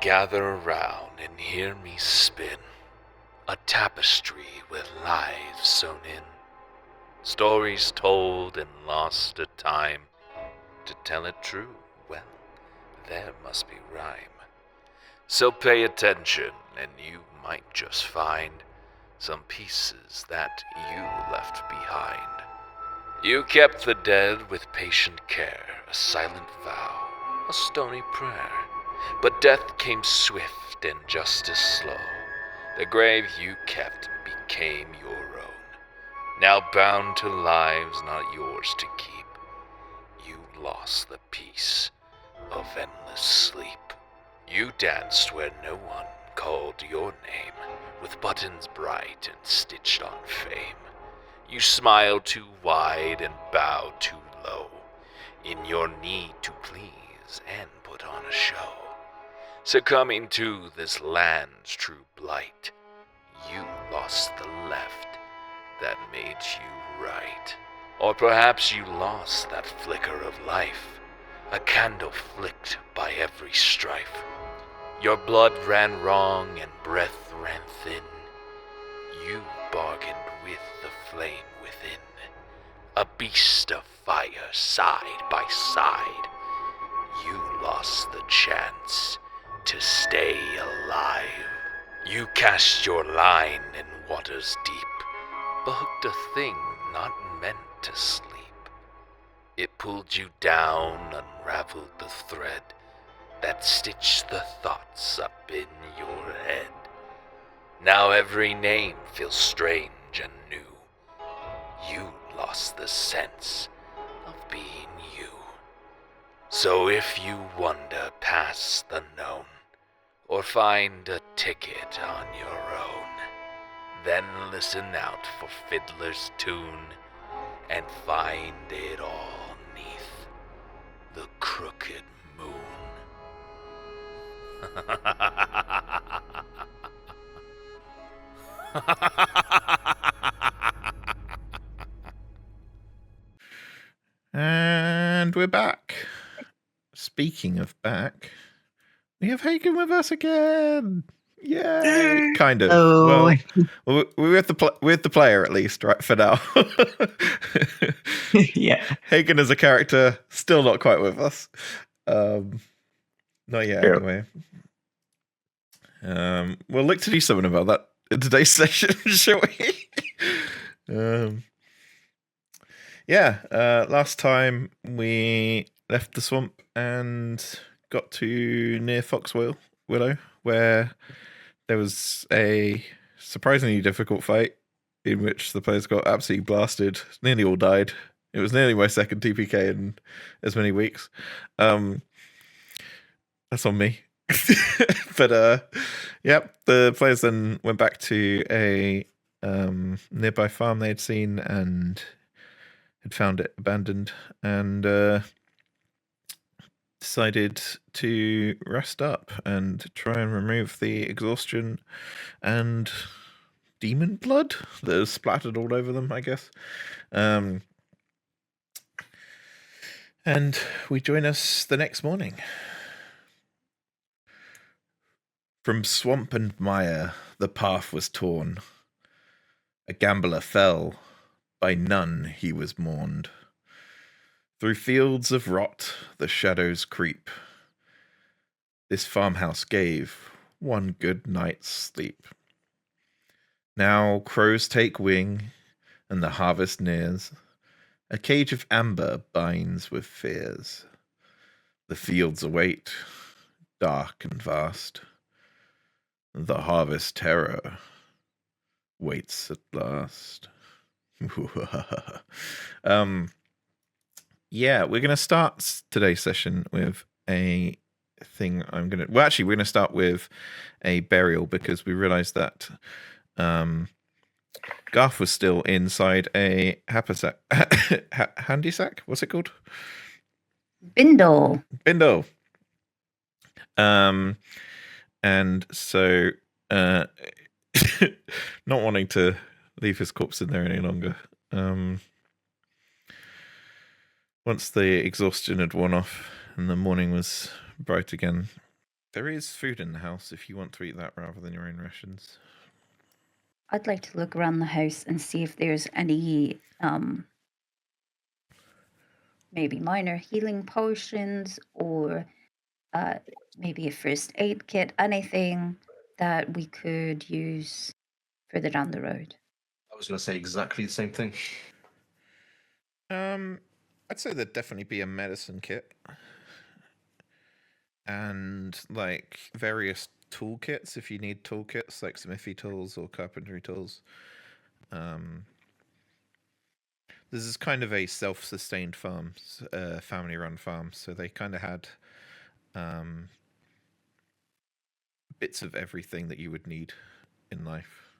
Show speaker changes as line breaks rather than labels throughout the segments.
gather around and hear me spin a tapestry with lives sewn in, stories told and lost to time. To tell it true, well, there must be rhyme. So pay attention and you might just find some pieces that you left behind. You kept the dead with patient care, a silent vow, a stony prayer. But death came swift and justice slow. The grave you kept became your own. Now bound to lives not yours to keep, you lost the peace of endless sleep. You danced where no one called your name, with buttons bright and stitched on fame. You smiled too wide and bowed too low, in your need to please and put on a show. Succumbing to this land's true blight, you lost the left that made you right. Or perhaps you lost that flicker of life, a candle flicked by every strife. Your blood ran wrong and breath ran thin. You bargained with the flame within, a beast of fire side by side. You lost the chance to stay alive. You cast your line in waters deep, but hooked a thing not meant to sleep. It pulled you down, unraveled the thread that stitched the thoughts up in your head. Now every name feels strange and new. You lost the sense of being you. So if you wander past the known, or find a ticket on your own, then listen out for Fiddler's tune, and find it all 'neath the crooked moon.
And we're back. Speaking of back, we have Hagen with us again. Yay! Kind of.
Oh.
Well, we're with the player at least, right? For now.
Yeah.
Hagen as a character still not quite with us. Not yet,
True.
anyway. We'll look to do something about that in today's session, shall we? Last time we left the swamp and got to near Foxwidow, where there was a surprisingly difficult fight in which the players got absolutely blasted, nearly all died. It was nearly my second TPK in as many weeks. That's on me. But the players then went back to a nearby farm they had seen and had found it abandoned, and decided to rest up and try and remove the exhaustion and demon blood that was splattered all over them, I guess. And we join us the next morning. From swamp and mire, the path was torn. A gambler fell, by none he was mourned. Through fields of rot, the shadows creep. This farmhouse gave one good night's sleep. Now crows take wing, and the harvest nears. A cage of amber binds with fears. The fields await, dark and vast. The harvest terror waits at last. We're going to start today's session with a thing we're going to start with a burial, because we realized that Garth was still inside a haversack. Handy sack? What's it called?
Bindle.
And so not wanting to leave his corpse in there any longer, once the exhaustion had worn off and the morning was bright again, There is food in the house if you want to eat that rather than your own rations.
I'd like to look around the house and see if there's any maybe minor healing potions or maybe a first aid kit, anything that we could use further down the road.
I was going to say exactly the same thing.
I'd say there'd definitely be a medicine kit and like various toolkits if you need toolkits, like smithy tools or carpentry tools. This is kind of a self-sustained farm, family-run farm, so they kind of had bits of everything that you would need in life.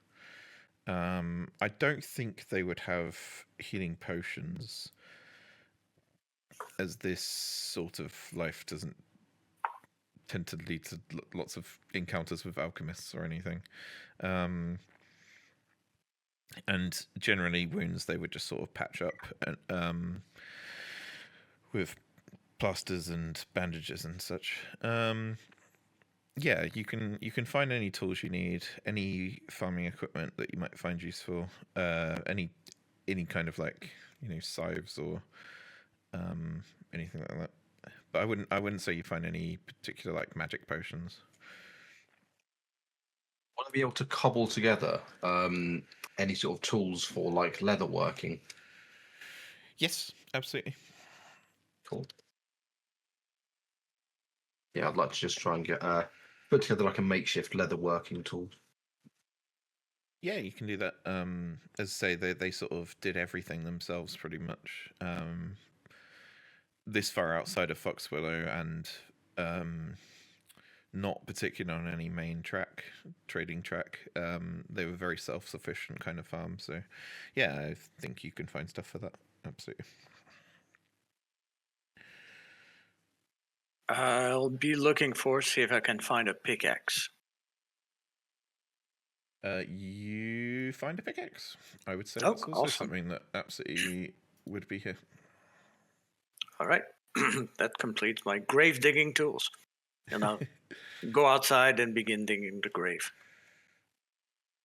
I don't think they would have healing potions, as this sort of life doesn't tend to lead to lots of encounters with alchemists or anything. And generally wounds they would just sort of patch up with plasters and bandages and such. Yeah, you can find any tools you need, any farming equipment that you might find useful, any kind of like, you know, scythes or anything like that. But I wouldn't say you find any particular like magic potions.
Want to be able to cobble together any sort of tools for like leather working?
Yes, absolutely.
Cool. Yeah, I'd like to just try and get put together like a makeshift leather working tool.
Yeah, you can do that. As I say, they sort of did everything themselves pretty much. This far outside of Foxwillow and not particularly on any main trading track. They were very self-sufficient kind of farm. So, yeah, I think you can find stuff for that. Absolutely.
I'll be looking for, see if I can find a pickaxe.
You find a pickaxe. I would say
Oh,
that's also
awesome.
something that absolutely would be here.
All right. That completes my grave digging tools. And I'll go outside and begin digging the grave.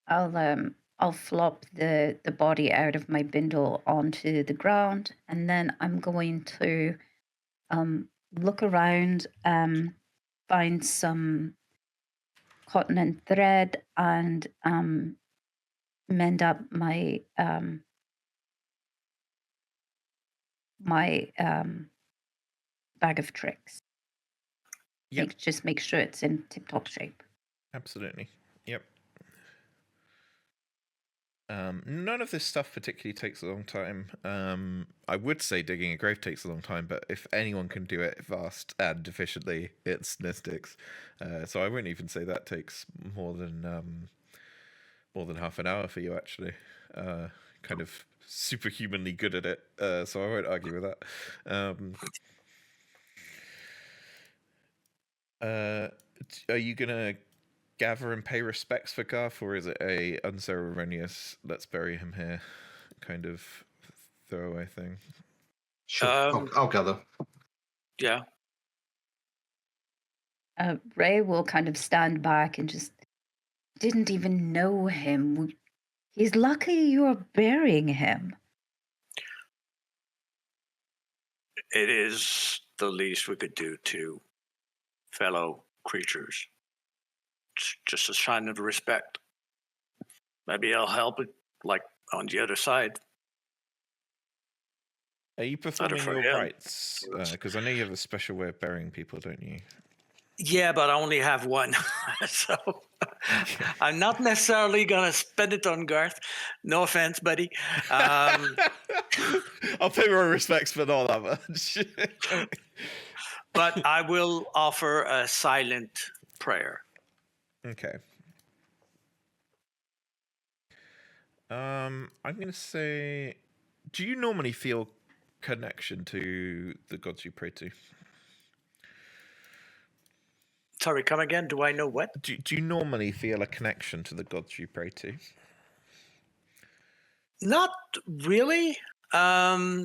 I'll flop the body out of my bindle onto the ground, and then I'm going to look around, find some cotton and thread, and mend up my bag of tricks.
Yep.
Just make sure it's in tip-top shape.
Absolutely. Yep. None of this stuff particularly takes a long time. I would say digging a grave takes a long time, but if anyone can do it fast and efficiently, it's Nistix. So I wouldn't even say that takes more than half an hour for you, actually. Kind of superhumanly good at it, so I won't argue with that. Are you gonna gather and pay respects for Garth, or is it a unceremonious let's bury him here kind of throwaway thing?
Sure, I'll gather.
Yeah.
Ray will kind of stand back and just didn't even know him. He's lucky you're burying him.
It is the least we could do to fellow creatures. It's just a sign of respect. Maybe I'll help it, like, on the other side.
Are you performing
for
your
him.
rites? Because I know you have a special way of burying people, don't you?
Yeah, but I only have one. So I'm not necessarily going to spend it on Garth. No offense, buddy.
I'll pay my respects, but not that much.
But I will offer a silent prayer.
Okay. I'm going to say, do you normally feel connection to the gods you pray to?
Sorry, come again? Do I know what?
Do you normally feel a connection to the gods you pray to?
Not really. I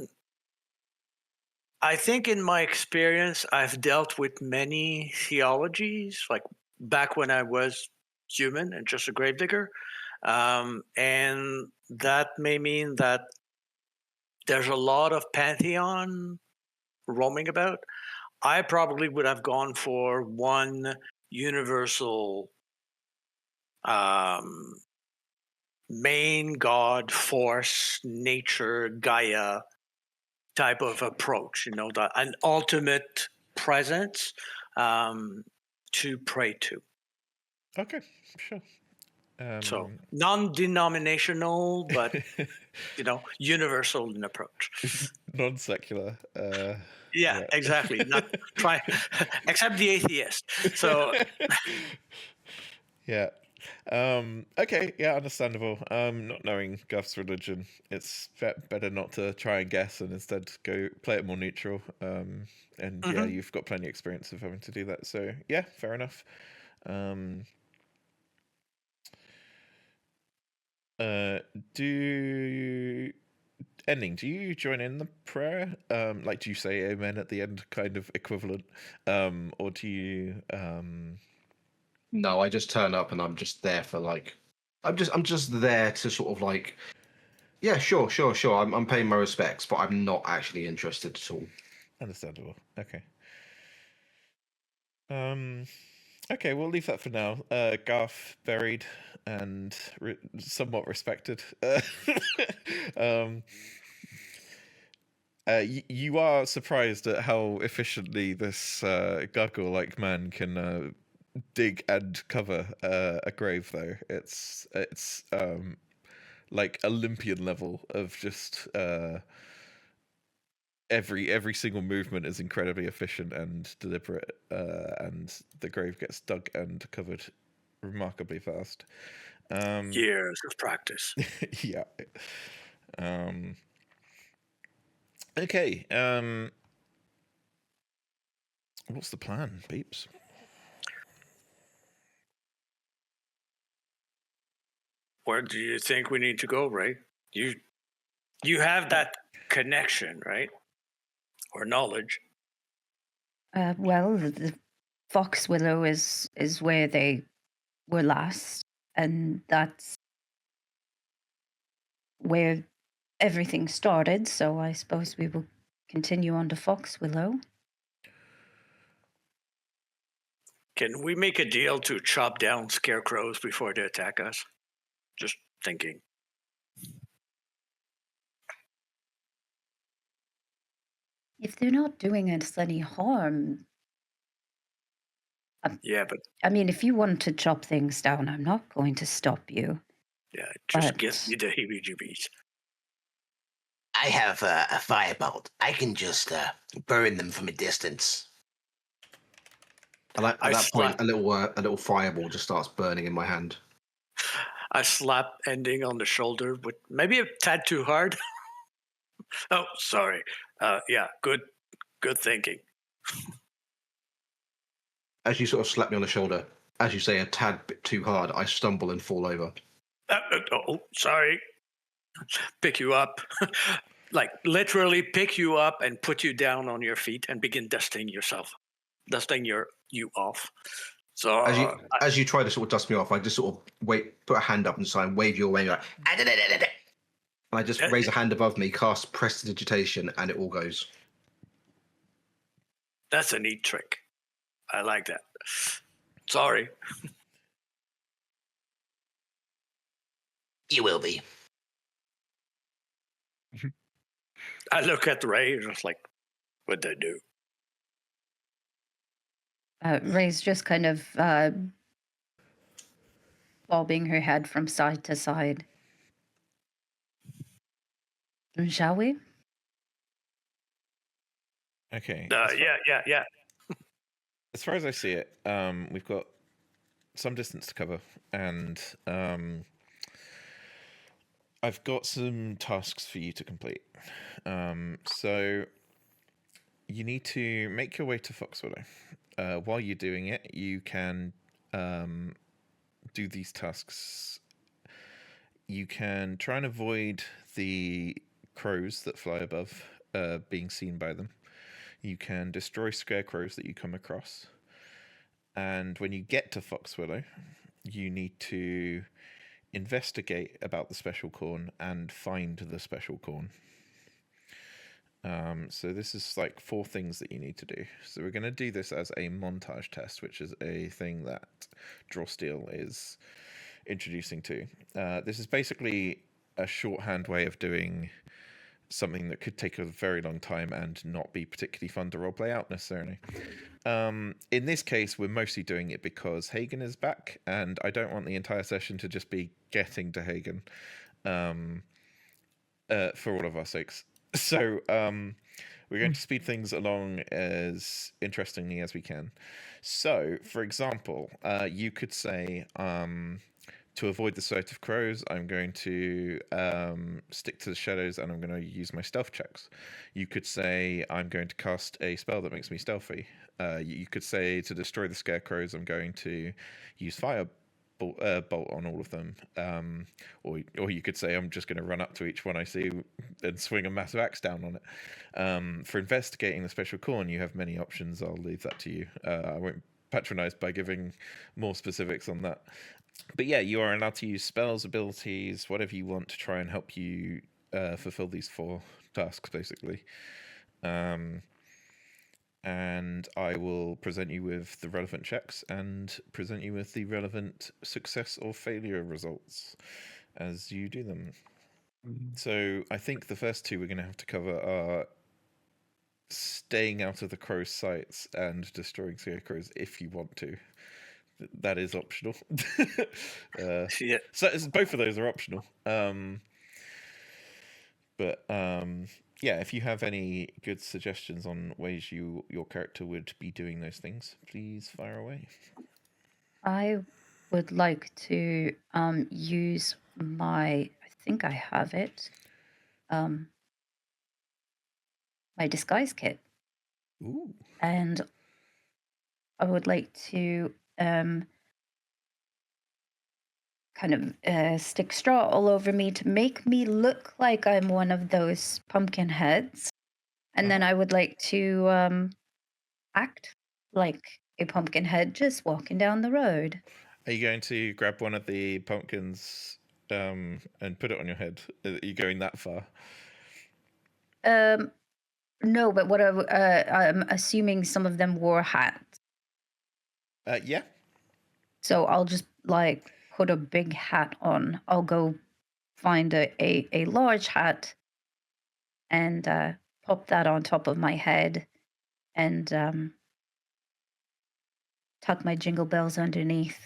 I think in my experience, I've dealt with many theologies, like back when I was human and just a gravedigger. And that may mean that there's a lot of pantheon roaming about. I probably would have gone for one universal main god, force, nature, Gaia type of approach, an ultimate presence to pray to.
Okay, sure.
So non-denominational, but universal in approach.
Non-secular.
Yeah, exactly. Not try, except the atheist. So
yeah. Okay, yeah, understandable. Not knowing Guff's religion, it's better not to try and guess and instead go play it more neutral. And yeah, you've got plenty of experience of having to do that. So yeah, fair enough. Do you join in the prayer? Like, do you say amen at the end, kind of equivalent? Or do you
No, I just turn up and I'm just there for I'm just there to sort of yeah, sure. I'm paying my respects, but I'm not actually interested at all.
Understandable. Okay. Okay, we'll leave that for now. Garth buried and somewhat respected. You are surprised at how efficiently this gargoyle-like man can dig and cover a grave, though. It's like Olympian level of just every single movement is incredibly efficient and deliberate, and the grave gets dug and covered remarkably fast.
Years of practice.
Yeah. Okay. What's the plan, peeps?
Where do you think we need to go, Ray? You have that connection, right? Or knowledge.
Well, the Fox Willow is where they were last, and that's where everything started. So I suppose we will continue on to Fox Willow.
Can we make a deal to chop down scarecrows before they attack us? Just thinking.
If they're not doing us any harm.
Yeah, but
I mean, if you want to chop things down, I'm not going to stop you.
yeah, it just gives me the heebie-jeebies.
I have a firebolt. I can just burn them from a distance.
And at that point, a little fireball just starts burning in my hand.
I slap Ending on the shoulder, but maybe a tad too hard. Oh, sorry. Yeah, good thinking.
As you sort of slap me on the shoulder, as you say a tad bit too hard, I stumble and fall over.
Oh, sorry. Pick you up. Like literally pick you up and put you down on your feet and begin dusting you off. So
as you try to sort of dust me off, I just sort of put a hand up and try and wave you away. Like, and I just raise a hand above me, cast prestidigitation, and it all goes.
That's a neat trick. I like that. Sorry.
You will be.
I look at Ray, just like, what'd they do?
Ray's just kind of bobbing her head from side to side. Shall we?
Okay.
Yeah.
As far as I see it, we've got some distance to cover, and I've got some tasks for you to complete. So you need to make your way to Foxwillow. While you're doing it, you can do these tasks. You can try and avoid the crows that fly above being seen by them. you can destroy scarecrows that you come across. And when you get to Foxwillow, you need to investigate about the special corn and find the special corn. So this is like 4 things that you need to do. So we're going to do this as a montage test, which is a thing that Drawsteel is introducing to. This is basically a shorthand way of doing something that could take a very long time and not be particularly fun to roleplay out necessarily. In this case, we're mostly doing it because Hagen is back, and I don't want the entire session to just be getting to Hagen for all of our sakes. So we're going to speed things along as interestingly as we can. So, for example, you could say, to avoid the sight of crows, I'm going to stick to the shadows and I'm going to use my stealth checks. You could say, I'm going to cast a spell that makes me stealthy. You could say, to destroy the scarecrows, I'm going to use fire bolt on all of them, or you could say I'm just going to run up to each one I see and swing a massive axe down on it. For investigating the special corn, you have many options. I'll leave that to you. I won't patronize by giving more specifics on that, but yeah, you are allowed to use spells, abilities, whatever you want to try and help you fulfill these 4 tasks basically. And I will present you with the relevant checks and present you with the relevant success or failure results as you do them. So I think the first 2 we're going to have to cover are staying out of the crow's sights and destroying scarecrows if you want to. That is optional.
Yeah.
So both of those are optional. But yeah, if you have any good suggestions on ways your character would be doing those things, please fire away.
I would like to use my, I think I have it, my disguise kit.
Ooh.
And I would like to kind of stick straw all over me to make me look like I'm one of those pumpkin heads. And then I would like to act like a pumpkin head just walking down the road.
Are you going to grab one of the pumpkins and put it on your head? Are you going that far?
No, but what I'm assuming some of them wore hats.
Yeah.
So I'll just like put a big hat on. I'll go find a large hat and pop that on top of my head and tuck my jingle bells underneath.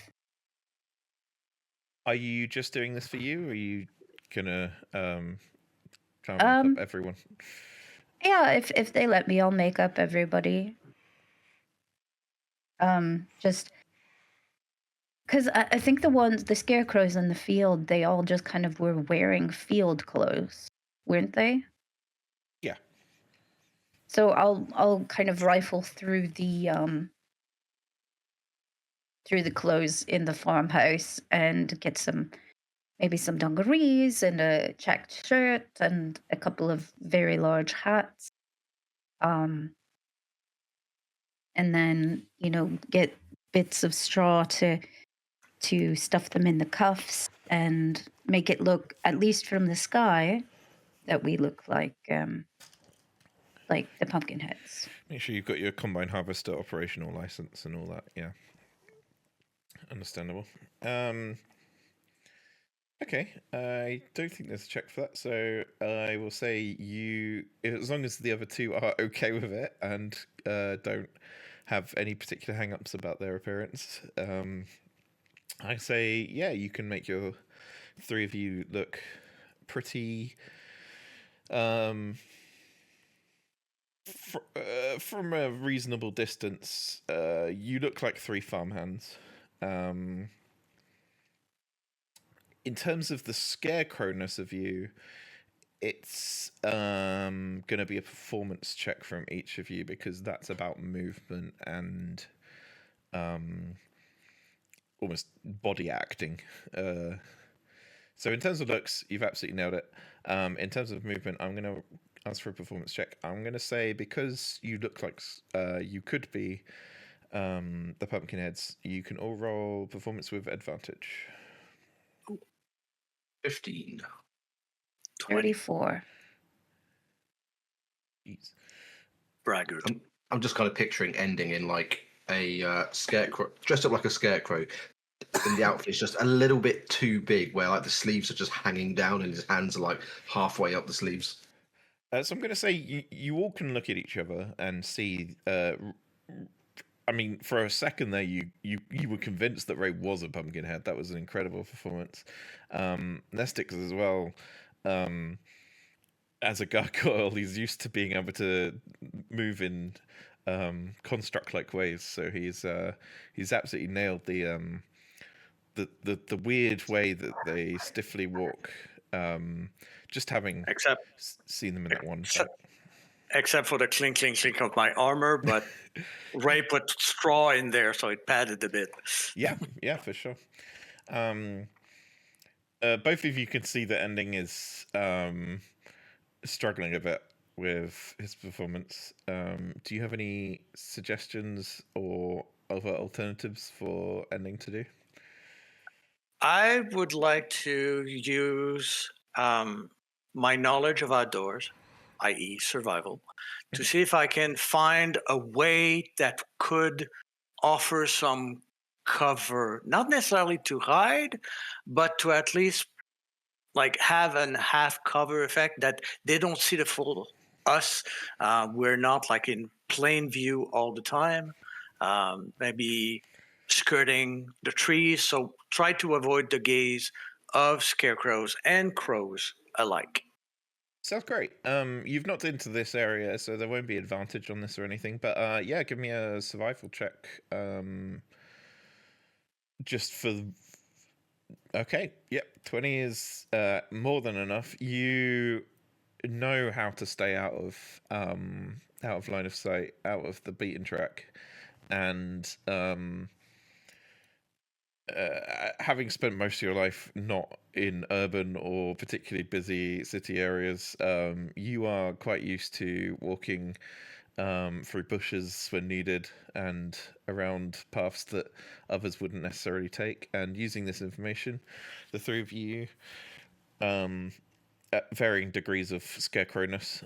Are you just doing this for you, or are you gonna try and make up everyone?
Yeah, if they let me, I'll make up everybody. Just because I think the scarecrows in the field, they all just kind of were wearing field clothes, weren't they?
Yeah.
So I'll kind of rifle through the clothes in the farmhouse and get maybe some dungarees and a checked shirt and a couple of very large hats. And then, get bits of straw to stuff them in the cuffs and make it look, at least from the sky, that we look like the pumpkin heads.
Make sure you've got your combine harvester operational license and all that. Yeah. Understandable. Okay, I don't think there's a check for that, so I will say you, as long as the other 2 are okay with it and don't have any particular hang-ups about their appearance, I say, yeah, you can make your 3 of you look pretty, from a reasonable distance, you look like 3 farmhands. In terms of the scarecrowness of you, it's going to be a performance check from each of you because that's about movement and almost body acting. So in terms of looks, you've absolutely nailed it. In terms of movement, I'm going to as for a performance check, I'm going to say because you look like you could be the Pumpkinheads, you can all roll performance with advantage.
15.
20.
34.
Jeez.
Braggart.
I'm just kind of picturing ending in like a scarecrow, dressed up like a scarecrow, and the outfit's just a little bit too big, where like the sleeves are just hanging down and his hands are like halfway up the sleeves.
So I'm going to say you all can look at each other and see. I mean, for a second there, you were convinced that Ray was a Pumpkinhead. That was an incredible performance. Nestix as well. As a gargoyle, he's used to being able to move in construct-like ways. So he's absolutely nailed the weird way that they stiffly walk. Just having
Except
seen them in that one fight.
except for the clink, clink, clink of my armor, but Ray put straw in there, so it padded a bit.
Yeah, for sure. Both of you can see the ending is struggling a bit with his performance. Do you have any suggestions or other alternatives for ending to do?
I would like to use my knowledge of outdoors, i.e., survival, to see if I can find a way that could offer some cover, not necessarily to hide, but to at least like have an half cover effect that they don't see the full us. We're not like in plain view all the time. Maybe skirting the trees. So try to avoid the gaze of scarecrows and crows alike.
Sounds great. You've not into this area, so there won't be advantage on this or anything. But yeah, give me a survival check. Just for. Okay, yep, 20 is more than enough. You know how to stay out of line of sight, out of the beaten track, and having spent most of your life not in urban or particularly busy city areas, you are quite used to walking through bushes when needed and around paths that others wouldn't necessarily take. And using this information, the three of you, at varying degrees of scarecrowness,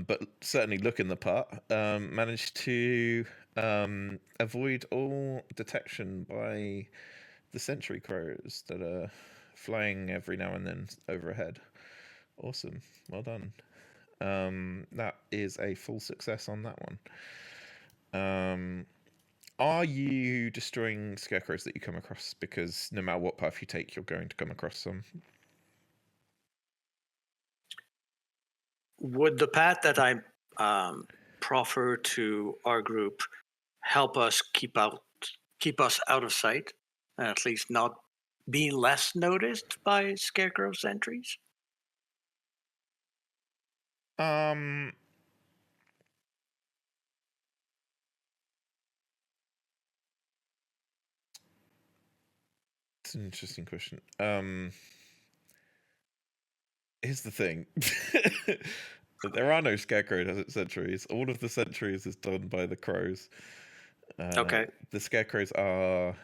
but certainly looking the part, managed to avoid all detection by the sentry crows that are flying every now and then overhead. Awesome. Well done. That is a full success on that one. Are you destroying scarecrows that you come across? Because no matter what path you take, you're going to come across some.
Would the path that I proffer to our group help us keep us out of sight, and at least not be less noticed by scarecrow sentries?
It's an interesting question. Here's the thing. There are no scarecrow sentries. All of the sentries is done by the crows.
Okay.
The scarecrows are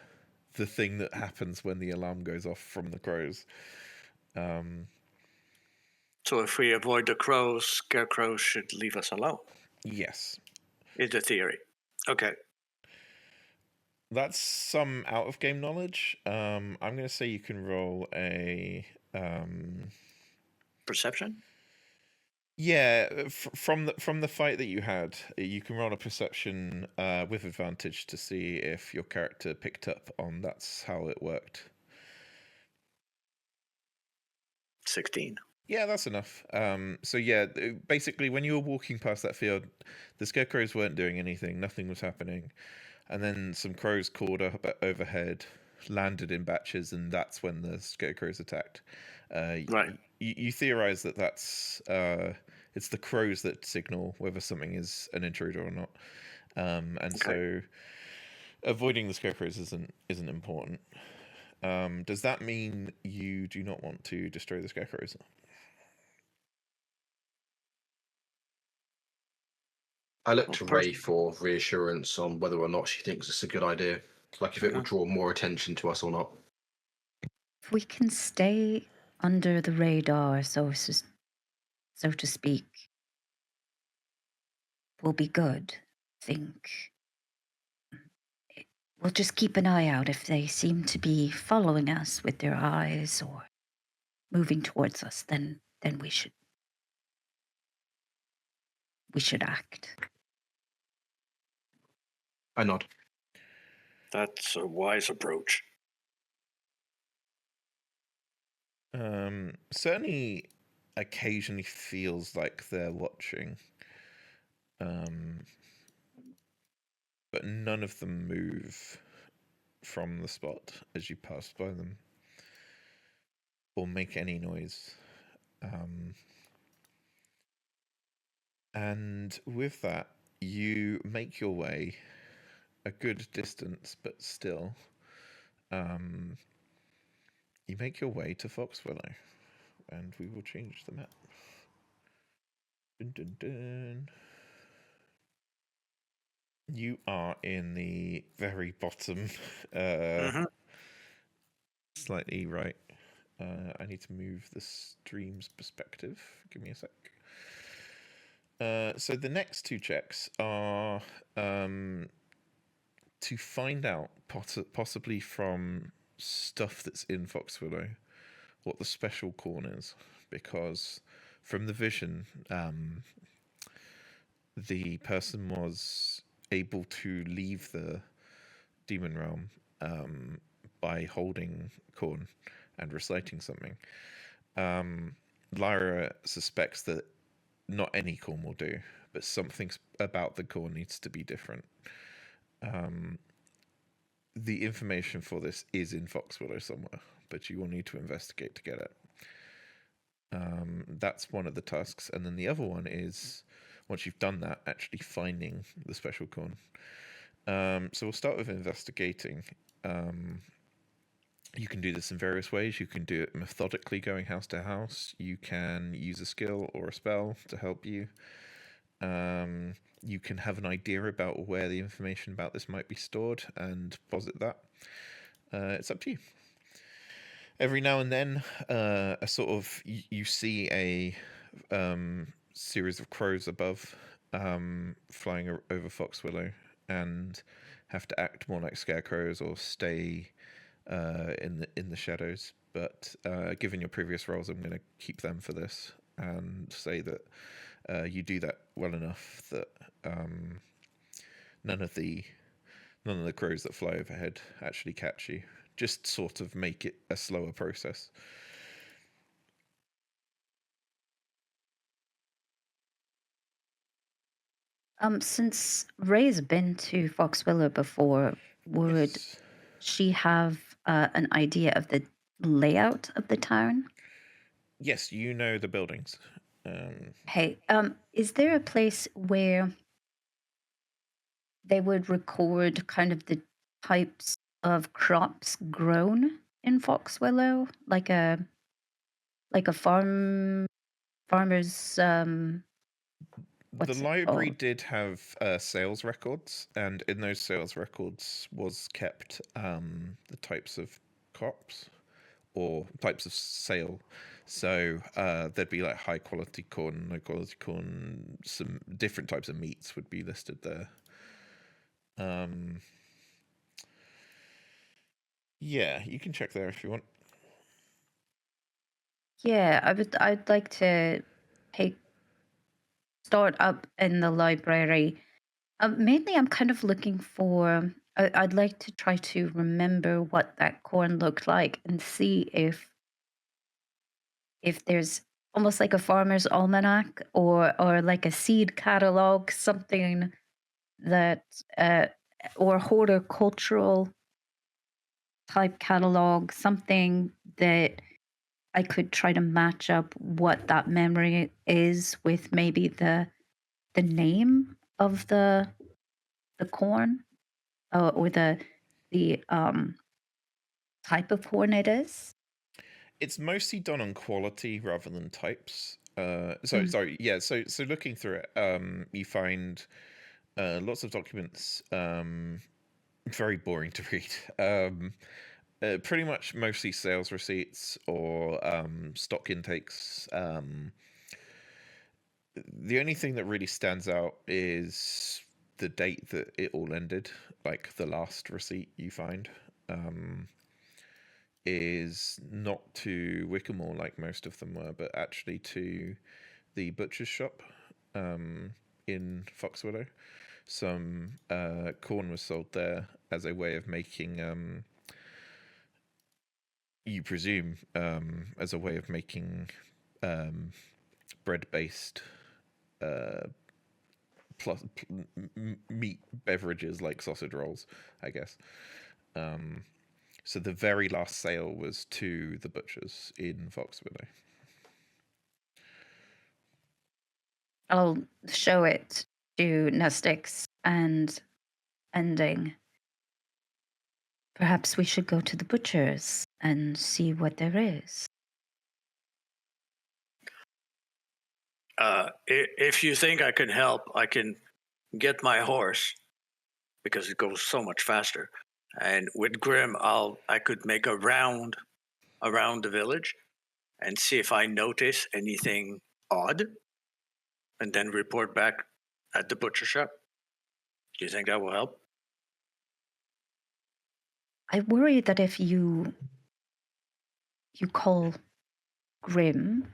the thing that happens when the alarm goes off from the crows.
So if we avoid the crows, scarecrows should leave us alone.
Yes.
Is the theory. Okay.
That's some out of game knowledge. I'm going to say you can roll a
Perception?
Yeah, from the fight that you had, you can roll a perception with advantage to see if your character picked up on that's how it worked.
16.
Yeah, that's enough. So yeah, basically, when you were walking past that field, the scarecrows weren't doing anything. Nothing was happening, and then some crows cawed up overhead, landed in batches, and that's when the scarecrows attacked.
Right.
You theorize that that's it's the crows that signal whether something is an intruder or not, and so avoiding the scarecrows isn't important. Does that mean you do not want to destroy the scarecrows?
I look
Well,
to Ray for reassurance on whether or not she thinks it's a good idea. Like if it would draw more attention to us or not.
If we can stay under the radar, so to speak, we'll be good. I think we'll just keep an eye out if they seem to be following us with their eyes or moving towards us. Then we should act.
I nod.
That's a wise approach.
Certainly occasionally feels like they're watching. But none of them move from the spot as you pass by them or make any noise. And with that, you make your way a good distance, but still, you make your way to Foxwillow, and we will change the map. Dun, dun, dun. You are in the very bottom, slightly right. I need to move the stream's perspective. Give me a sec. So the next two checks are to find out, possibly from stuff that's in Foxwillow, what the special corn is, because from the vision, the person was able to leave the demon realm by holding corn and reciting something. Lyra suspects that not any corn will do, but something about the corn needs to be different. The information for this is in Foxwillow somewhere, but you will need to investigate to get it. That's one of the tasks, and then the other one is, once you've done that, actually finding the special corn. So we'll start with investigating. You can do this in various ways. You can do it methodically, going house to house. You can use a skill or a spell to help you. You can have an idea about where the information about this might be stored and posit that. It's up to you. Every now and then, a sort of you see a series of crows above, flying over Foxwillow, and have to act more like scarecrows or stay in the shadows. But given your previous roles, I'm going to keep them for this and say that you do that well enough that none of the crows that fly overhead actually catch you. Just sort of make it a slower process.
Since Ray's been to Foxwillow before, would she have an idea of the layout of the town?
Yes, you know the buildings.
Hey, is there a place where they would record kind of the types of crops grown in Foxwillow, like a farmer's
The library did have sales records, and in those sales records was kept the types of crops or types of sale. So there'd be like high quality corn, low quality corn, some different types of meats would be listed there. Yeah, you can check there if you want.
Yeah, I'd like to start up in the library. Mainly, I'm kind of looking for. I'd like to try to remember what that corn looked like and see if there's almost like a farmer's almanac or like a seed catalog, something that or horticultural type catalog, something that I could try to match up what that memory is with maybe the name of the corn or the type of corn it is.
It's mostly done on quality rather than types. Sorry, yeah. So looking through it, you find Lots of documents. Very boring to read. Pretty much mostly sales receipts or stock intakes. The only thing that really stands out is the date that it all ended, like the last receipt you find. Is not to Wickamore like most of them were, but actually to the butcher's shop in Foxwidow. Some corn was sold there as a way of making, you presume, as a way of making bread-based meat beverages like sausage rolls, I guess. So the very last sale was to the butchers in Foxwidow.
I'll show it to Nestix and ending. Perhaps we should go to the butcher's and see what there is.
If you think I can help, I can get my horse because it goes so much faster. And with Grim, I could make a round around the village and see if I notice anything odd, and then report back at the butcher shop. Do you think that will help?
I worry that if you call Grim,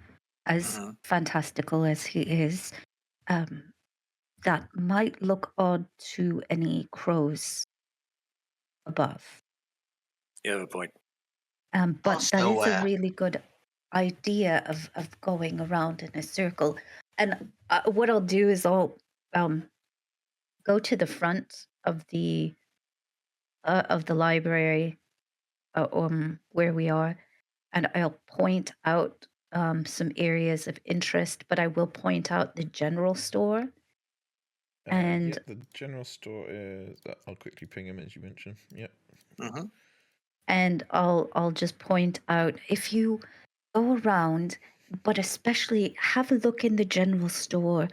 as fantastical as he is, that might look odd to any crows above.
You have a point.
But
Also,
that is a really good idea of going around in a circle. And what I'll do is I'll go to the front of the library where we are, and I'll point out some areas of interest, but I will point out the general store. And
the general store is. I'll quickly ping him as you mentioned. Yep.
And I'll just point out, if you go around, but especially have a look in the general store,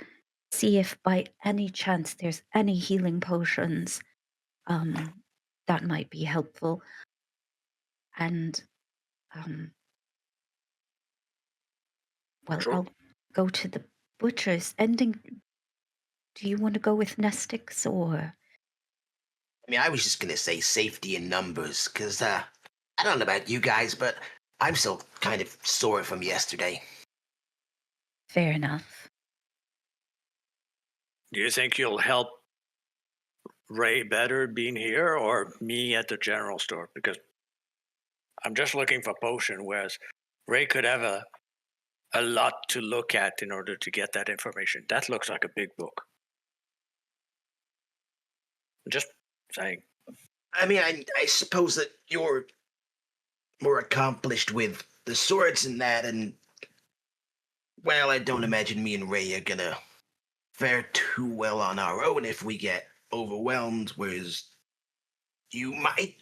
see if by any chance there's any healing potions. That might be helpful. And
Sure.
I'll go to the butcher's. Ending. Do you want to go with Nestix or?
I mean, I was just gonna say safety in numbers, because I don't know about you guys, but I'm still kind of sore from yesterday.
Fair enough.
Do you think you'll help Ray better being here or me at the general store? Because I'm just looking for potion, whereas Ray could have a lot to look at in order to get that information. That looks like a big book. Just saying.
I mean, I suppose that you're more accomplished with the swords and that, and well, I don't imagine me and Ray are gonna fare too well on our own if we get overwhelmed, whereas you might.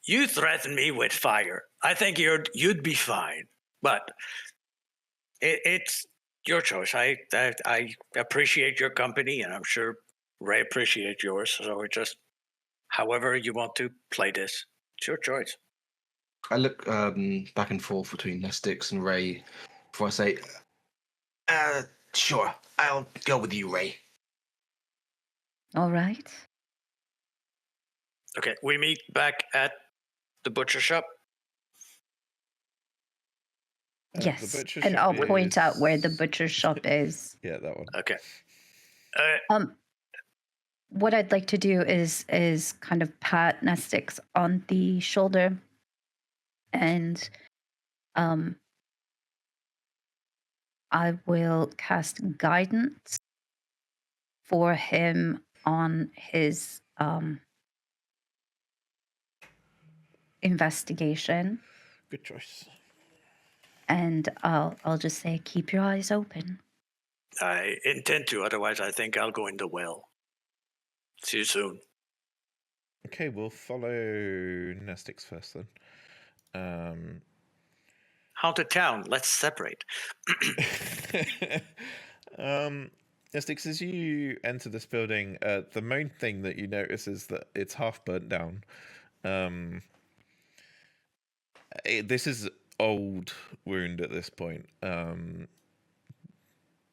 You threaten me with fire. I think you'd be fine, but it's your choice. I appreciate your company, and I'm sure Ray appreciates yours. So it's just however you want to play this. It's your choice.
I look back and forth between Nestix and Ray before I say,
Sure, I'll go with you, Ray.
All right.
Okay, we meet back at the butcher shop.
Yes, and I'll point out where the butcher shop is.
Yeah, that one.
Okay.
What I'd like to do is kind of pat Nestix on the shoulder, and I will cast guidance for him on his investigation.
Good choice.
And I'll just say, keep your eyes open.
I intend to, otherwise I think I'll go in the well. See you soon.
Okay, we'll follow Nestix first then.
Haunted town, let's separate.
Estic, as you enter this building, the main thing that you notice is that it's half burnt down. This is old wound at this point.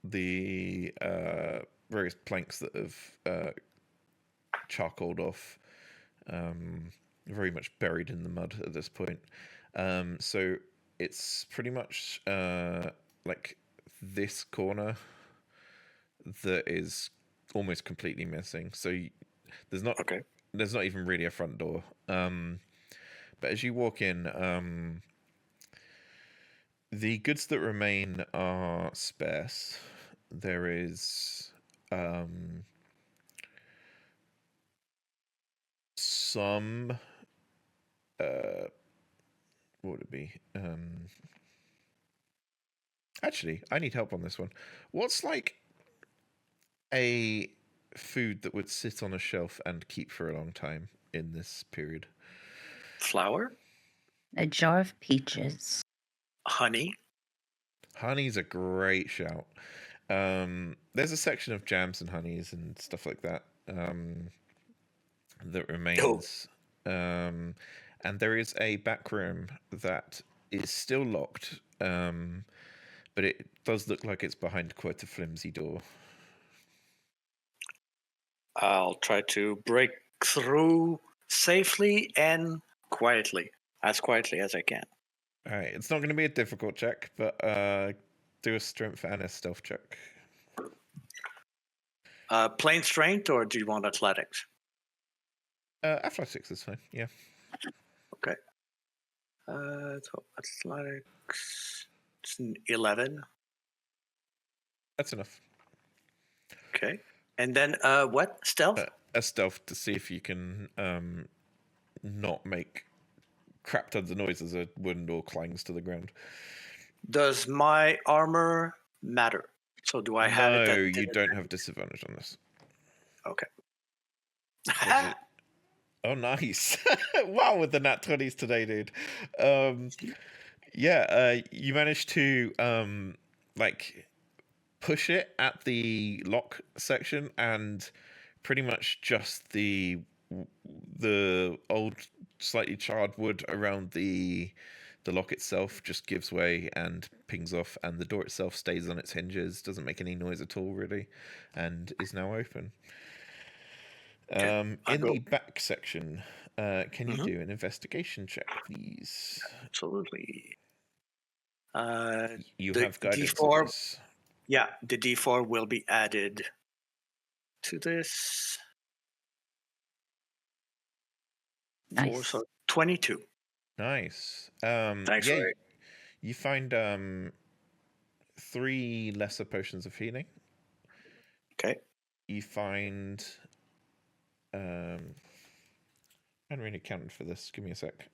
The various planks that have charcoaled off, very much buried in the mud at this point. So it's pretty much like this corner that is almost completely missing. So there's not even really a front door. But as you walk in, the goods that remain are sparse. There is some what would it be? Actually, I need help on this one. What's like a food that would sit on a shelf and keep for a long time in this period?
Flour?
A jar of peaches.
Honey?
Honey's a great shout. There's a section of jams and honeys and stuff like that that remains. And there is a back room that is still locked, but it does look like it's behind quite a flimsy door.
I'll try to break through safely and quietly, as quietly as I can.
All right, it's not going to be a difficult check, but do a strength and a stealth check.
Plain strength, or do you want athletics?
Athletics is fine, yeah.
Okay. So athletics, it's an 11.
That's enough.
Okay. And then what? Stealth?
A stealth to see if you can not make crap tons of noise as a wooden door clangs to the ground.
Does my armor matter? So do I have it?
No, you don't have disadvantage on this.
Okay.
Oh, nice. Wow, with the nat 20s today, dude. You managed to like push it at the lock section, and pretty much just the old, slightly charred wood around the lock itself just gives way and pings off, and the door itself stays on its hinges, doesn't make any noise at all, really, and is now open. In the back section, can you do an investigation check, please?
Absolutely.
You have guidance.
D4, yeah, the D4 will be added to this.
Nice.
So 22.
Nice.
Thanks, Ray.
You find 3 lesser potions of healing.
Okay.
You find I hadn't really accounted for this. Give me a sec.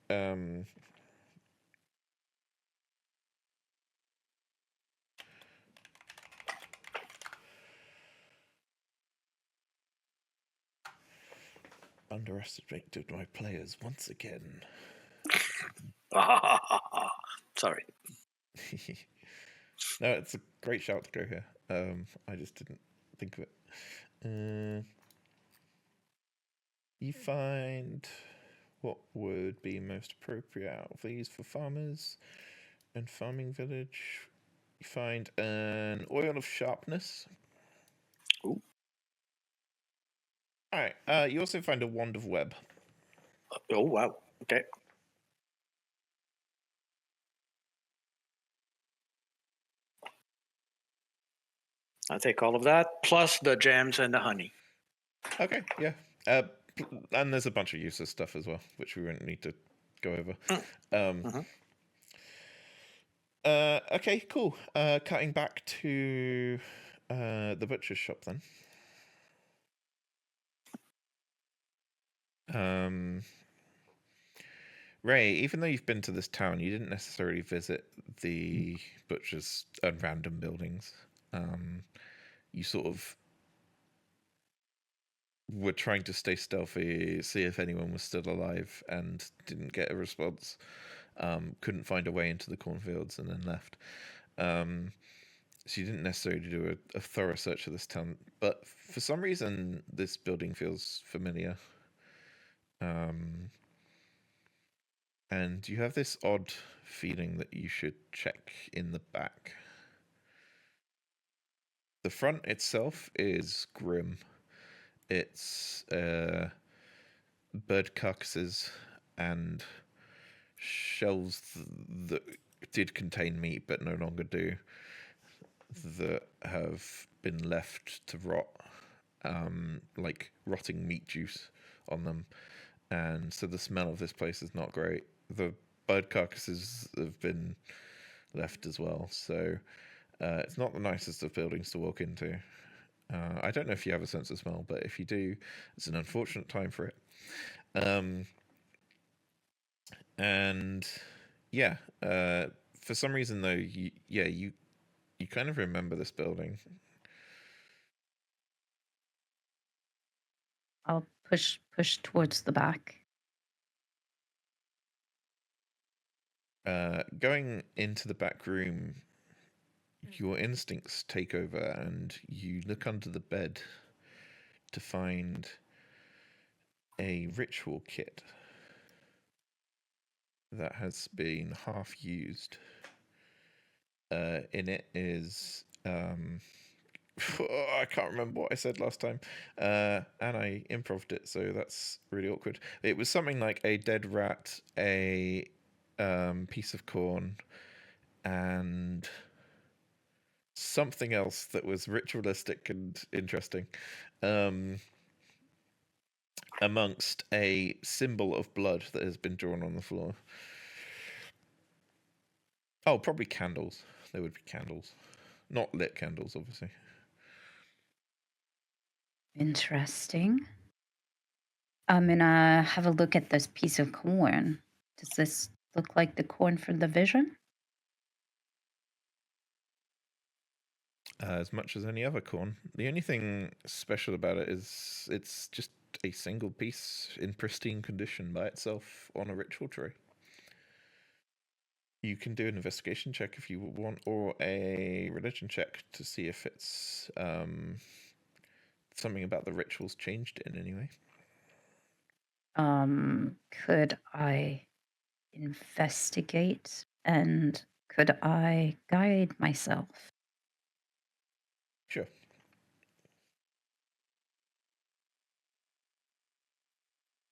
Underestimated my players once again.
Sorry.
No, it's a great shout to go here. I just didn't think of it. You find what would be most appropriate out of these for farmers and farming village. You find an oil of sharpness.
Ooh.
All right. You also find a wand of web.
Oh, wow. Okay. I'll take all of that, plus the jams and the honey.
Okay, yeah. And there's a bunch of useless stuff as well, which we won't need to go over. Okay, cool. Cutting back to the butcher's shop then. Ray, even though you've been to this town, you didn't necessarily visit the butcher's and random buildings. You sort of were trying to stay stealthy, see if anyone was still alive, and didn't get a response. Couldn't find a way into the cornfields and then left. So you didn't necessarily do a thorough search of this town, but for some reason this building feels familiar. And you have this odd feeling that you should check in the back. The front itself is grim. It's bird carcasses and shells that did contain meat but no longer do, that have been left to rot, like rotting meat juice on them. And so the smell of this place is not great. The bird carcasses have been left as well, so it's not the nicest of buildings to walk into. I don't know if you have a sense of smell, but if you do, it's an unfortunate time for it. And yeah, for some reason though, you kind of remember this building.
I'll push towards the back.
Going into the back room, your instincts take over, and you look under the bed to find a ritual kit that has been half used. In it is I can't remember what I said last time, and I improved it, so that's really awkward. It was something like a dead rat, a piece of corn, and something else that was ritualistic and interesting, amongst a symbol of blood that has been drawn on the floor. Oh, probably candles. There would be candles. Not lit candles, obviously.
Interesting. I'm gonna have a look at this piece of corn. Does this look like the corn from the vision?
As much as any other corn. The only thing special about it is it's just a single piece in pristine condition by itself on a ritual tray. You can do an investigation check if you want, or a religion check to see if it's something about the rituals changed it in any way.
Could I investigate and could I guide myself?
Sure.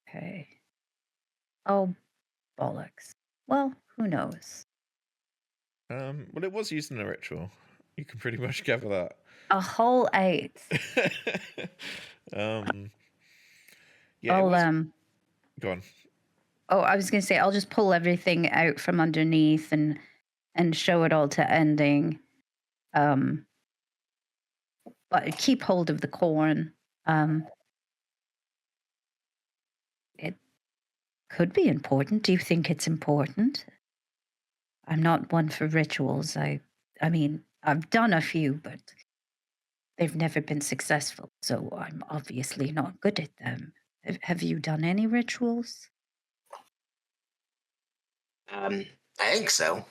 Okay. Oh, bollocks. Well, who knows?
Well, it was used in a ritual. You can pretty much gather that.
A whole 8.
Yeah, it was. Go on.
Oh, I was gonna say I'll just pull everything out from underneath and show it all to Ending. But keep hold of the corn. It could be important. Do you think it's important? I'm not one for rituals. I mean, I've done a few, but they've never been successful, so I'm obviously not good at them. Have you done any rituals?
I think so.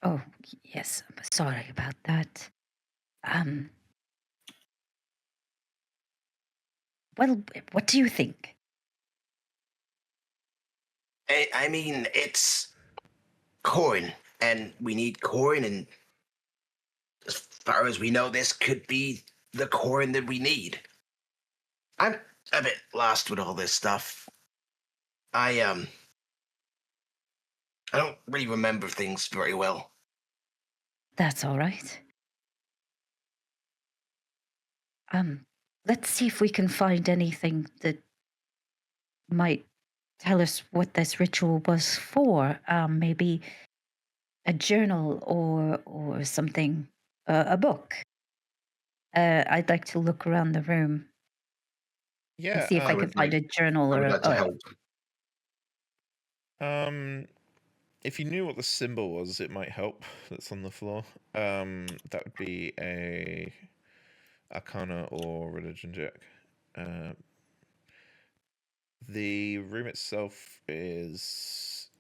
Oh, yes. I'm sorry about that. Well, what do you think?
I mean, it's corn, and we need corn, and as far as we know, this could be the corn that we need. I'm a bit lost with all this stuff. I don't really remember things very well.
That's all right. Let's see if we can find anything that might tell us what this ritual was for. Maybe a journal or something, a book. I'd like to look around the room and
Yeah.
see if I can find a journal
I
or
would like to help.
If you knew what the symbol was, it might help. That's on the floor. That would be a Arcana or religion check. The room itself is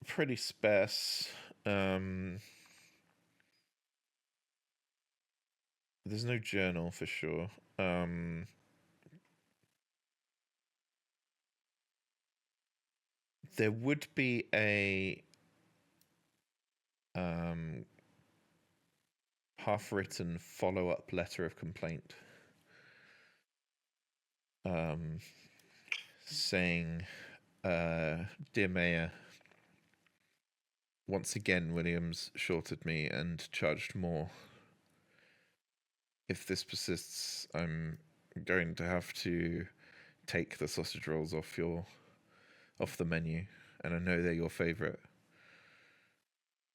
Pretty sparse. There's no journal for sure. There would be a half-written follow-up letter of complaint, saying, "Dear Mayor, once again Williams shorted me and charged more. If this persists, I'm going to have to take the sausage rolls off the menu, and I know they're your favorite.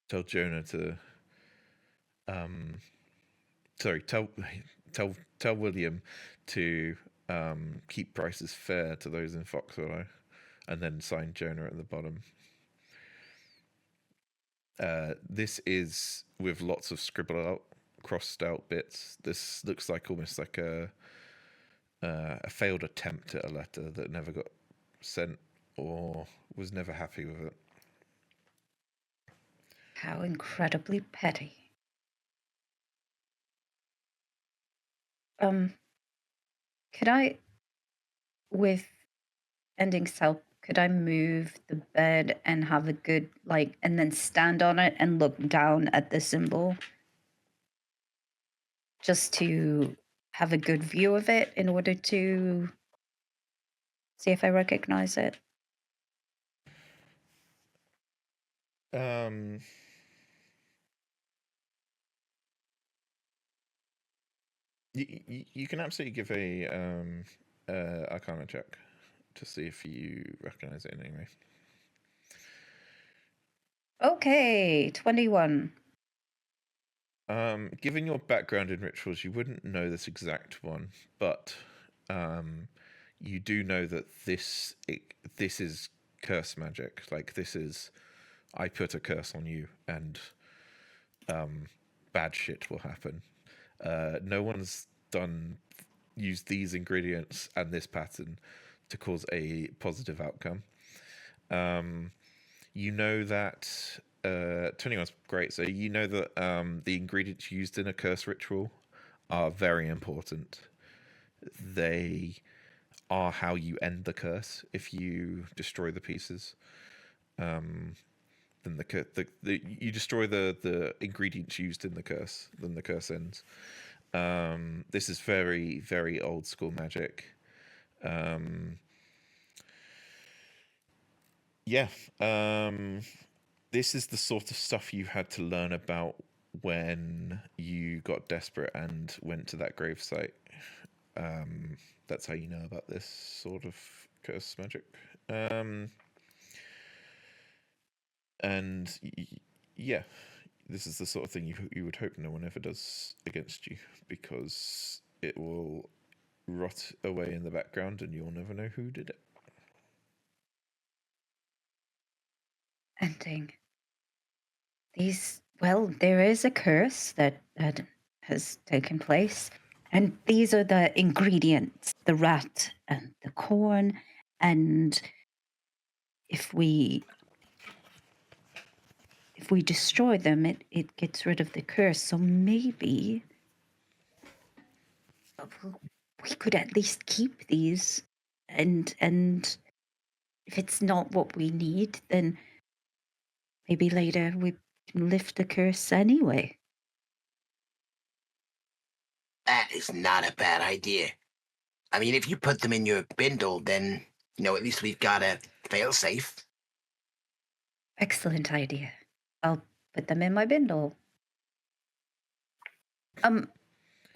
Tell Jonah to tell William to keep prices fair to those in Foxwillow," and then sign Jonah at the bottom. This is with lots of scribbled out, crossed out bits. This looks like almost like a failed attempt at a letter that never got sent or was never happy with it.
How incredibly petty. Could I, with ending's help, could I move the bed and have a good, and then stand on it and look down at the symbol? Just to have a good view of it in order to see if I recognize it.
You can absolutely give a Arcana check to see if you recognize it in any way.
Okay, 21.
Given your background in rituals, you wouldn't know this exact one, but you do know that this is curse magic. Like, this is, I put a curse on you, and bad shit will happen. No one's used these ingredients and this pattern to cause a positive outcome. You know that 21's great. So you know that the ingredients used in a curse ritual are very important. They are how you end the curse. If you destroy the pieces, then you destroy the ingredients used in the curse, then the curse ends. This is very, very old school magic. This is the sort of stuff you had to learn about when you got desperate and went to that gravesite. That's how you know about this sort of curse magic. This is the sort of thing you would hope no one ever does against you, because it will rot away in the background and you'll never know who did it.
Ending. There is a curse that has taken place, and these are the ingredients: the rat and the corn, and if we destroy them, it gets rid of the curse. So maybe we could at least keep these, and if it's not what we need, then maybe later we can lift the curse anyway.
That is not a bad idea. I mean, if you put them in your bindle, then, at least we've got a fail-safe.
Excellent idea. I'll put them in my bindle.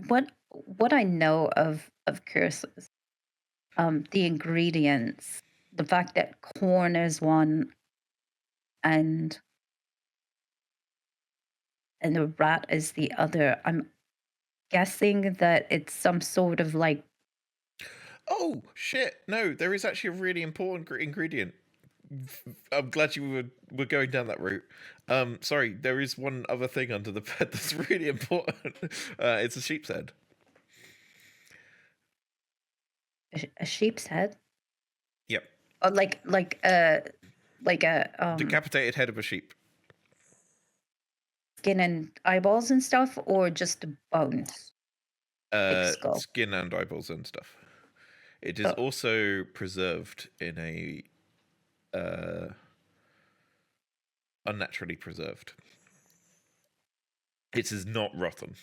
What I know of curses, the ingredients, the fact that corn is one, and the rat is the other. I'm guessing that it's some sort of
Oh shit! No, there is actually a really important ingredient. I'm glad you were going down that route. Sorry, there is one other thing under the bed that's really important. It's a sheep's head.
a sheep's head.
Yep.
like a
Decapitated head of a sheep.
skin and eyeballs and stuff, or just the bones? Skull.
Skin and eyeballs and stuff. It is also preserved in a unnaturally preserved. It is not rotten.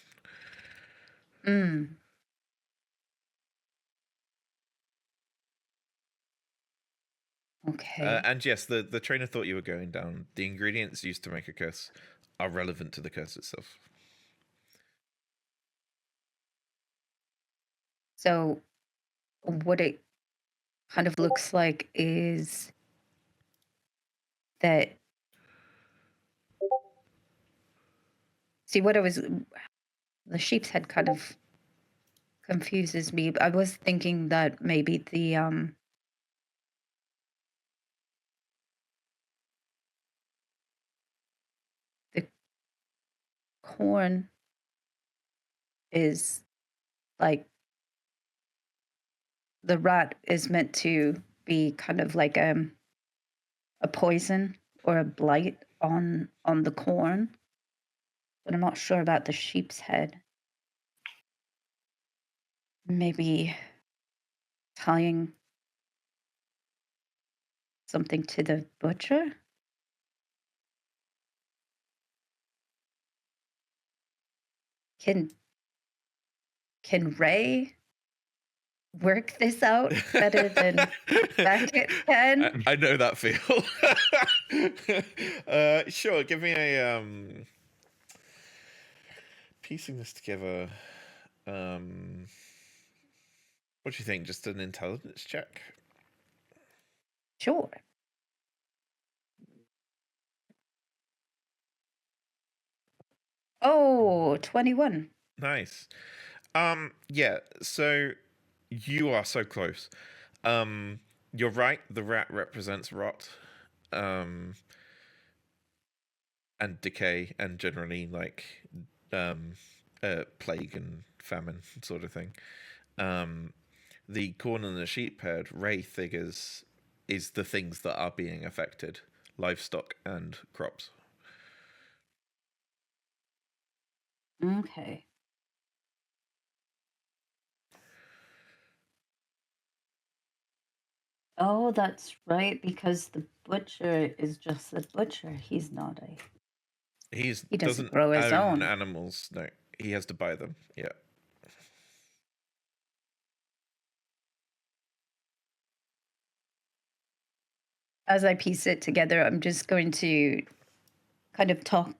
Okay.
And yes, the train of thought you were going down, the ingredients used to make a curse are relevant to the curse itself.
So what it kind of looks like is that... See, the sheep's head kind of confuses me. I was thinking that maybe the corn is like, the rat is meant to be kind of like a poison or a blight on the corn, but I'm not sure about the sheep's head. Maybe tying something to the butcher? Can Ray work this out better than Beckett can?
I know that feel. Sure, give me a piecing this together. What do you think? Just an intelligence check?
Sure. Oh, 21.
Nice. Yeah, so you are so close. You're right, the rat represents rot. And decay, and generally like plague and famine sort of thing. The corn and the sheep head, Ray figures, is the things that are being affected: livestock and crops.
Okay. Oh, that's right, because the butcher is just the butcher. He's not a... He doesn't grow his
own
own
animals. No, he has to buy them. Yeah.
As I piece it together, I'm just going to kind of talk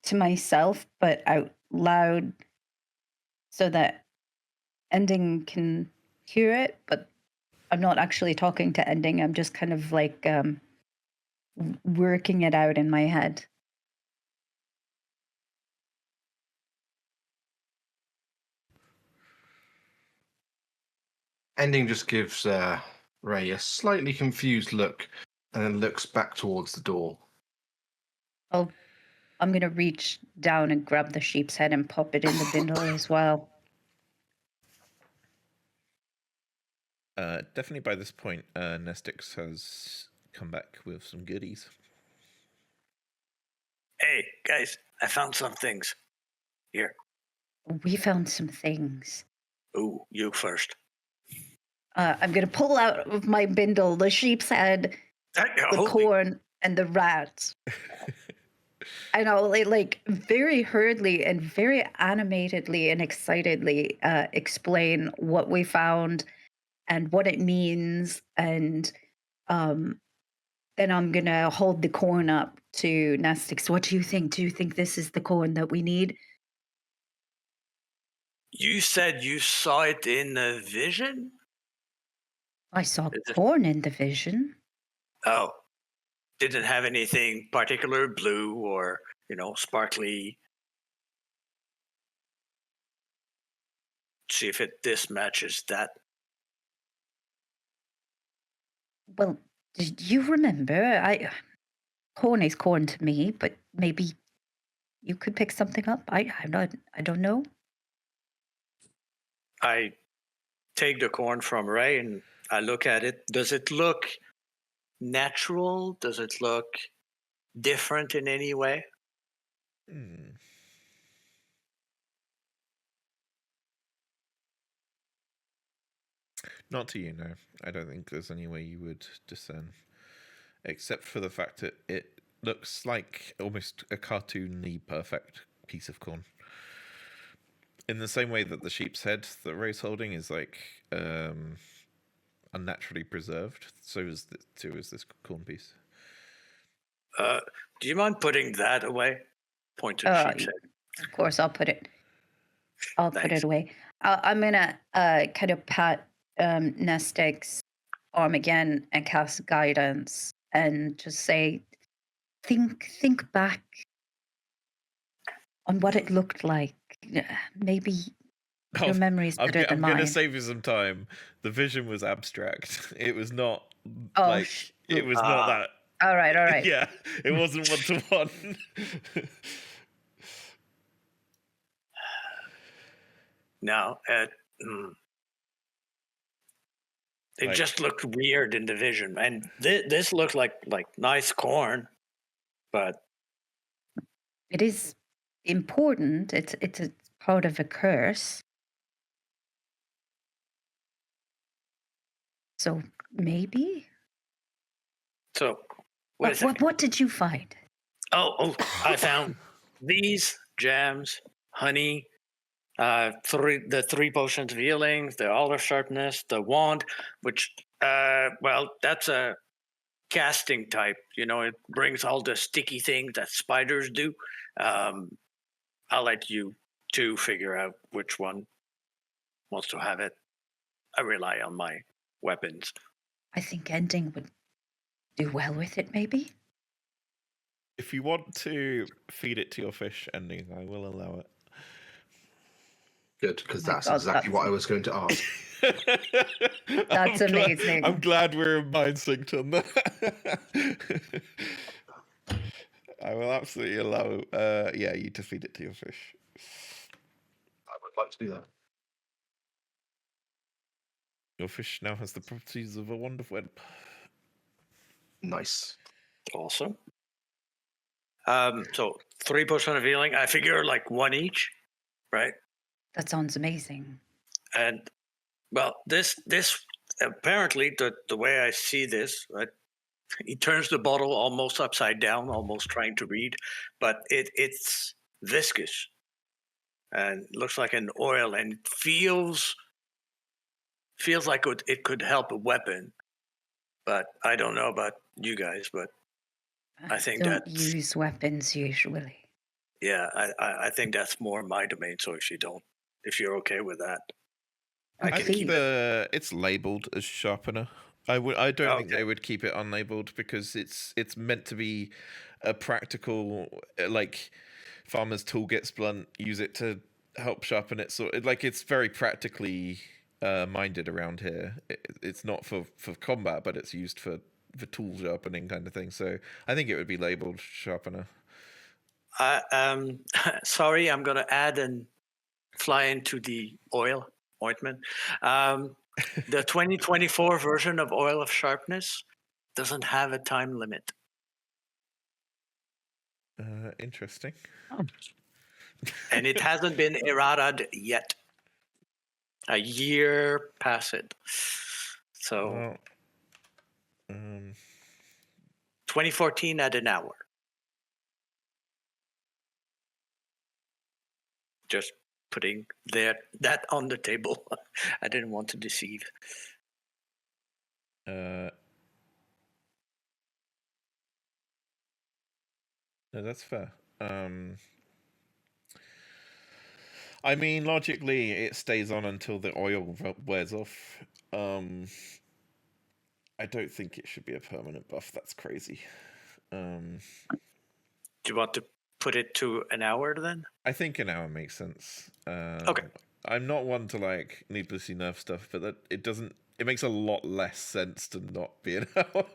to myself, but out loud, so that Ending can hear it, but I'm not actually talking to Ending. I'm just kind of like working it out in my head.
Ending just gives Ray a slightly confused look and then looks back towards the door.
Oh, I'm going to reach down and grab the sheep's head and pop it in the bindle as well.
Definitely by this point, Nestix has come back with some goodies.
Hey, guys, I found some things. Here.
We found some things.
Ooh, you first.
I'm going to pull out of my bindle the sheep's head, the corn, and the rat. I know, like very hurriedly and very animatedly and excitedly explain what we found and what it means, and then I'm gonna hold the corn up to Nestix. What do you think? Do you think this is the corn that we need?
You said you saw it in the vision?
I saw corn in the vision.
Oh. Didn't have anything particular, blue or, sparkly. See if this matches that.
Well, do you remember? Corn is corn to me, but maybe you could pick something up. I don't know.
I take the corn from Ray and I look at it. Does it look natural? Does it look different in any way?
Not to you, no. I don't think there's any way you would discern, except for the fact that it looks like almost a cartoonly perfect piece of corn. In the same way that the sheep's head that Ray's holding is like unnaturally preserved, so is this corn piece.
Do you mind putting that away? Point to the sheep's head.
Of course, I'll put it. I'll put
Thanks.
it away. I'm gonna kind of pat Nesteg's arm again and cast guidance and just say, think back on what it looked like. Maybe your memory is better than mine.
I'm going to save you some time. The vision was abstract. It was not it was not that.
All right.
Yeah, it wasn't one-to-one.
No, it just looked weird in the vision, and this looked like nice corn, but
it is important. It's a part of a curse. So maybe.
So
what did you find?
Oh, I found these gems, honey, the 3 potions of healing, the alder sharpness, the wand, which that's a casting type. It brings all the sticky things that spiders do. I'll let you two figure out which one wants to have it. I rely on my weapons.
I think Ending would do well with it, maybe.
If you want to feed it to your fish, Ending, I will allow it.
Good, because that's exactly what I was going to ask.
That's amazing.
I'm glad we're in mind synced on that. I will absolutely allow you to feed it to your fish.
I would like to do that.
Your fish now has the properties of a wand of web.
Nice.
Awesome. So 3 potions of healing. I figure like 1 each, right?
That sounds amazing.
And this apparently the way I see this, right? He turns the bottle almost upside down, almost trying to read, but it's viscous and looks like an oil, and it feels like it could help a weapon. But I don't know about you guys, but I think
don't use weapons usually.
Yeah, I think that's more my domain. So if you're okay with that,
I think it's labeled as sharpener. I don't think they would keep it unlabeled because it's meant to be a practical, like farmer's tool gets blunt, use it to help sharpen it. So it's very practically minded around here. It's not for combat, but it's used for tool sharpening kind of thing. So I think it would be labeled sharpener.
Sorry, I'm going to add and fly into the ointment. The 2024 version of Oil of Sharpness doesn't have a time limit.
Interesting.
And it hasn't been errataed yet. A year past it. So 2014 at an hour. Just putting that on the table. I didn't want to deceive.
No, that's fair. I mean, logically, it stays on until the oil wears off. I don't think it should be a permanent buff. That's crazy.
Do you want to put it to an hour then?
I think an hour makes sense.
Okay.
I'm not one to needlessly nerf stuff, but it makes a lot less sense to not be an hour.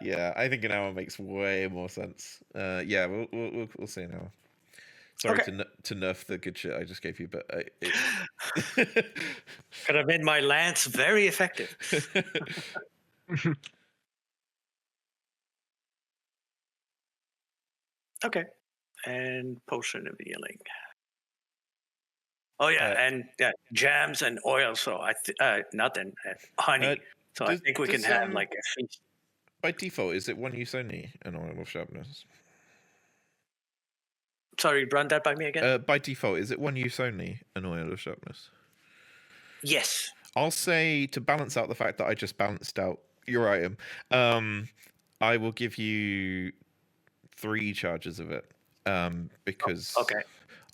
Yeah, I think an hour makes way more sense. We'll say an hour. Sorry to nerf the good shit I just gave you, but
could have made my lance very effective. Okay. And potion of healing. Oh yeah, and jams and oil. So nothing. Honey. So I think we can have like a feast.
By default, is it one use only, an oil of sharpness?
Sorry, run that by me again.
By default, is it one use only, an oil of sharpness?
Yes.
I'll say, to balance out the fact that I just balanced out your item, I will give you 3 charges of it. Because
okay.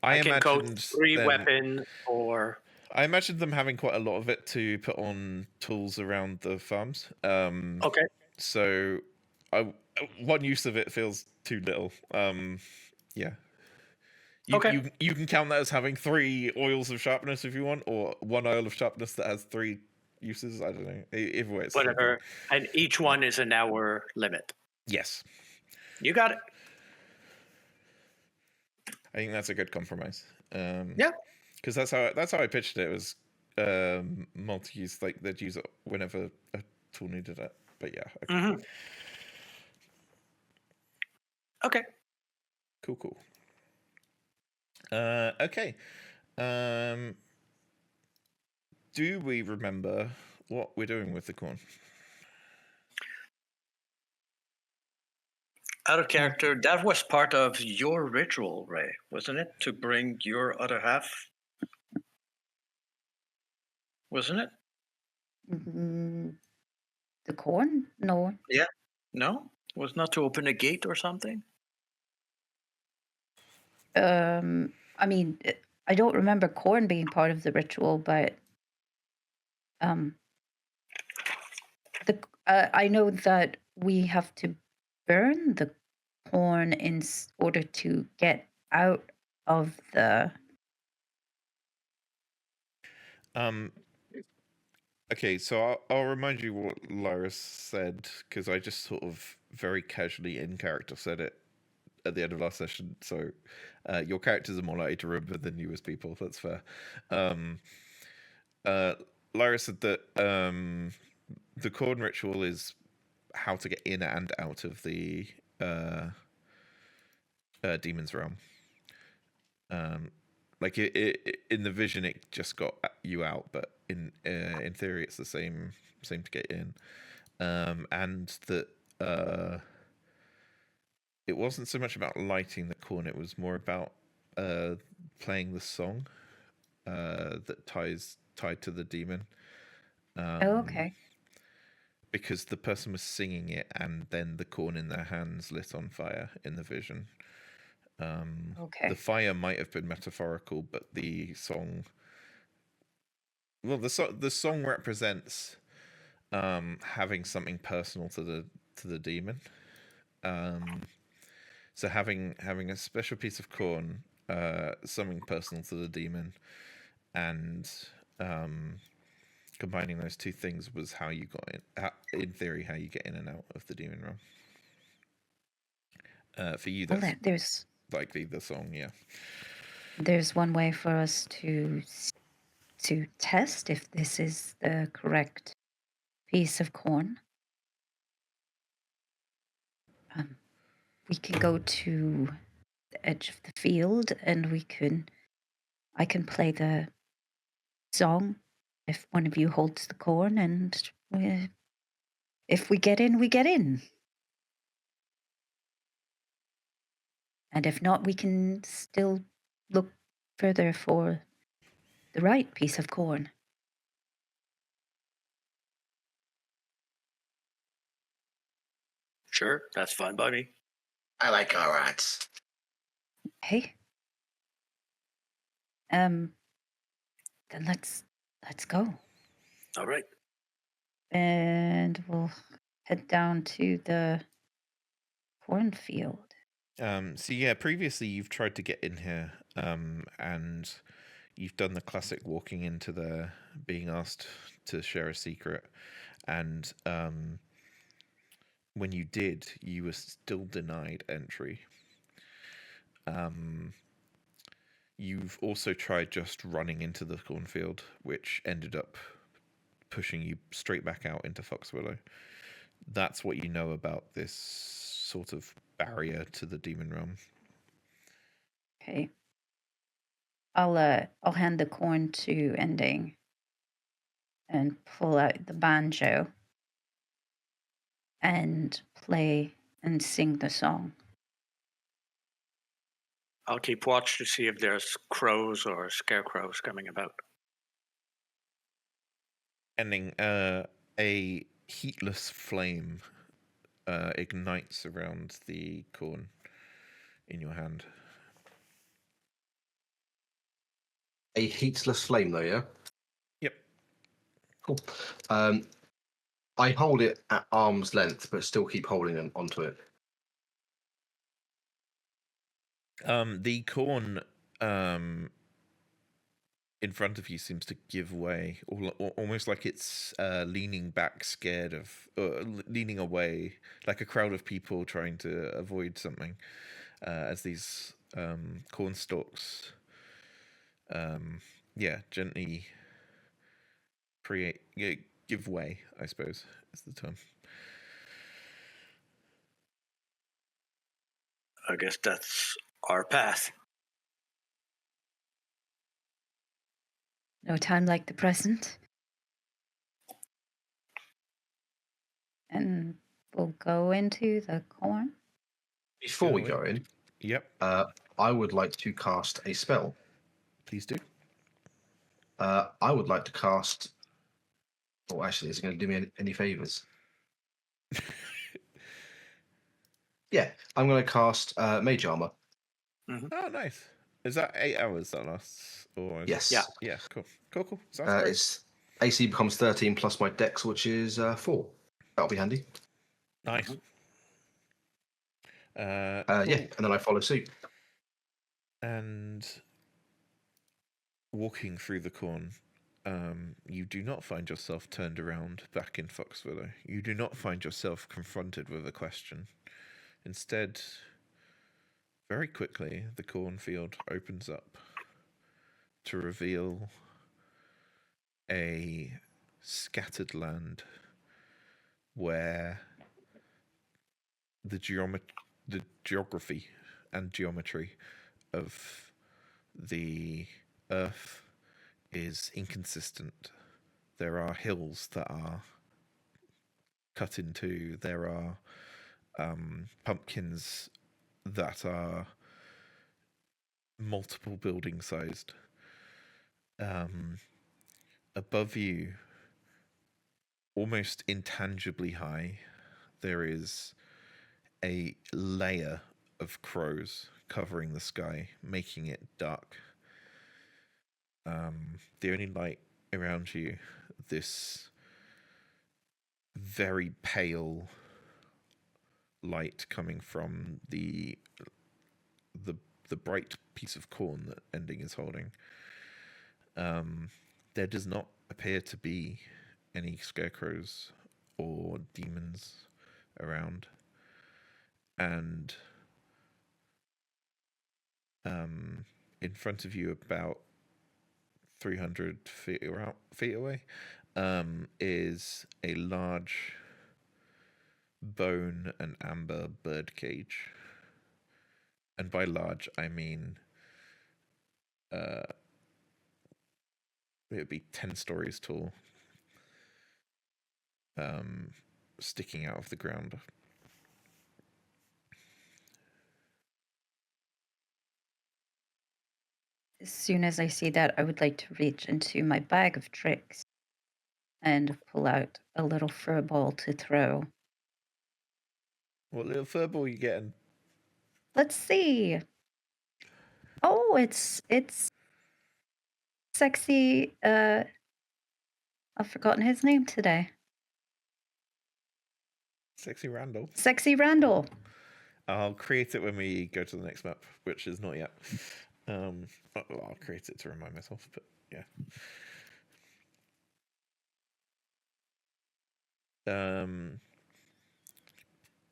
I
can code
imagined
3 weapon or.
I imagined them having quite a lot of it to put on tools around the farms.
Okay.
So, one use of it feels too little. Yeah. You can count that as having 3 oils of sharpness if you want, or 1 oil of sharpness that has 3 uses. I don't know. Either way, it's
whatever. And each one is an hour limit.
Yes.
You got it.
I think that's a good compromise.
Yeah.
Because that's how I pitched it. It was multi-use, like they'd use it whenever a tool needed it. But yeah. Okay.
Mm-hmm. Okay.
Cool. Okay. Do we remember what we're doing with the corn?
Out of character, that was part of your ritual, Ray, wasn't it? To bring your other half? Wasn't it?
The corn? No.
Yeah. No? Was not to open a gate or something?
I mean, I don't remember corn being part of the ritual, but I know that we have to burn the corn in order to get out of the.
Okay, so I'll remind you what Lyris said, because I just sort of very casually in character said it at the end of last session. So your characters are more likely to remember than you as people. That's fair. Lyris said that the corn ritual is how to get in and out of the demon's realm. Like in the vision, it just got you out, but in theory, it's the same to get in, and that it wasn't so much about lighting the corn; it was more about playing the song that tied to the demon.
Okay.
Because the person was singing it, and then the corn in their hands lit on fire in the vision.
Okay.
The fire might have been metaphorical, but the song. Well, the song represents having something personal to the demon. So having a special piece of corn, something personal to the demon, and combining those 2 things was how you got in theory, how you get in and out of the demon realm. For you, that's
there's
likely the song, yeah.
There's one way for us to test if this is the correct piece of corn. We can go to the edge of the field, and I can play the song if one of you holds the corn, and if we get in, we get in. And if not, we can still look further for the right piece of corn.
Sure, that's fine by me.
I like our odds.
Okay. Then let's go.
All right.
And we'll head down to the cornfield.
So yeah, previously you've tried to get in here, and you've done the classic walking into there, being asked to share a secret, and when you did, you were still denied entry. You've also tried just running into the cornfield, which ended up pushing you straight back out into Foxwillow. That's what you know about this sort of barrier to the demon realm.
Okay. I'll hand the corn to Ending and pull out the banjo and play and sing the song.
I'll keep watch to see if there's crows or scarecrows coming about.
Ending, a heatless flame ignites around the corn in your hand.
A heatless flame, though, yeah?
Yep.
Cool. I hold it at arm's length, but still keep holding onto it.
The corn in front of you seems to give way, almost like it's leaning back, scared of, leaning away, like a crowd of people trying to avoid something, as these corn stalks, gently give way, I suppose is the term.
I guess that's our path.
No time like the present. And we'll go into the corn.
Before we go in,
Yep.
I would like to cast a spell.
Please do.
I would like to cast. Oh, actually, is it going to do me any favors? Yeah, I'm going to cast Mage Armor.
Oh, nice. Is that 8 hours that lasts? Or
Yes.
Yeah.
Yeah, cool. Sounds great.
Its AC becomes 13 plus my Dex, which is 4. That'll be handy.
Nice.
Cool.
Yeah,
and then I follow suit.
And walking through the corn, you do not find yourself turned around back in Foxville. You do not find yourself confronted with a question. Instead, very quickly, the cornfield opens up to reveal a scattered land where the geography and geometry of the earth is inconsistent. There are hills that are cut in two. There are pumpkins that are multiple building sized. Above you, almost intangibly high, there is a layer of crows covering the sky, making it dark. The only light around you, this very pale light coming from the bright piece of corn that Ending is holding. There does not appear to be any scarecrows or demons around, and in front of you, about 300 feet away, is a large bone and amber bird cage. And by large, I mean it would be 10 stories tall, sticking out of the ground.
As soon as I see that, I would like to reach into my bag of tricks and pull out a little fur ball to throw.
What little fur ball you getting?
Let's see. Oh, it's sexy. I've forgotten his name today.
Sexy Randall.
Sexy Randall.
I'll create it when we go to the next map, which is not yet. I'll create it to remind myself, but yeah.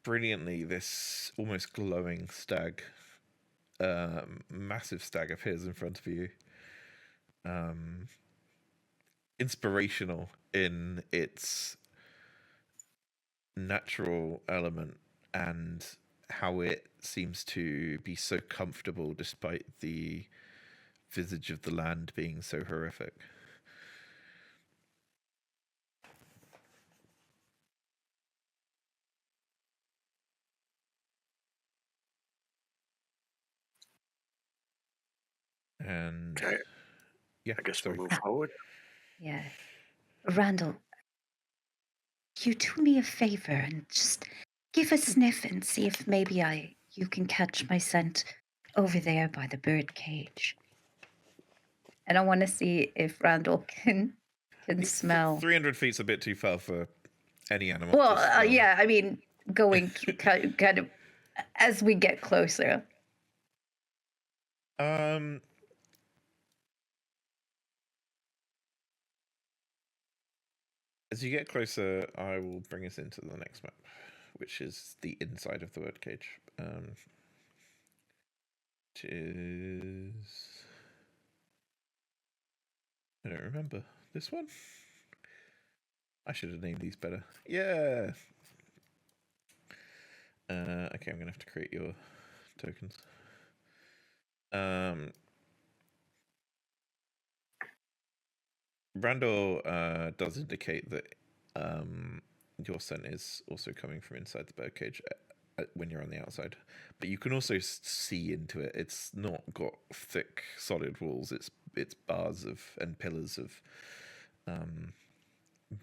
Brilliantly, this almost glowing stag, massive stag, appears in front of you. Inspirational in its natural element and how it seems to be so comfortable despite the visage of the land being so horrific. And
Okay.
yeah,
I guess
sorry.
we'll move forward.
Yeah. Randall, you do me a favor and just give a sniff and see if maybe you can catch my scent over there by the bird cage. And I want to see if Randall can smell.
300 feet's a bit too far for any animal.
Well, yeah, I mean, going kind of as we get closer.
As you get closer, I will bring us into the next map, which is the inside of the birdcage. Which is... I don't remember. This one? I should have named these better. Yeah! Okay, I'm going to have to create your tokens. Randall does indicate that your scent is also coming from inside the birdcage when you're on the outside, but you can also see into it. It's not got thick, solid walls. It's bars and pillars of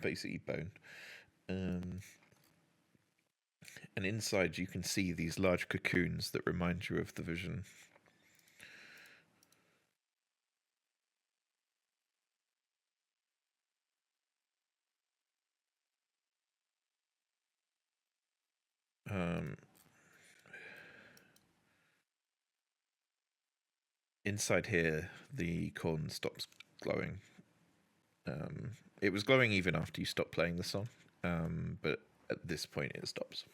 basically bone. And inside you can see these large cocoons that remind you of the vision. Inside here, the corn stops glowing. It was glowing even after you stopped playing the song, but at this point it stops.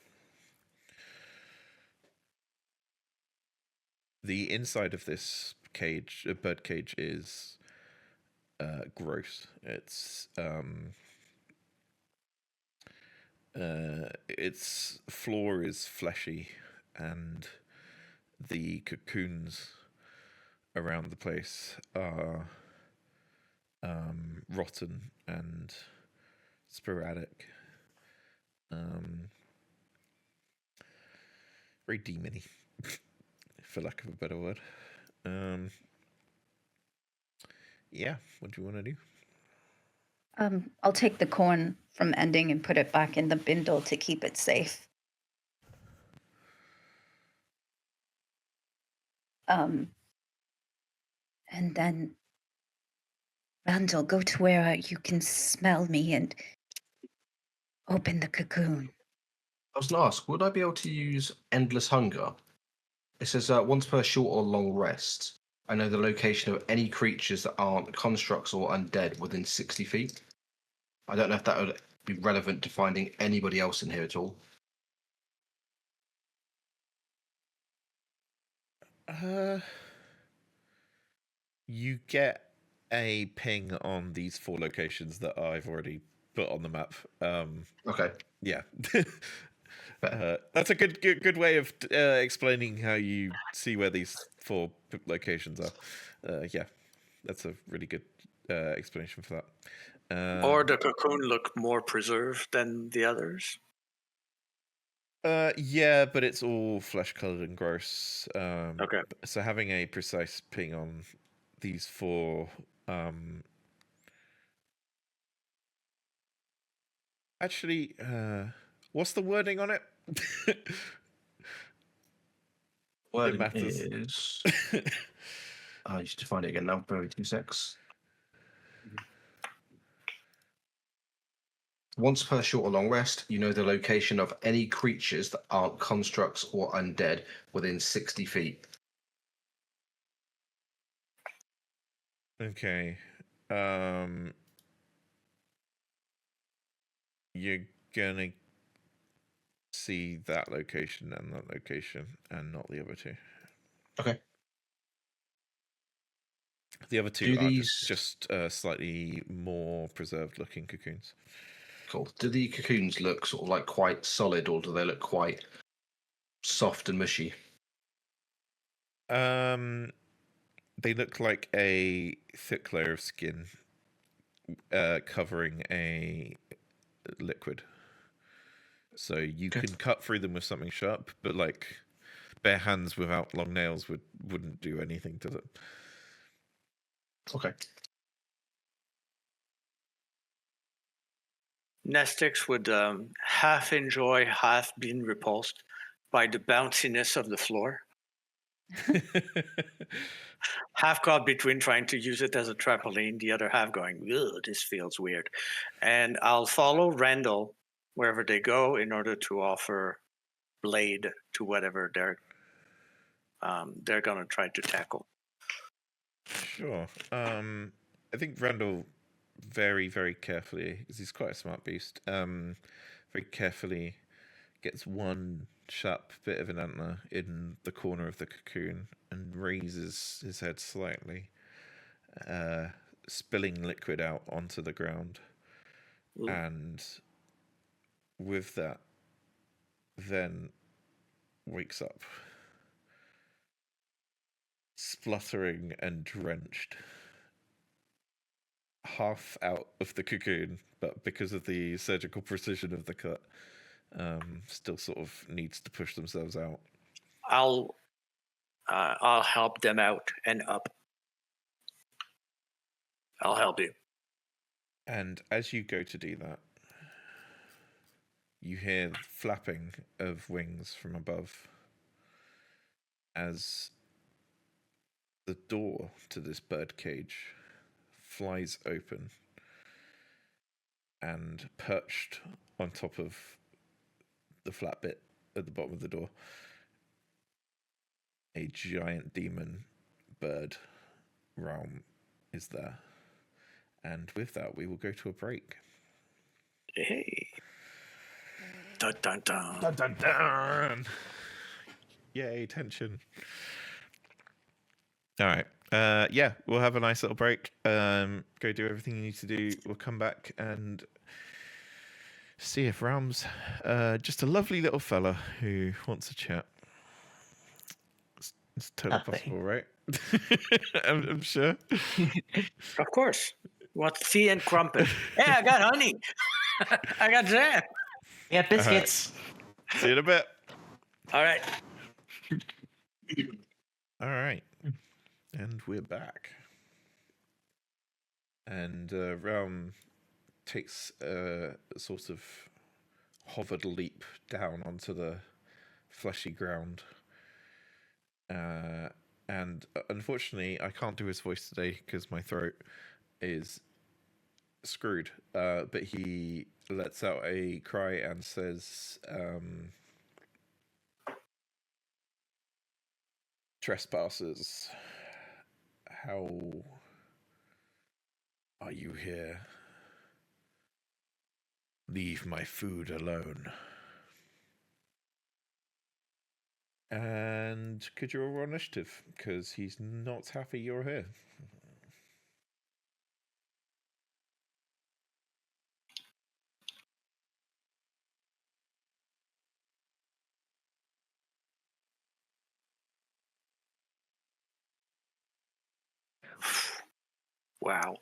The inside of this cage, a bird cage, is gross. Its floor is fleshy, and the cocoons around the place are rotten and sporadic. Very demony, for lack of a better word. Yeah, what do you want to do?
I'll take the corn from Ending and put it back in the bindle to keep it safe. And then, Randall, go to where you can smell me and open the cocoon.
I was going to ask, would I be able to use Endless Hunger? It says once per short or long rest. I know the location of any creatures that aren't constructs or undead within 60 feet. I don't know if that would be relevant to finding anybody else in here at all.
You get a ping on these 4 locations that I've already put on the map.
Okay.
Yeah. That's a good way of explaining how you see where these 4 locations are. Yeah, that's a really good explanation for that.
Or the cocoon look more preserved than the others?
Yeah, but it's all flesh-colored and gross.
Okay.
So having a precise ping on these 4... Actually, what's the wording on it?
Wording is... I need to find it again now. Bear with 2 secs. Once per short or long rest, you know the location of any creatures that aren't constructs or undead within 60 feet.
Okay. You're gonna see that location and that location and not the other 2.
Okay.
The other 2 are just slightly more preserved looking cocoons.
Cool. Do the cocoons look sort of like quite solid, or do they look quite soft and mushy?
They look like a thick layer of skin covering a liquid. So you
Okay.
can cut through them with something sharp, but like bare hands without long nails wouldn't do anything to them.
Okay.
Nestix would half enjoy, half being repulsed by the bounciness of the floor. Half caught between trying to use it as a trampoline, the other half going, ugh, this feels weird. And I'll follow Randall wherever they go in order to offer blade to whatever they're going to try to tackle.
Sure. I think Randall very, very carefully, because he's quite a smart beast, very carefully gets one sharp bit of an antler in the corner of the cocoon and raises his head slightly, spilling liquid out onto the ground.
Ooh.
And with that, then wakes up, spluttering and drenched, half out of the cocoon, but because of the surgical precision of the cut, still sort of needs to push themselves out.
I'll help them out and up. I'll help you.
And as you go to do that, you hear the flapping of wings from above as the door to this birdcage flies open, and perched on top of the flat bit at the bottom of the door, a giant demon bird realm is there. And with that, we will go to a break.
Hey. Dun dun dun.
Dun dun dun! Yay, tension. All right. Yeah, we'll have a nice little break. Go do everything you need to do. We'll come back and see if Ram's just a lovely little fella who wants to chat. It's totally possible, right? I'm sure.
Of course. What's tea and crumpet? Hey, I got honey. I got jam.
Yeah, biscuits.
See you in a bit.
All right.
All right. And we're back. And Realm takes a sort of hovered leap down onto the fleshy ground. And unfortunately, I can't do his voice today because my throat is screwed. But he lets out a cry and says, "Trespassers, how are you here? Leave my food alone." And could you roll initiative? Because he's not happy you're here.
Wow.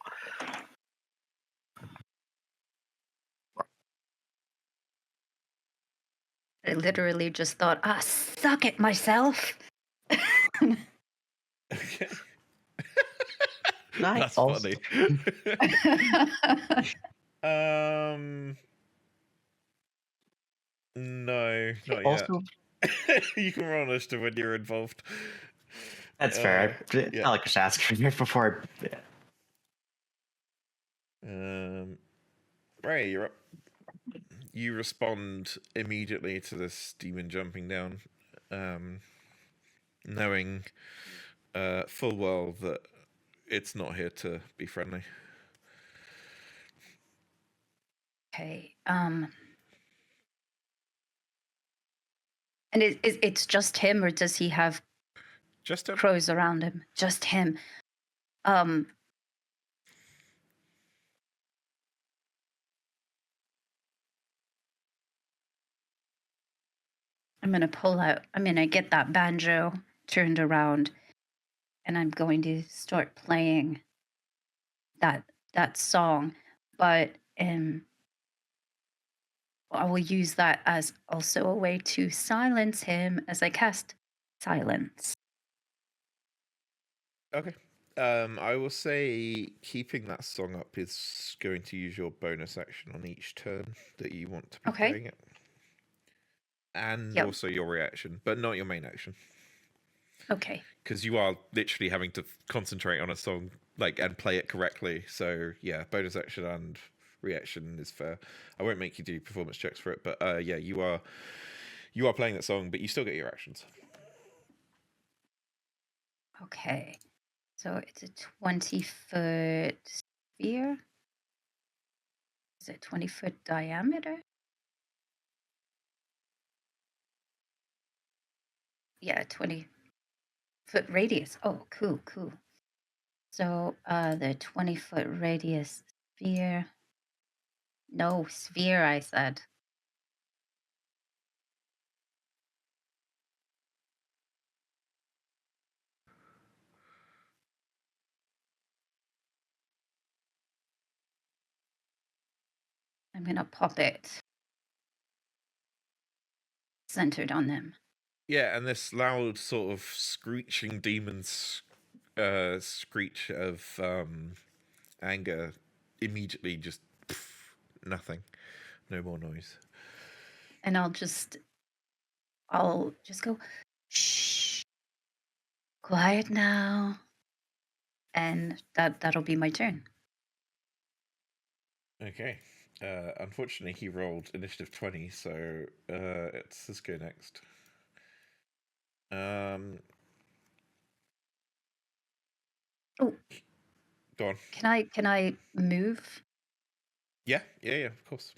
I literally just thought, suck it myself.
Okay.
Nice.
That's funny. No, not
Also,
yet. You can roll initiative when you're involved.
that's fair.
yeah.
I like just ask before.
Ray, you're up. You respond immediately to this demon jumping down, knowing full well that it's not here to be friendly.
Okay. And it's just him, or does he have
Just a
crows around him? Just him. I'm going to pull out, I'm going to get that banjo turned around, and I'm going to start playing that song. But I will use that as also a way to silence him as I cast silence.
Okay. I will say keeping that song up is going to use your bonus action on each turn that you want to be
Okay.
playing it. And
Yep.
also your reaction, but not your main action.
Okay.
Because you are literally having to concentrate on a song and play it correctly. So yeah, bonus action and reaction is fair. I won't make you do performance checks for it, but yeah, you are playing that song, but you still get your actions.
Okay. So it's a 20-foot sphere. Is it 20-foot diameter? Yeah, 20-foot radius. Oh, cool. So the 20-foot radius sphere. No, sphere, I said. I'm going to pop it centered on them.
Yeah, and this loud sort of screeching demon's screech of anger immediately just nothing. No more noise.
And I'll just go, shh, quiet now. And that'll be my turn.
Okay. Unfortunately, he rolled initiative 20, so it's let's go next.
Oh,
go on.
can I move?
Yeah, of course.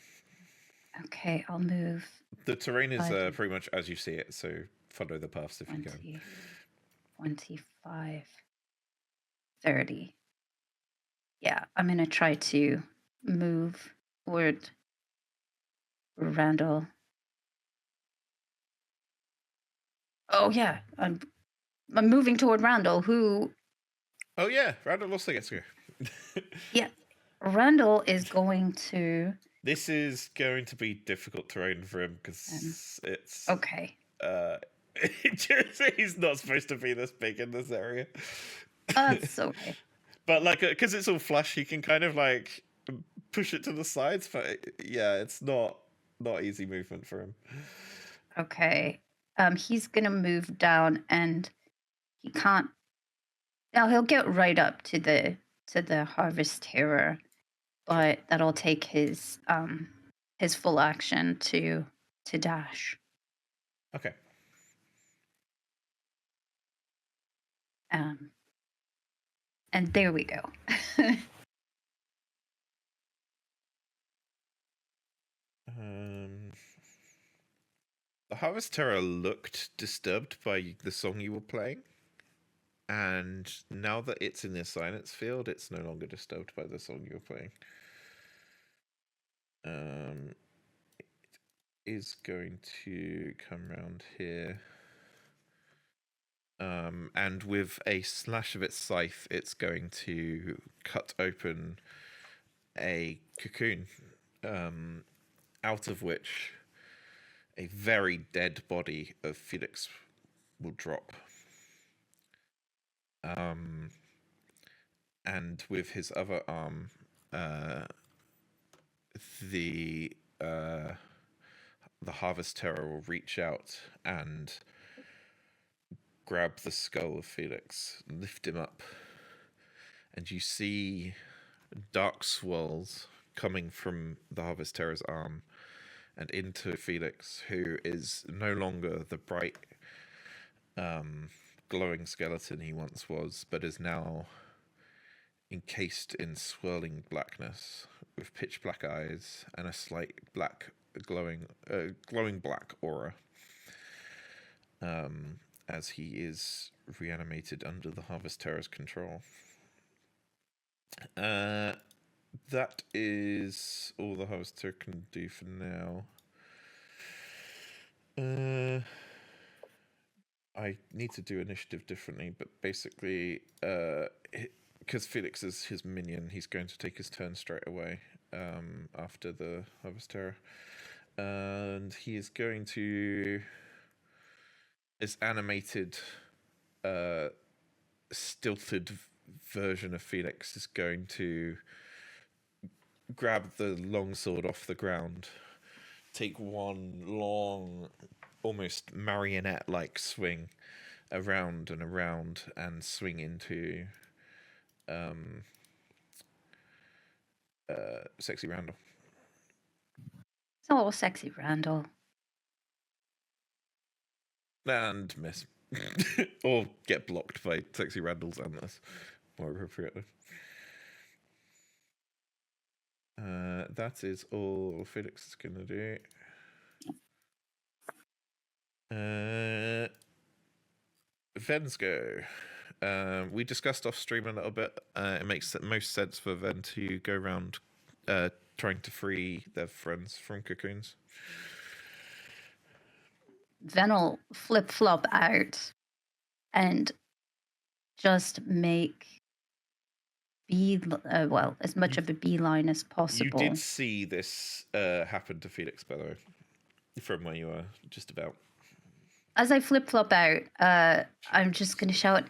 Okay, I'll move.
The terrain is
5,
pretty much as you see it, so follow the paths if you
20,
can.
25, 30. Yeah, I'm going to try to move toward Randall. Oh, yeah, I'm moving toward Randall, who...
Oh, yeah, Randall also gets to go.
Yeah, Randall is going to...
This is going to be difficult terrain for him because it's...
Okay.
He's not supposed to be this big in this area.
That's okay.
But because it's all flush, he can kind of push it to the sides. But yeah, it's not easy movement for him.
Okay. He's gonna move down, and he can't. Now he'll get right up to the harvest terror, but that'll take his full action to dash.
Okay.
And there we go.
The Harvest Terror looked disturbed by the song you were playing, and now that it's in the silence field, it's no longer disturbed by the song you were playing. It is going to come around here. And with a slash of its scythe, it's going to cut open a cocoon, out of which a very dead body of Felix will drop. And with his other arm, the Harvest Terror will reach out and grab the skull of Felix, lift him up, and you see dark swirls coming from the Harvest Terror's arm and into Felix, who is no longer the bright, glowing skeleton he once was, but is now encased in swirling blackness, with pitch black eyes and a slight glowing black aura. As he is reanimated under the Harvest Terror's control. That is all the Harvest Terror can do for now. I need to do initiative differently, but basically, because Felix is his minion, he's going to take his turn straight away after the Harvest Terror. And he is going to... This animated, stilted version of Felix is going to grab the longsword off the ground, take one long, almost marionette-like swing around and around, and swing into Sexy Randall.
Oh, sexy Randall.
And miss. Or get blocked by Sexy Randall's antlers, more appropriately. That is all Felix is going to do. Ven's go. We discussed off stream a little bit. It makes the most sense for Ven to go around trying to free their friends from cocoons.
Ven will flip flop out and just make as much of a beeline as possible.
You did see this happen to Felix, by the way, from where you are, just about.
As I flip flop out, I'm just going to shout,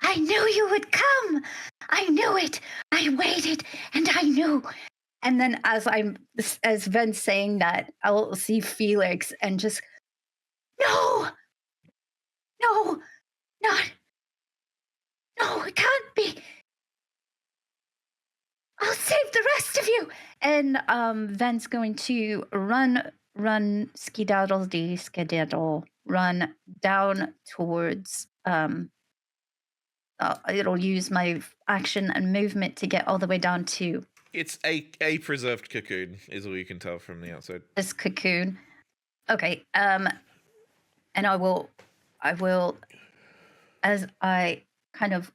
"I knew you would come! I knew it! I waited and I knew!" And then as Ven's saying that, I'll see Felix and just, no, it can't be. I'll save the rest of you. And Ven's going to run skedaddle, run down towards. It'll use my action and movement to get all the way down to.
It's a preserved cocoon, is all you can tell from the outside.
This cocoon. Okay. And I will, as I kind of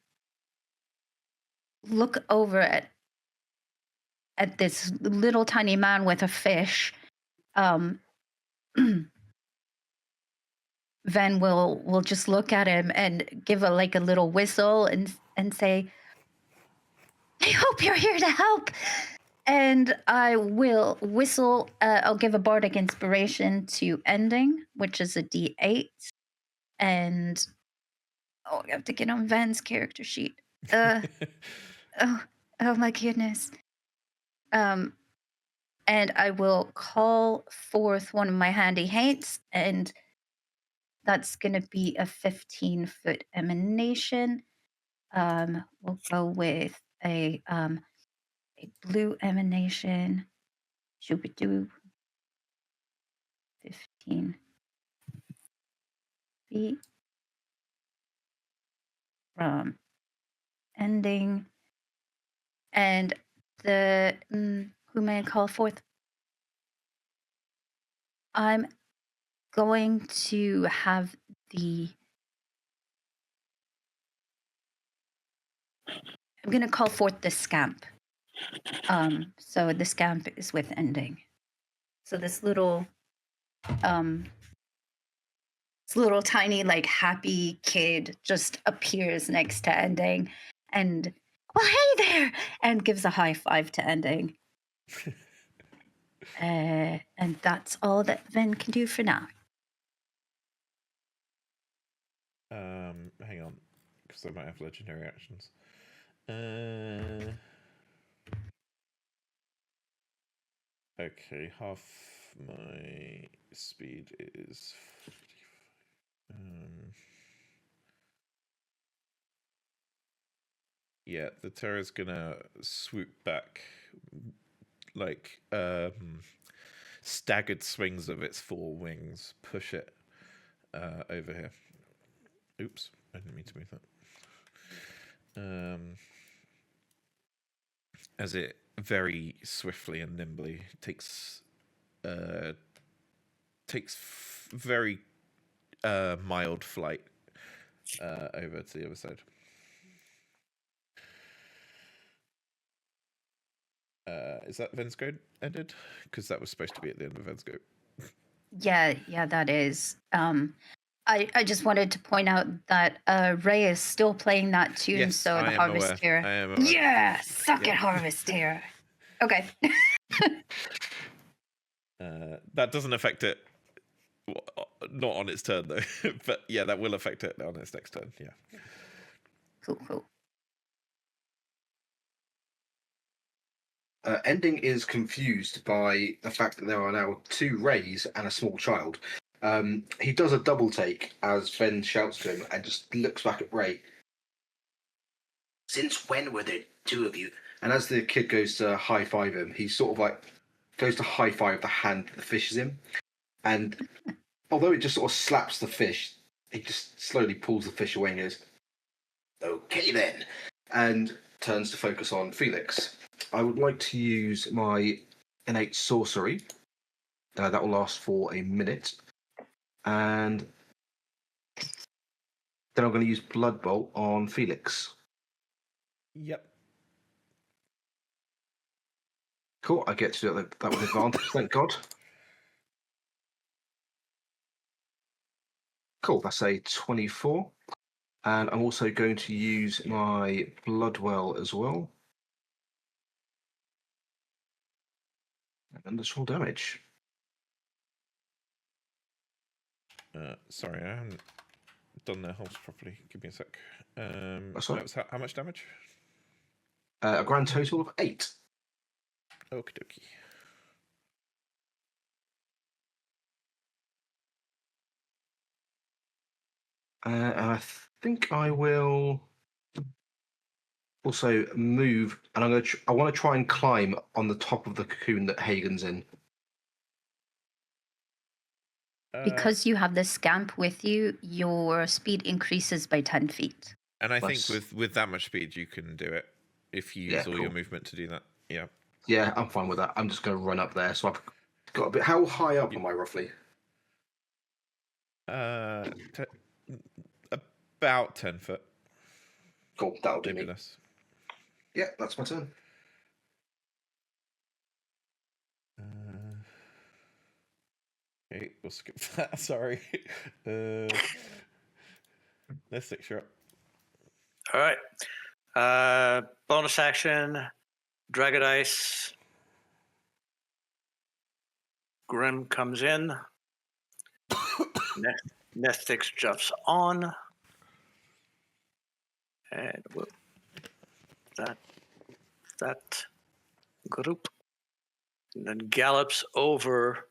look over at this little tiny man with a fish, Ven will just look at him and give a little whistle and say, "I hope you're here to help." And I will whistle. I'll give a bardic inspiration to ending, which is a D8. And I have to get on Ven's character sheet. Oh my goodness. And I will call forth one of my handy haints, and that's going to be a 15-foot emanation. We'll go with a blue emanation. Should we do 15 feet from ending? And the who may I call forth? I'm going to have I'm going to call forth the scamp. So the scamp is with ending. So this little tiny happy kid just appears next to ending and, "Well, hey there," and gives a high five to ending. And that's all that Ven can do for now.
Hang on, because I might have legendary actions. Okay, half my speed is 55. Yeah, the terror's gonna swoop back, staggered swings of its four wings, push it over here. Oops, I didn't mean to move that. As it very swiftly and nimbly takes very mild flight over to the other side. Is that Ven's go ended? Because that was supposed to be at the end of Ven's go.
Yeah, that is. I just wanted to point out that Ray is still playing that tune,
Yes,
so
I
the
am
Harvest
aware.
Terror.
I am aware.
Yeah, suck
Yeah.
it, Harvest Terror. Okay.
That doesn't affect it. Not on its turn though, but yeah, that will affect it on its next turn. Yeah.
Cool.
Ending is confused by the fact that there are now 2 Rays and a small child. He does a double take as Ben shouts to him and just looks back at Ray.
Since when were there 2 of you?
And as the kid goes to high five him, he sort of like goes to high five the hand that the fish is in. And although it just sort of slaps the fish, he just slowly pulls the fish away and goes,
Okay then.
and turns to focus on Felix. I would like to use my innate sorcery. That will last for a minute. And then I'm going to use Blood Bolt on Felix.
Yep.
Cool, I get to do that with advantage, thank God. Cool, that's a 24. And I'm also going to use my Bloodwell as well. And additional damage.
Sorry, I haven't done their holes properly. Give me a sec.
That's all right.
That was how much damage?
A grand total of 8.
Okie dokie.
And I think I will also move, and I want to try and climb on the top of the cocoon that Hagen's in.
Because you have the scamp with you, your speed increases by 10 feet.
And I
Nice.
think with that much speed, you can do it if you use
Yeah,
all your
cool.
movement to do that. Yeah.
Yeah, I'm fine with that. I'm just going to run up there. So I've got a bit. How high up am I roughly?
About 10 foot.
Cool, that'll do
Maybe
me.
less.
Yeah, that's my turn.
Okay, we'll skip that. Sorry. Let's fix you up.
All right. Bonus action. Dragon Ice. Grim comes in. Nestix jumps on. And that group. And then gallops over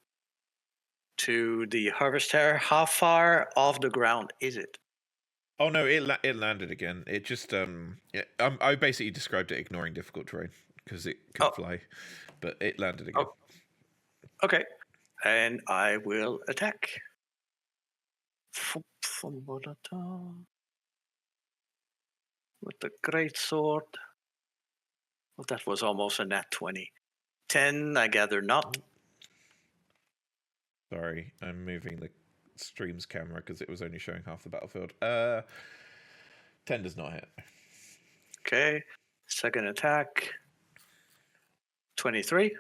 to the Harvester. How far off the ground is it?
Oh no, it landed again. It just I basically described it ignoring difficult terrain because it could fly, but it landed again.
Oh. Okay, and I will attack. With the great sword. Well, that was almost a nat 20. 10, I gather not.
Sorry, I'm moving the stream's camera because it was only showing half the battlefield. 10 does not hit.
Okay, second attack. 23.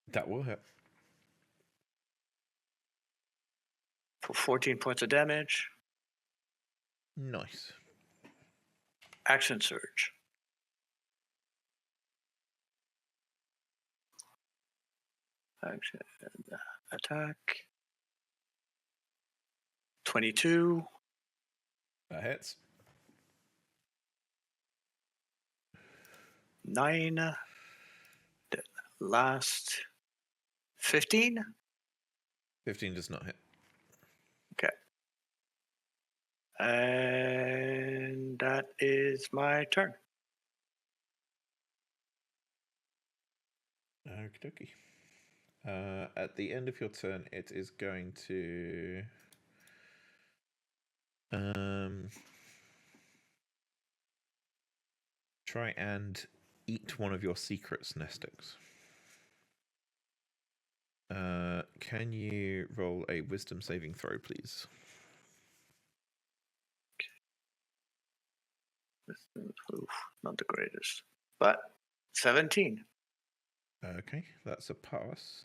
That will hit.
For 14 points of damage.
Nice.
Action surge. Action attack. 22.
That hits.
9. The last 15.
15 does not hit.
Okay. And that is my turn.
Okie dokie. At the end of your turn, it is going to try and eat one of your secrets, Nestix. Can you roll a wisdom saving throw, please?
Oof, not the greatest, but 17.
Okay, that's a pass.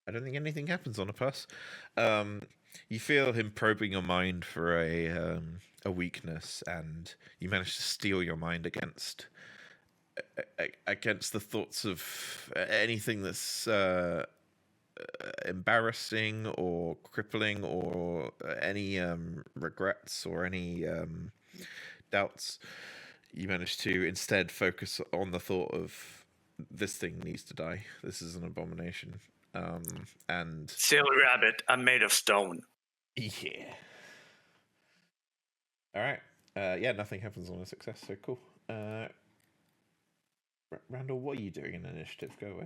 I don't think anything happens on a pass. You feel him probing your mind for a weakness, and you manage to steel your mind against the thoughts of anything that's embarrassing or crippling, or any regrets or any doubts. You manage to instead focus on the thought of this thing needs to die. This is an abomination. And
Silly rabbit, I'm made of stone.
yeah. All right. Yeah, nothing happens on a success, so cool. Randall, what are you doing in initiative? Go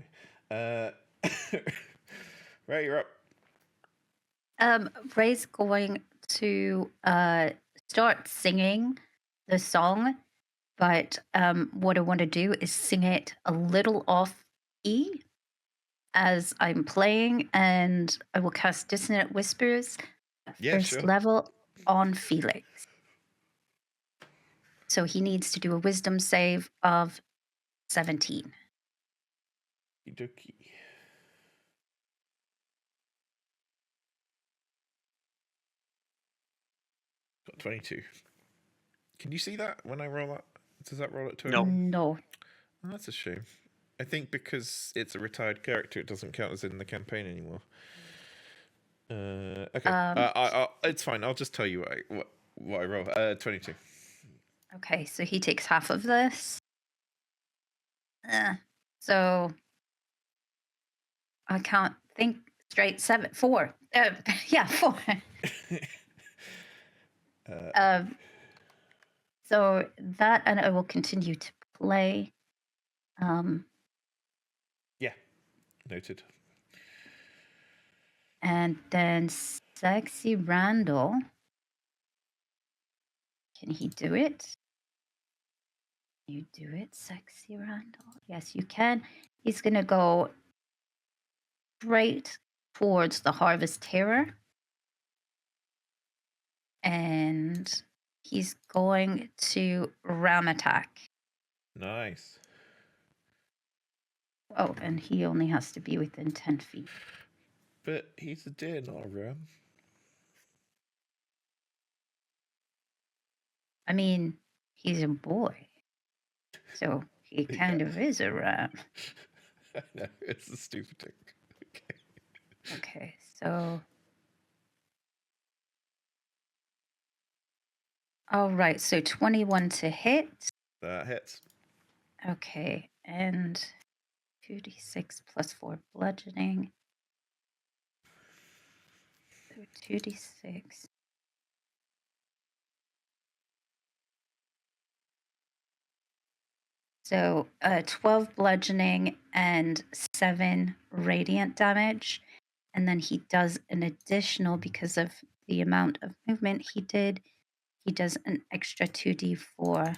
away. Right, you're up.
Ray's going to start singing the song, but what I want to do is sing it a little off E as I'm playing, and I will cast Dissonant Whispers at
Yeah,
first
sure.
level on Felix. So he needs to do a wisdom save of 17.
Okey-dokey. Got 22. Can you see that when I roll that? Does that roll at 20?
No.
No.
Oh, that's a shame. I think because it's a retired character, it doesn't count as in the campaign anymore. Okay. It's fine. I'll just tell you what I roll. 22.
Okay, so he takes half of this. So I can't think straight. 4. Yeah, 4. So that, and I will continue to play.
Yeah. Noted.
And then Sexy Randall. Can he do it? You do it, Sexy Randall? Yes, you can. He's going to go straight towards the Harvest Terror. And he's going to ram attack.
Nice.
Oh, and he only has to be within 10 feet.
But he's a deer, not a ram.
I mean, he's a boy. So he kind of is a ram.
No, it's a stupid thing. Okay.
Okay, so. All right, so 21 to hit.
That hits.
Okay, and 2d6 plus 4 bludgeoning. So 2d6. So 12 bludgeoning and 7 radiant damage. And then he does an additional, because of the amount of movement he did, he does an extra 2d4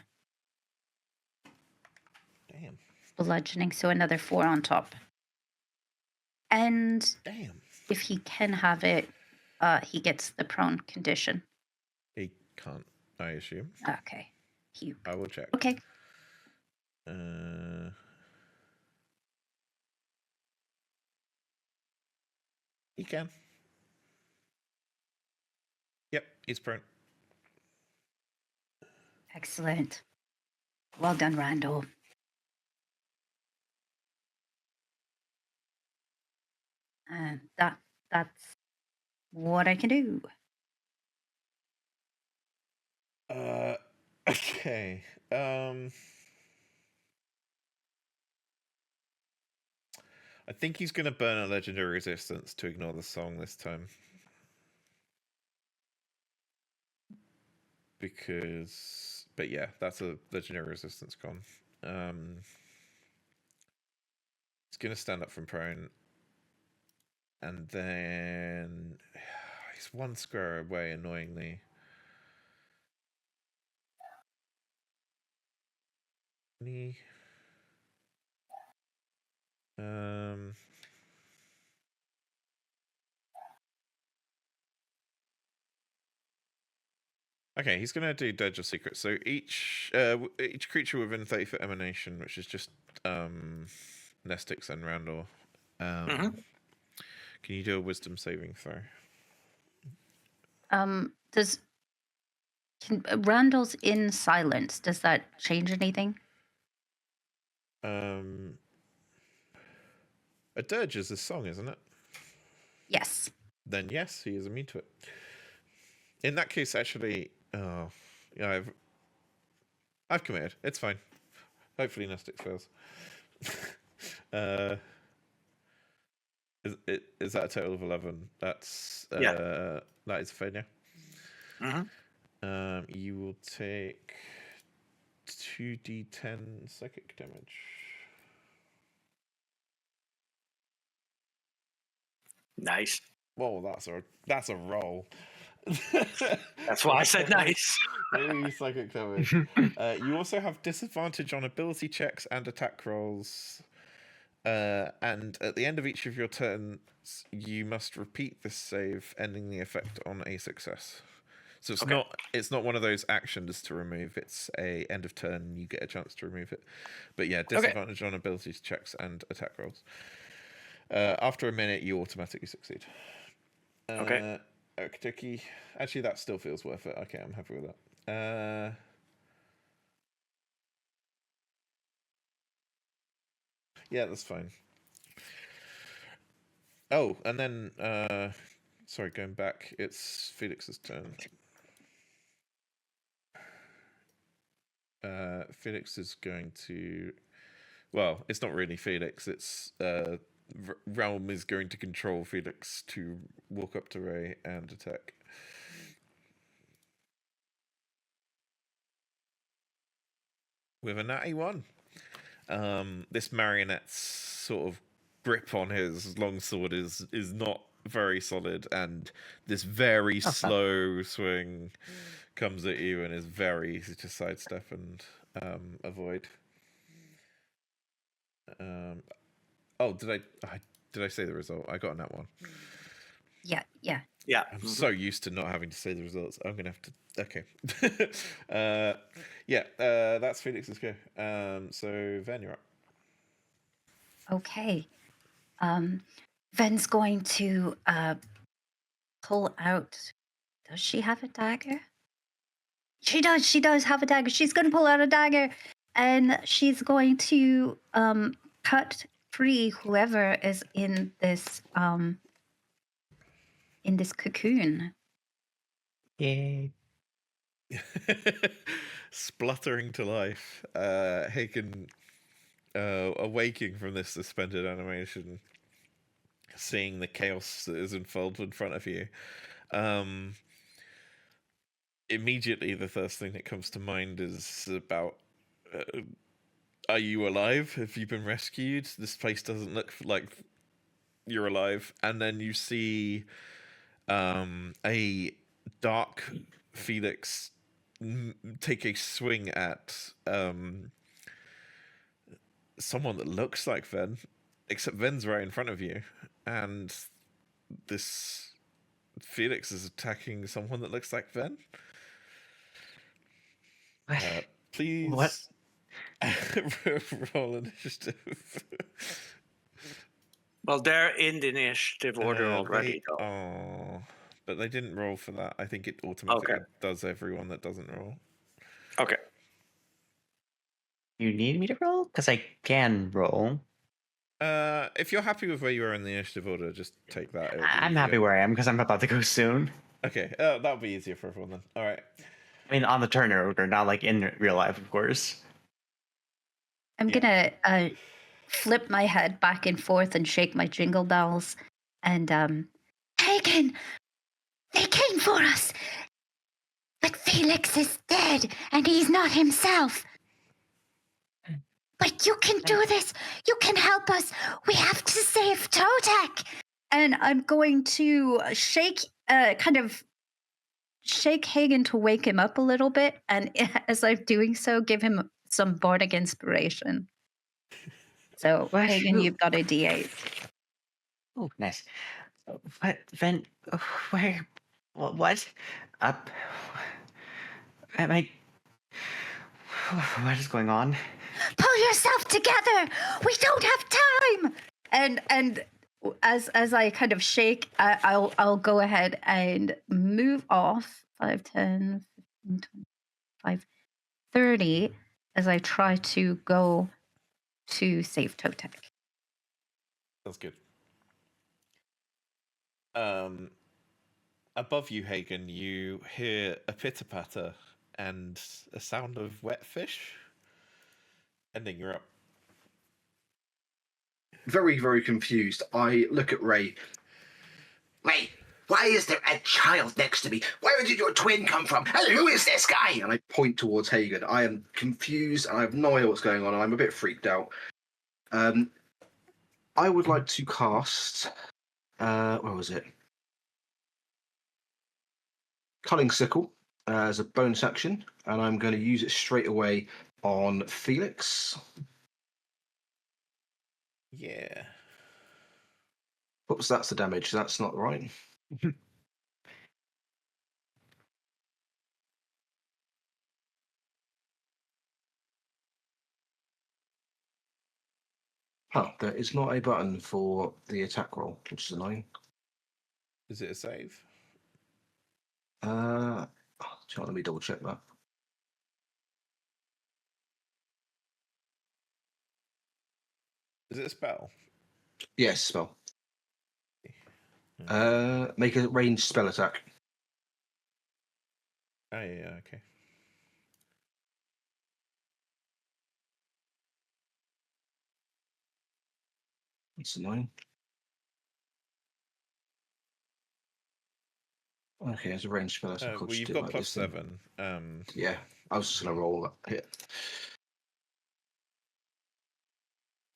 Damn.
bludgeoning, so another 4 on top. And
Damn.
if he can have it, he gets the prone condition.
He can't, I assume.
Okay.
I will check.
Okay.
He can. Yep, he's prone.
Excellent. Well done, Randall. And that's what I can do.
Okay. I think he's going to burn a legendary resistance to ignore the song this time. But yeah, that's a legendary resistance gone. He's going to stand up from prone. And then he's one square away, annoyingly. Okay, he's going to do Dirge of Secret. So each creature within 30 foot emanation, which is just Nestix and Randall, Can you do a wisdom saving throw?
Randall's in silence. Does that change anything?
A dirge is a song, isn't it?
Yes.
Then yes, he is immune to it. In that case, actually, yeah, I've committed. It's fine. Hopefully, Nestix fails. Is that a total of 11? That's
Yeah.
That is a failure.
Mm-hmm.
You will take 2d10 psychic damage.
Nice.
Whoa, that's a roll.
That's why I said nice.
Maybe psychic damage. You also have disadvantage on ability checks and attack rolls. And at the end of each of your turns, you must repeat this save, ending the effect on a success. So it's not one of those actions to remove. It's a end of turn. You get a chance to remove it. But yeah, disadvantage on abilities checks and attack rolls. After a minute, you automatically succeed.
Okay.
Okey-dokey. Actually, that still feels worth it. Okay, I'm happy with that. Yeah, that's fine. Oh, and then sorry, going back, it's Felix's turn. Felix is going to... Well, it's not really Felix, it's... Realm is going to control Felix to walk up to Ray and attack. With a natty 1. This marionette's sort of grip on his longsword is not very solid, and this very slow swing comes at you and is very easy to sidestep and avoid. Did I say the result? I got a nat 1.
Yeah.
I'm so used to not having to say the results. I'm gonna have to. Okay. That's Felix's go. So Ven, you're up.
Okay. Ven's going to pull out. Does she have a dagger? She does have a dagger. She's going to pull out a dagger, and she's going to cut free whoever is in this cocoon.
Yay.
Spluttering to life, Hagen awaking from this suspended animation, seeing the chaos that is unfolded in front of you. Immediately, the first thing that comes to mind is about, are you alive? Have you been rescued? This place doesn't look like you're alive. And then you see a dark Felix take a swing at someone that looks like Ven, except Ven's right in front of you, and this Felix is attacking someone that looks like Ven. Please.
What?
Roll initiative.
Well, they're in the initiative order already, though.
Oh, but they didn't roll for that. I think it automatically does everyone that doesn't roll.
Okay.
You need me to roll? Because I can roll.
If you're happy with where you are in the initiative order, just take that.
I'm happy where I am because I'm about to go soon.
Okay, that'll be easier for everyone then. All right.
I mean, on the turn order, not like in real life, of course.
I'm gonna flip my head back and forth and shake my jingle bells. And Hagen, they came for us, but Felix is dead, and he's not himself. But you can do this. You can help us. We have to save Totek. And I'm going to shake Hagen to wake him up a little bit, and as I'm doing so, give him some bardic inspiration. So, Hagen, you've got a D8.
Oh, nice. What? Ven? Where? What? Up? Am I? What is going on?
Pull yourself together. We don't have time. And as I kind of shake, I'll go ahead and move off 5, 10, 15, 25, 30 as I try to go to save Totek.
That's good. Above you, Hagen, you hear a pitter-patter and a sound of wet fish. Ending, you're up.
Very, very confused. I look at Ray.
Ray, why is there a child next to me? Where did your twin come from? And who is this guy?
And I point towards Hagen. I am confused and I have no idea what's going on. I'm a bit freaked out. I would like to cast. Where was it? Culling Sickle as a bonus action, and I'm going to use it straight away on Felix.
Yeah.
Oops, that's the damage. That's not right. Oh, there is not a button for the attack roll, which is annoying.
Is it a save?
Let me double check that.
Is it a spell?
Yes, spell. Make a ranged spell attack.
Oh, yeah, okay.
That's annoying. Okay, it's a ranged spell attack.
Well, you've got +7.
Yeah, I was just going to roll that hit.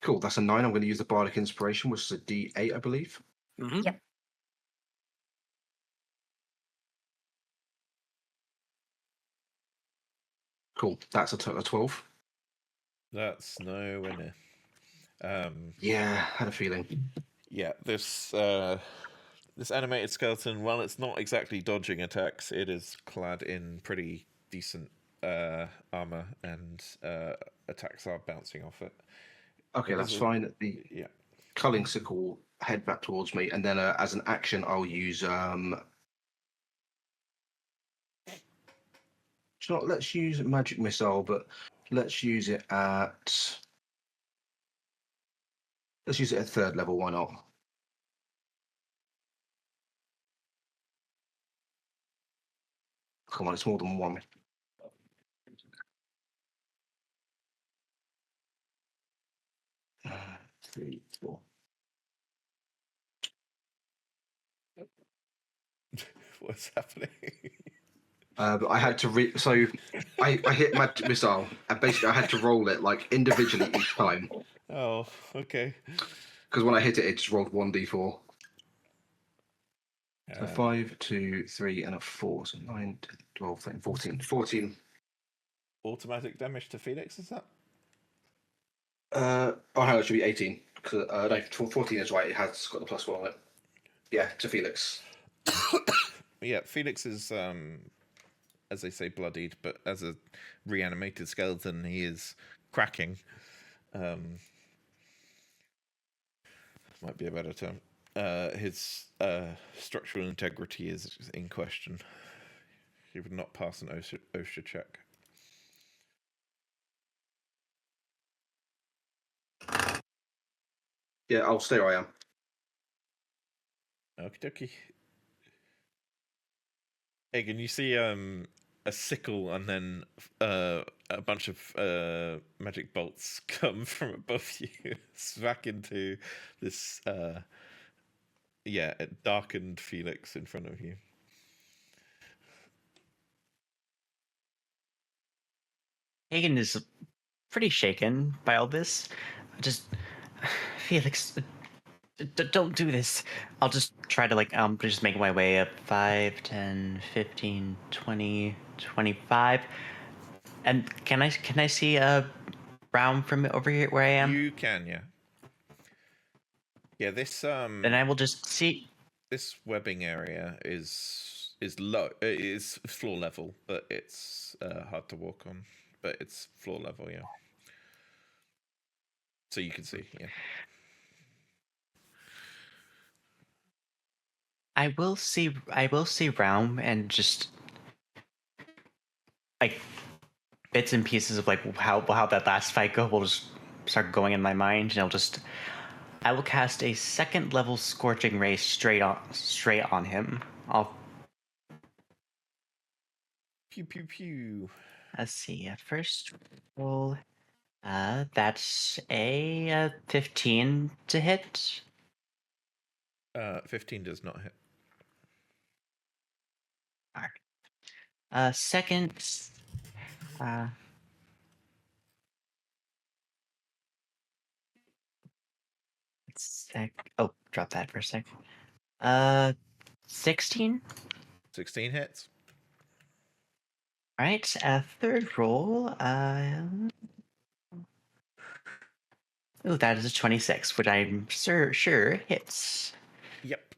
Cool, that's a 9. I'm going to use the Bardic Inspiration, which is a D8, I believe.
Mm-hmm.
Yep.
Cool, that's a total of 12.
That's nowhere near.
Yeah, had a feeling.
Yeah, this animated skeleton, while it's not exactly dodging attacks, it is clad in pretty decent armor, and attacks are bouncing off it.
Okay, that's fine. The Culling Sickle will head back towards me, and then as an action, I'll use. Let's use Magic Missile, but let's use it at. Let's use it at 3rd level. Why not? Come on, it's more than one. Three, 4.
What's happening?
But I had to so I hit Magic Missile, and basically I had to roll it like individually each time.
Oh, okay.
Because when I hit it, it just rolled 1d4. So 5, 2, 3, and a 4. So 9, 10, 12, 13, 14. 14.
Automatic damage to Felix, is that?
Oh, no, it should be 18. No, 14 is right. It has got the +1 on it. Yeah, to Felix.
Yeah, Felix is, as they say, bloodied, but as a reanimated skeleton, he is cracking. Might be a better term. His structural integrity is in question. He would not pass an OSHA check.
Yeah, I'll stay where I am.
Okie dokie. Hagen, you see a sickle and then a bunch of magic bolts come from above you, smack into this darkened Felix in front of you.
Hagen is pretty shaken by all this. Felix, don't do this. I'll just try to just make my way up 5, 10, 15, 20, 25. And can I see a round from over here where I am?
You can, yeah. Yeah, this
Then I will just see.
This webbing area is low. It is floor level, but it's hard to walk on. But it's floor level, yeah. So you can see, yeah.
I will see Realm and just like bits and pieces of like how that last fight go will just start going in my mind, and I will cast a 2nd level Scorching Ray straight on him. I'll
Pew pew pew.
let's see. At first roll, that's a 15 to hit.
15 does not hit.
Second, oh, drop that for a sec. 16.
16 hits.
All right. Third roll. Oh, that is a 26, which I'm sure hits.
Yep.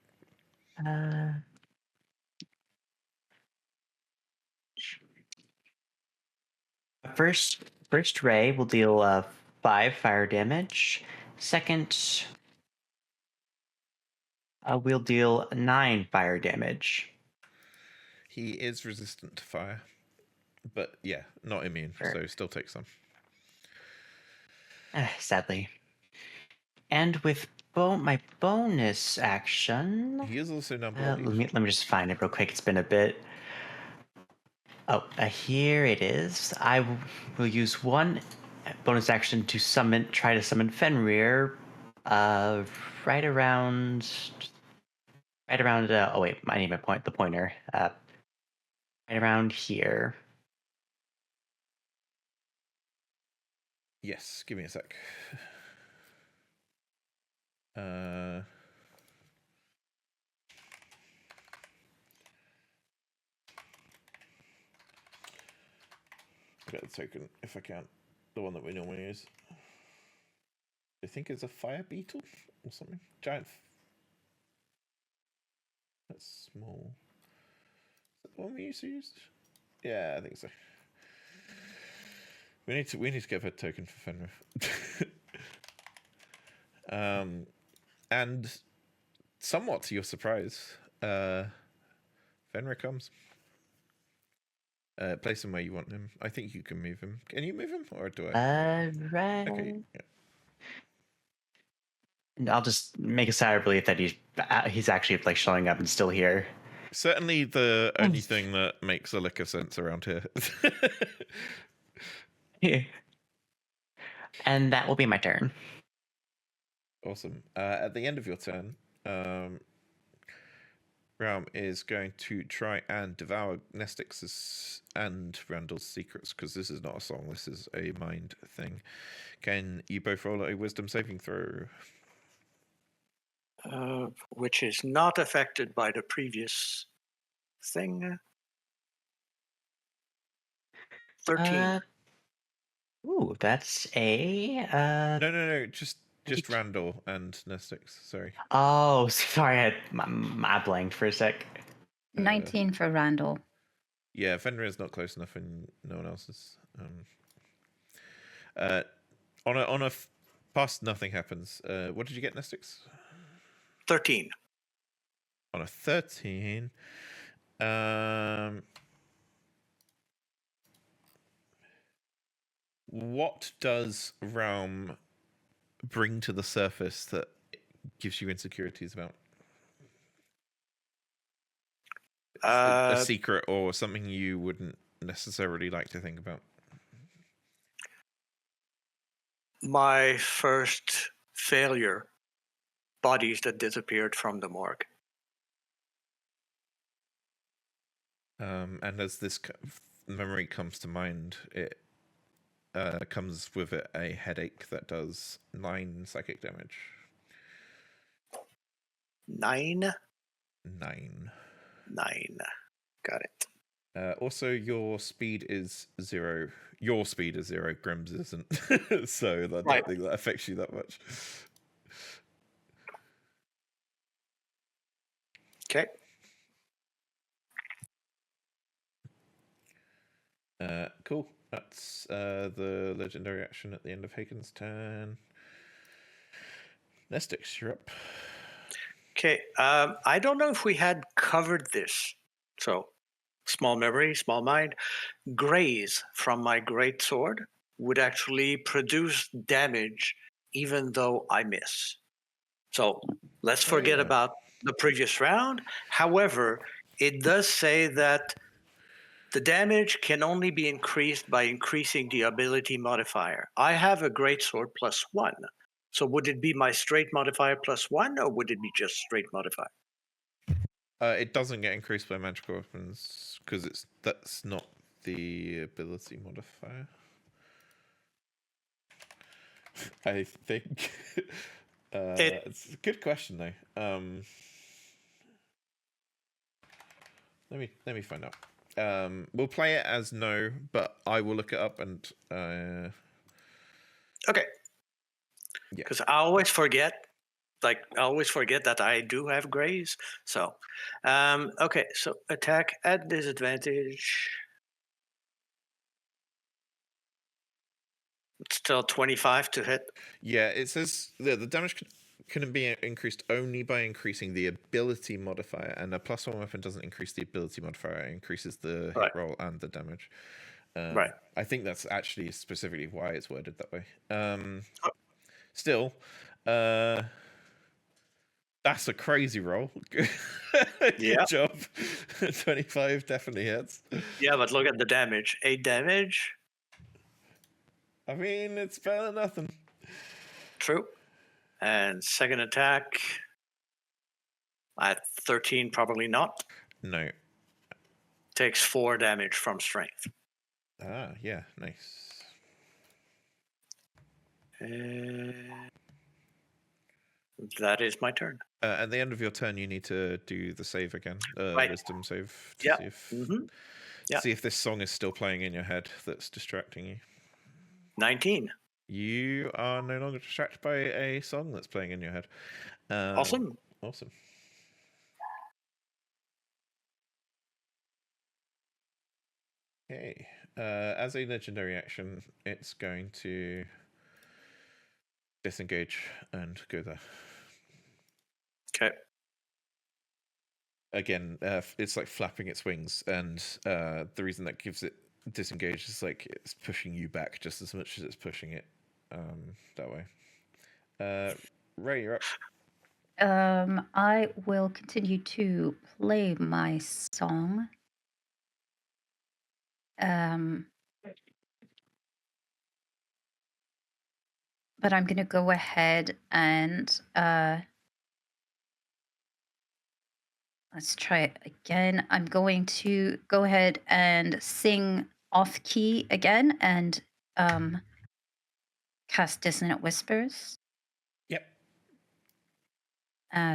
First ray will deal 5 fire damage. Second, we'll deal 9 fire damage.
He is resistant to fire, but yeah, not immune,
Sure.
so still takes some.
Sadly. And with my bonus action,
He is also
let
non-bloodied.
me just find it real quick. It's been a bit. Oh, here it is. I will use 1 bonus action to try to summon Fenrir, right around. Oh wait, I need the pointer. Right around here.
Yes, give me a sec. Get the token if I can. The one that we normally use. I think it's a fire beetle or something. Giant. That's small. Is that the one we used to use? Yeah, I think so. We need to give a token for Fenrir. And somewhat to your surprise, Fenrir comes. Place him where you want him. I think you can move him. Can you move him, or do I?
Right.
Okay. Yeah.
And I'll just make a sigh of relief that he's actually like showing up and still here.
Certainly the only thing that makes a lick of sense around here.
And that will be my turn.
Awesome. At the end of your turn, Realm is going to try and devour Nestix's and Randall's secrets, because this is not a song, this is a mind thing. Can you both roll a wisdom saving throw?
Which is not affected by the previous thing. 13.
Ooh, that's a
No. Just Randall and Nestix. Sorry.
Oh, sorry, I blanked for a sec.
19 for Randall.
Yeah, Fenrir is not close enough, and no one else is. On a pass, nothing happens. What did you get, Nestix?
13.
On a 13, what does Realm bring to the surface that gives you insecurities about? A secret or something you wouldn't necessarily like to think about?
My first failure, bodies that disappeared from the morgue.
And as this memory comes to mind, it comes with it a headache that does 9 psychic damage.
9?
9.
Got it.
Also, your speed is 0. Your speed is 0. Grim's isn't. So I don't think that affects you that much.
Okay.
Cool. That's the legendary action at the end of Haken's turn. Nestix, you're up.
Okay. I don't know if we had covered this. So, small memory, small mind. Graze from my great sword would actually produce damage even though I miss. So let's forget
yeah.
about the previous round. However, it does say that the damage can only be increased by increasing the ability modifier. I have a greatsword +1. So would it be my straight modifier +1 or would it be just straight modifier?
It doesn't get increased by magical weapons because that's not the ability modifier. I think. It's a good question though. Let me find out. We'll play it as no, but I will look it up and.
Okay.
Yeah.
Because I always forget. I always forget that I do have graze. So, okay. So attack at disadvantage. It's still 25 to hit.
Yeah, it says the damage can be increased only by increasing the ability modifier, and a +1 weapon doesn't increase the ability modifier; it increases the hit roll and the damage.
Right.
I think that's actually specifically why it's worded that way. Still, that's a crazy roll. Good job. 25 definitely hits.
Yeah, but look at the damage. 8 damage.
I mean, it's better than nothing.
True. And second attack at 13, probably not.
No.
Takes 4 damage from strength.
Ah, yeah, nice.
That is my turn.
At the end of your turn, you need to do the save again, wisdom save, to see if see if this song is still playing in your head that's distracting you.
19.
You are no longer distracted by a song that's playing in your head.
Awesome.
Awesome. Okay. As a legendary action, it's going to disengage and go there.
Okay.
Again, it's like flapping its wings, and the reason that gives it disengage is like it's pushing you back just as much as it's pushing it that way. Ray, you're up.
I will continue to play my song. But I'm going to go ahead and let's try it again. I'm going to go ahead and sing off key again and cast Dissonant Whispers.
Yep.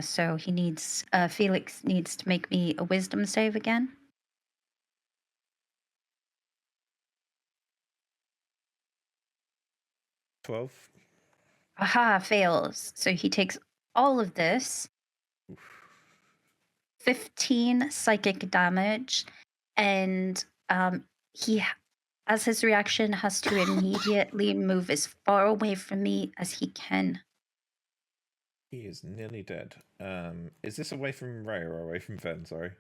So he needs, Felix needs to make me a wisdom save again.
12.
Aha, fails. So he takes all of this. 15 psychic damage, and he, as his reaction, has to immediately move as far away from me as he can.
He is nearly dead. Is this away from Ray or away from Fen? Sorry.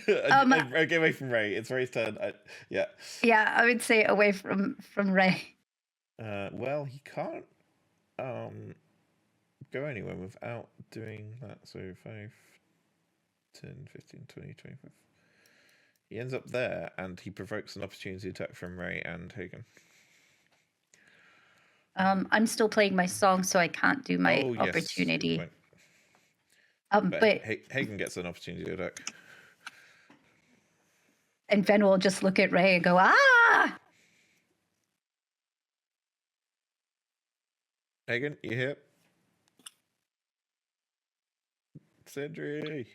Okay, away from Ray. It's Ray's turn. Yeah.
Yeah, I would say away from Ray.
Well, he can't go anywhere without doing that. So 5, 10, 15, 20, 25. He ends up there, and he provokes an opportunity attack from Ray and Hagen.
I'm still playing my song, so I can't do my opportunity. But
Hagen gets an opportunity attack.
And Fen will just look at Ray and go, ah!
Hagen, you here? Sindri.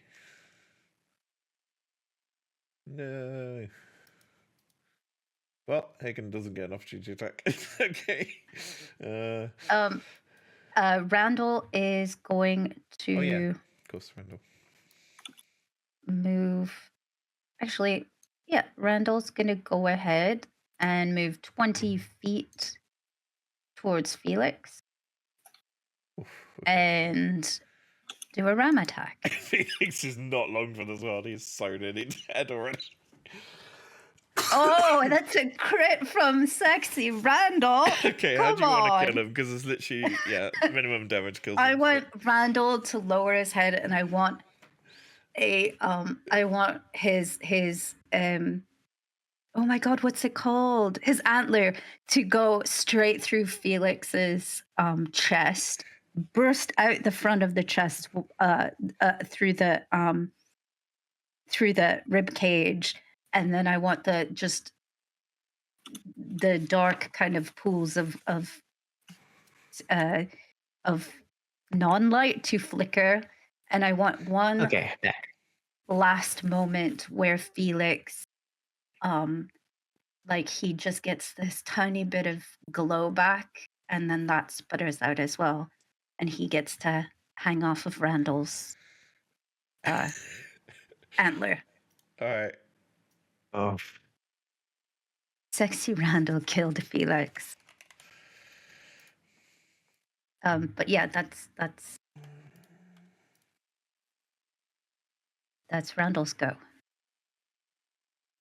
No. Well, Hagen doesn't get an opportunity attack. Okay.
Randall is going to.
Oh yeah, of course, Randall.
Move. Actually, yeah, Randall's going to go ahead and move 20 feet towards Felix.
Oof, okay.
And do a ram attack.
Felix is not long for this world. He's so nearly dead already.
Oh, that's a crit from Sexy Randall.
Okay, how
Come
do you want to
on.
kill him? Because it's literally, minimum damage kills
I
him.
want Randall to lower his head, and I want his oh my god, what's it called? His antler to go straight through Felix's chest, burst out the front of the chest, through the rib cage, and then I want the dark kind of pools of non-light to flicker, and I want one
Okay, back.
last moment where Felix like he just gets this tiny bit of glow back, and then that sputters out as well, and he gets to hang off of Randall's antler.
All right.
Oh,
Sexy Randall killed Felix. But yeah, that's Randall's go.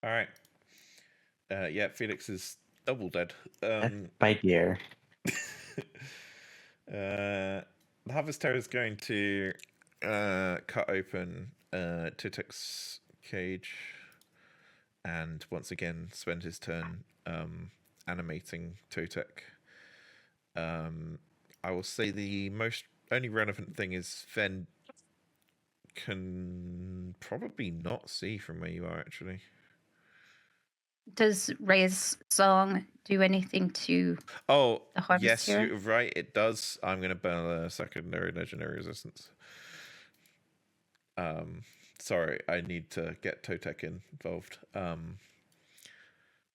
All right. Yeah, Felix is double dead.
my dear.
The Harvester is going to cut open Tutek's cage and once again spend his turn animating Tutek. I will say the only relevant thing is Fen can probably not see from where you are, actually.
Does Ray's song do anything to
the
harvest
yes,
here?
you're right, it does. I'm going to burn a secondary legendary resistance. Sorry, I need to get Totek involved.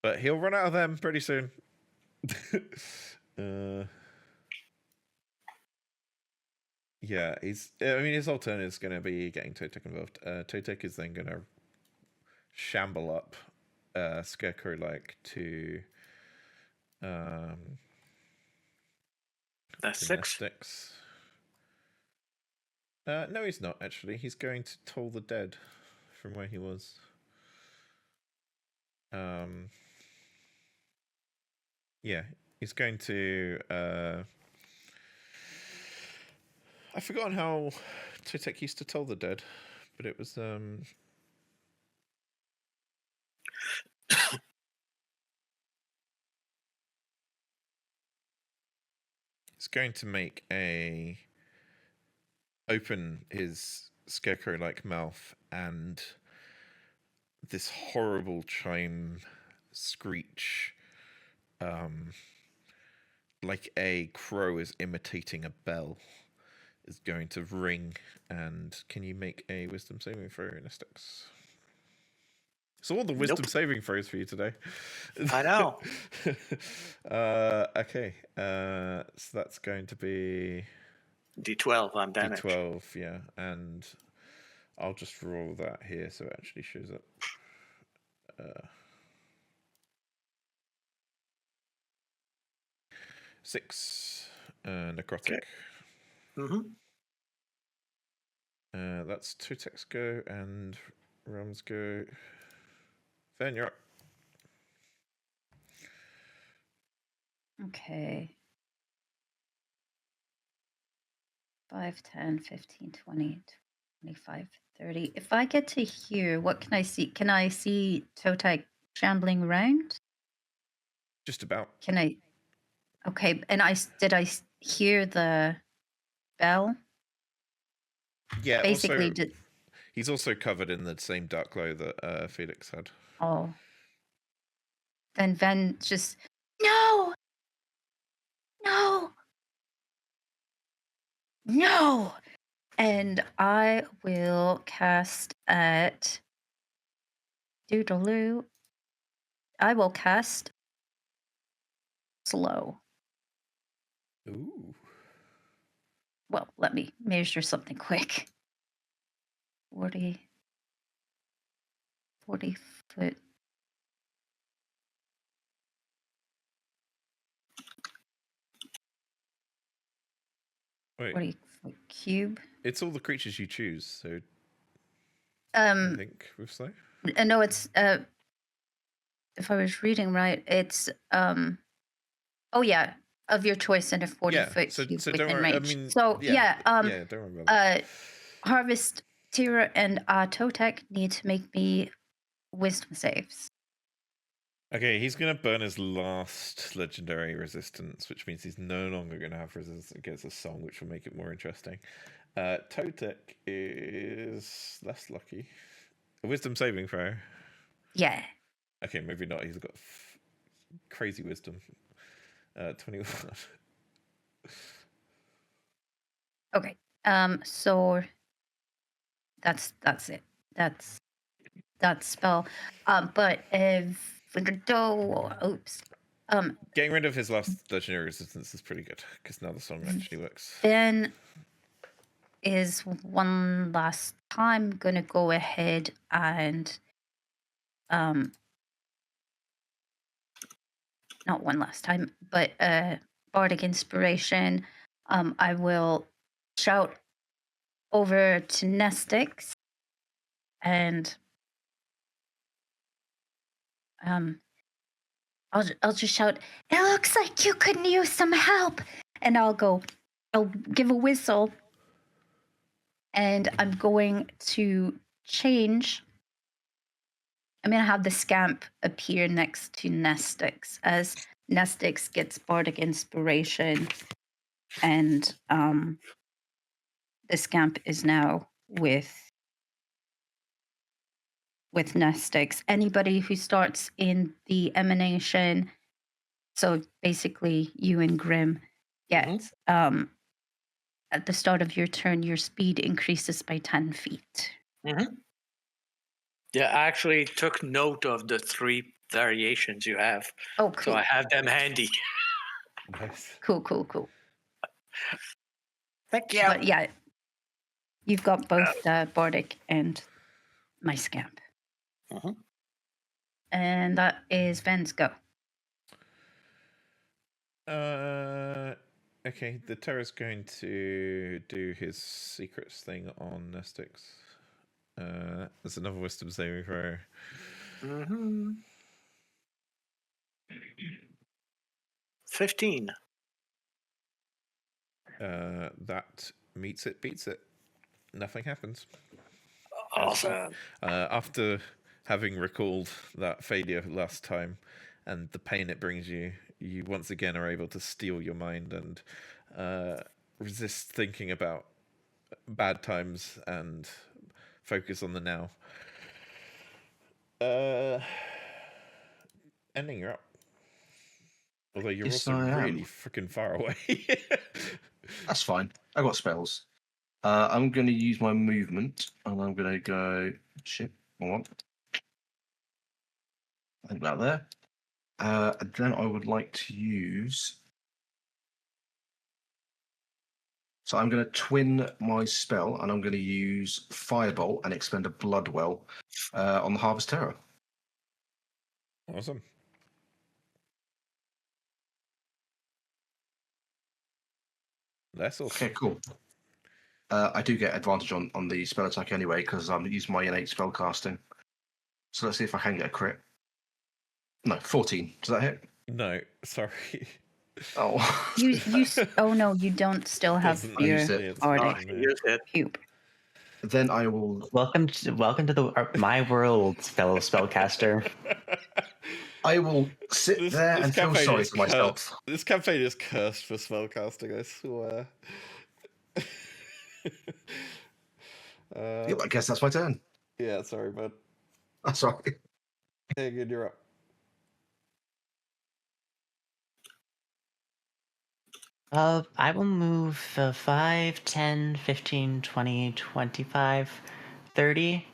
But he'll run out of them pretty soon. Yeah, his alternative is going to be getting Totek involved. Totek is then going to shamble up Scarecrow-like to
That's 6.
gymnastics. No, he's not, actually. He's going to Toll the Dead from where he was. Yeah, he's going to... I've forgotten how Totek used to Toll the Dead, but it was... He's going to make open his scarecrow-like mouth, and this horrible chime screech, like a crow is imitating a bell, is going to ring. And can you make a wisdom saving throw, Nestix? So all the wisdom saving throws for you today.
I know.
Okay. So that's going to be
D12 on damage.
D12, yeah. And I'll just roll that here so it actually shows up. 6 necrotic.
Okay. Mm-hmm.
That's Tutek's go and Ram's go. Then you're up.
Okay. 5, 10, 15, 20, 25, 30. If I get to here, what can I see? Can I see Totek shambling around?
Just about.
Can I? Okay, and did I hear the bell?
Yeah,
basically
also, he's also covered in the same dark glow that Felix had.
Oh. Then Ven just, no! No! No! And I will cast at Doodaloo. I will cast slow.
Ooh.
Well, let me measure something quick. 40 foot.
Wait.
40 foot cube.
It's all the creatures you choose, so I think with slow.
No, it's if I was reading right, it's oh yeah, of your choice in a 40-foot cube
so don't
within
worry.
range.
I mean,
So
yeah, don't worry about that.
Harvest, Tira, and Totek need to make me wisdom saves.
Okay, he's going to burn his last legendary resistance, which means he's no longer going to have resistance against a song, which will make it more interesting. Totek is less lucky. A wisdom saving throw.
Yeah.
Okay, maybe not. He's got crazy wisdom. 21.
Okay. So that's it. That's that spell. But if oops.
Getting rid of his last legendary resistance is pretty good because now the song actually works.
Then is one last time gonna go ahead and not one last time, but bardic inspiration. I will shout over to Nestix and I'll just shout, "It looks like you could use some help," and I'll give a whistle, and I'm going to change. I'm going to have the scamp appear next to Nestix as Nestix gets bardic inspiration, and the scamp is now with Nestix. Anybody who starts in the emanation, so basically you and Grim get at the start of your turn, your speed increases by 10 feet.
Yeah, I actually took note of the 3 variations you have.
Oh, cool.
So I have them handy.
Nice.
Cool.
Thank you.
But yeah, you've got both bardic and my scamp. And that is Ven's go.
Okay, the Terror's going to do his secrets thing on Nestix. There's another wisdom saving throw.
15.
That meets it, beats it. Nothing happens.
Awesome.
After having recalled that failure last time and the pain it brings you, you once again are able to steel your mind and resist thinking about bad times and focus on the now. Ending, you're up. Although you're
Yes,
also
I am.
really freaking far away.
That's fine. I got spells. I'm going to use my movement, and I'm going to go. Shit, hold on. I think about there. And then I would like to use. So I'm going to twin my spell, and I'm going to use Firebolt and expend a Bloodwell on the Harvest Terror.
Awesome. That's awesome.
Okay, cool. I do get advantage on the spell attack anyway because I'm using my innate spell casting. So let's see if I can get a crit. No, 14. Does that hit?
No, sorry.
Oh.
You oh no, you don't still have
Doesn't
your
use it.
bardic
Use it.
cube.
Then I will.
Welcome to my world, fellow spellcaster.
I will sit there and feel
campaign
sorry
is
for myself.
This campaign is cursed for spellcasting, I swear.
I guess that's my turn.
Yeah, sorry, bud.
I'm sorry.
Hey, good, you're up.
I will move 5, 10, 15, 20, 25, 30.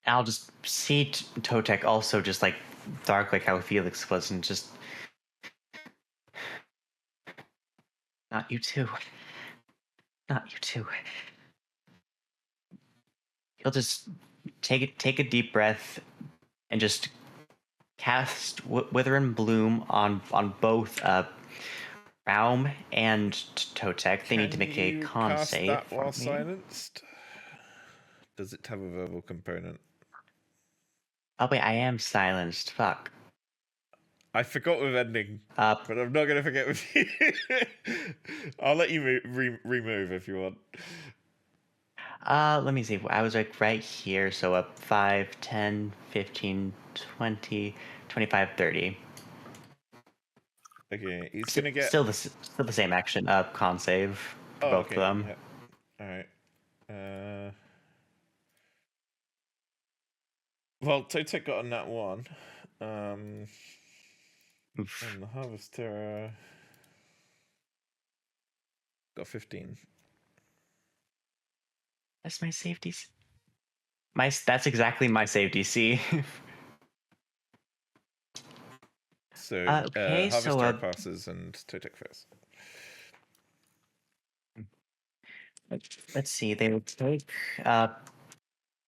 I'll just see Totek also just like dark like how Felix was and just not you too. Not you too. He'll just take a deep breath and just cast Wither and Bloom on both Raum and Totek, they need to make a
Can you
con
cast
save
that
for
while
me.
silenced? Does it have a verbal component?
Oh wait, I am silenced. Fuck.
I forgot with ending,
Uh,
but I'm not going to forget with you. I'll let you remove if you want.
let me see. I was like right here, so up 5, 10, 15, 20, 25, 30.
Okay, he's going to get...
Still the same action. Con save for
Oh,
both
okay.
of them.
Yeah. All right. Well, Totek got a nat 1.
Oof.
And the Harvester got 15.
That's my safety. That's exactly my safety. See.
So
okay,
Harvester passes and Totek fails.
Let's see. They will take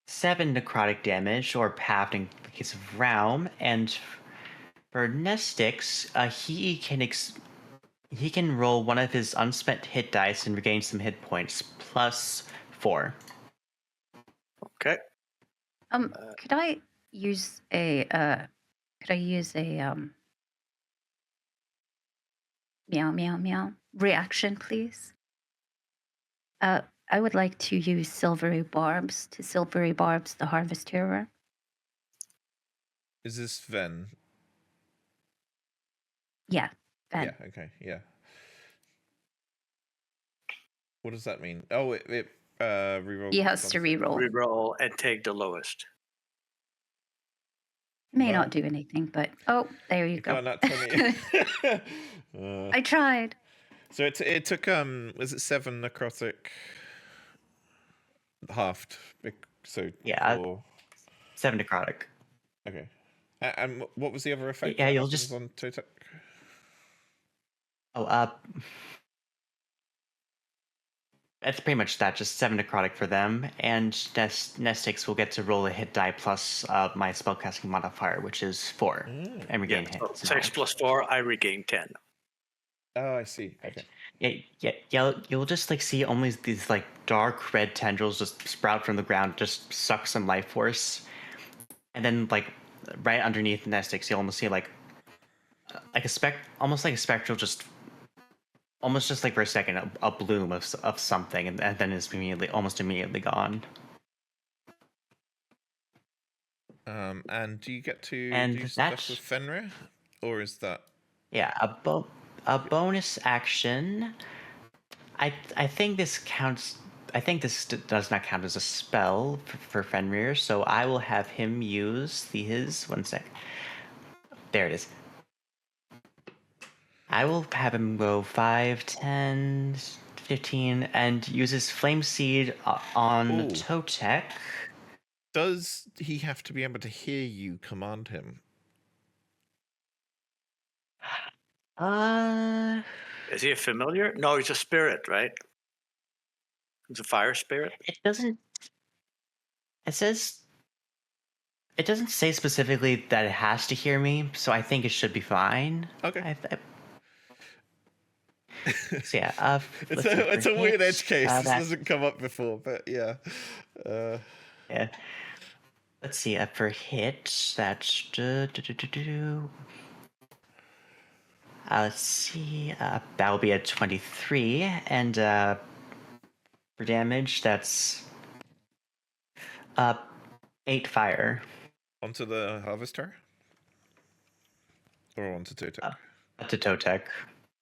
7 necrotic damage, or halved in the case of Realm, and for Nestix, he can roll one of his unspent hit dice and regain some hit points plus 4.
Okay.
Could I use a meow meow meow reaction, please? I would like to use silvery barbs the harvest terror.
Is this Ven?
Yeah. Then.
Yeah, okay, yeah. What does that mean? Oh, it reroll.
He has to reroll.
Reroll and take the lowest.
May
Well,
not do anything, but there you go.
Got a nat 20.
I tried.
So it took was it 7 necrotic halved? So
Yeah,
4.
7 necrotic.
Okay. And what was the other effect?
Yeah,
that
you'll
happens
just-
on Totek?
Oh, that's pretty much that. Just 7 necrotic for them, and Nestix will get to roll a hit die plus my spellcasting modifier, which is 4, and regain
Yeah, so
hits.
6 plus 4, I regain 10.
Oh, I see. Okay.
Yeah. You'll just like see almost these like dark red tendrils just sprout from the ground, just suck some life force, and then like right underneath Nestix, you'll almost see like almost like a spectral, just almost just like for a second, a bloom of something, and then it's almost immediately gone.
And do you get to
And
do stuff with Fenrir, or is that?
Yeah, a bonus action. I think this counts. I think this does not count as a spell for Fenrir, so I will have him use his. One sec. There it is. I will have him go 5, 10, 15, and use his Flame Seed on
Ooh.
Totek.
Does he have to be able to hear you command him?
Is he a familiar? No, he's a spirit, right? He's a fire spirit.
It doesn't. It says. It doesn't say specifically that it has to hear me, so I think it should be fine.
Okay.
So yeah,
it's a weird edge case. This
that-
doesn't come up before, but yeah.
Yeah. Let's see. For hit, that's let's see. That will be a 23, and for damage, that's 8 fire.
Onto the harvester, or onto Totek?
To Totek.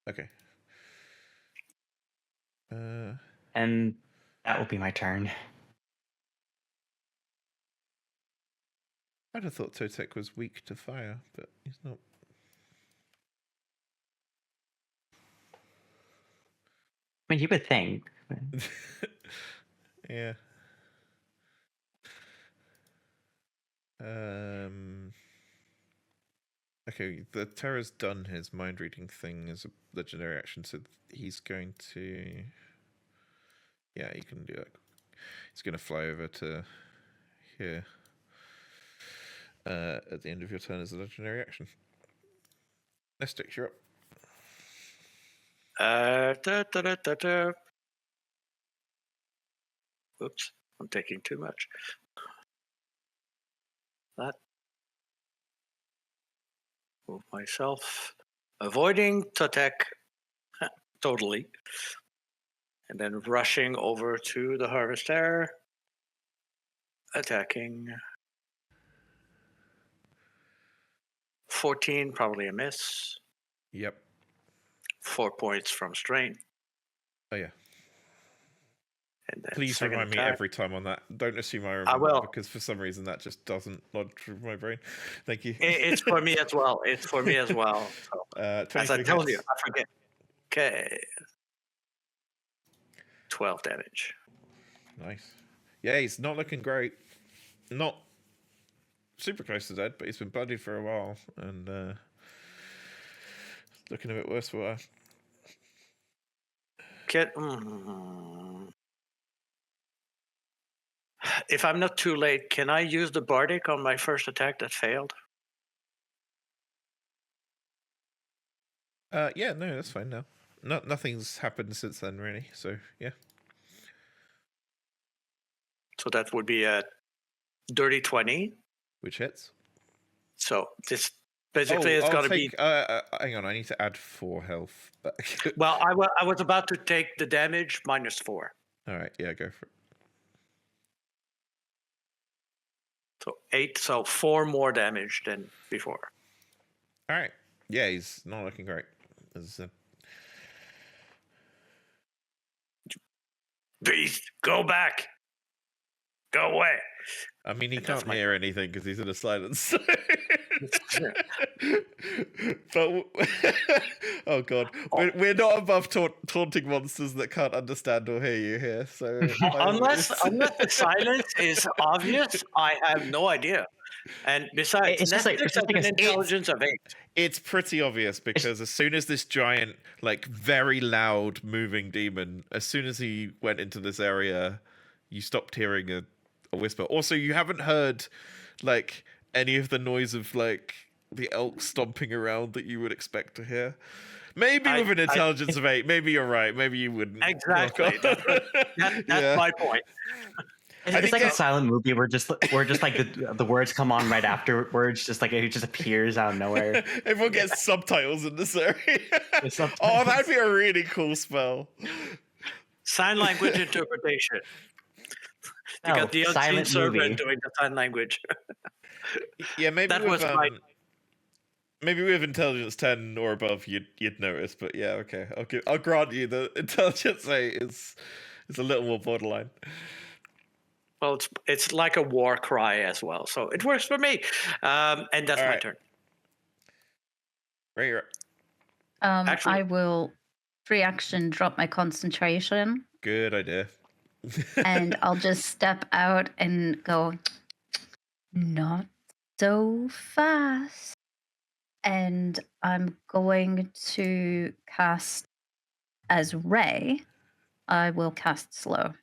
Okay.
And that will be my turn.
I'd have thought Totek was weak to fire, but he's not.
I mean, you would think.
Yeah. Okay, the Terror's done his mind reading thing as a legendary action, so he's going to. Yeah, he can do that. He's going to fly over to here at the end of your turn as a legendary action. Nestix, you're up.
Oops, I'm taking too much. That. Move myself. Avoiding Totek totally. And then rushing over to the Harvester. Attacking. 14, probably a miss.
Yep.
4 points from strain.
Oh yeah.
And then
Please
second
remind me
attack.
every time on that. Don't assume I remember,
will.
because for some reason that just doesn't lodge through my brain. Thank you.
It's for me as well. It's for me as well. So, as I told you, I forget. Okay. 12 damage.
Nice. Yeah, he's not looking great. Not super close to dead, but he's been bloodied for a while and looking a bit worse for wear.
If I'm not too late, can I use the Bardic on my first attack that failed?
Yeah, no, that's fine now. Nothing's happened since then, really. So yeah.
So that would be a dirty 20.
Which hits?
So this basically is going to be.
Hang on, I need to add 4 health back.
Well, I was about to take the damage -4.
All right, yeah, go for it.
So 8, so 4 more damage than before.
All right, yeah, he's not looking great. As I said.
Beast, go back. Go away.
I mean, he can't hear anything because he's in a silence. But oh god, we're not above taunting monsters that can't understand or hear you here. So
unless the silence is obvious, I have no idea. And besides,
it's just like
an intelligence of 8.
It's pretty obvious because as soon as this giant, like very loud moving demon, as soon as he went into this area, you stopped hearing a whisper. Also, you haven't heard like any of the noise of like the elk stomping around that you would expect to hear. Maybe with an intelligence of 8, maybe you're right. Maybe you wouldn't.
Exactly. That's my point.
It's like a silent movie where just like the words come on right afterwards, just like it just appears out of nowhere.
Everyone gets subtitles in this area. Oh, that'd be a really cool spell.
Sign language interpretation. You got the unseen servant doing the sign language.
Yeah, maybe
that was my.
Maybe with intelligence 10 or above, you'd notice. But yeah, okay, I'll grant you the intelligence 8 is a little more borderline.
Well, it's like a war cry as well, so it works for me. And that's my turn.
Right.
Actually, I will free action drop my concentration.
Good idea.
And I'll just step out and go, not so fast. And I'm going to cast as Ray. I will cast slow.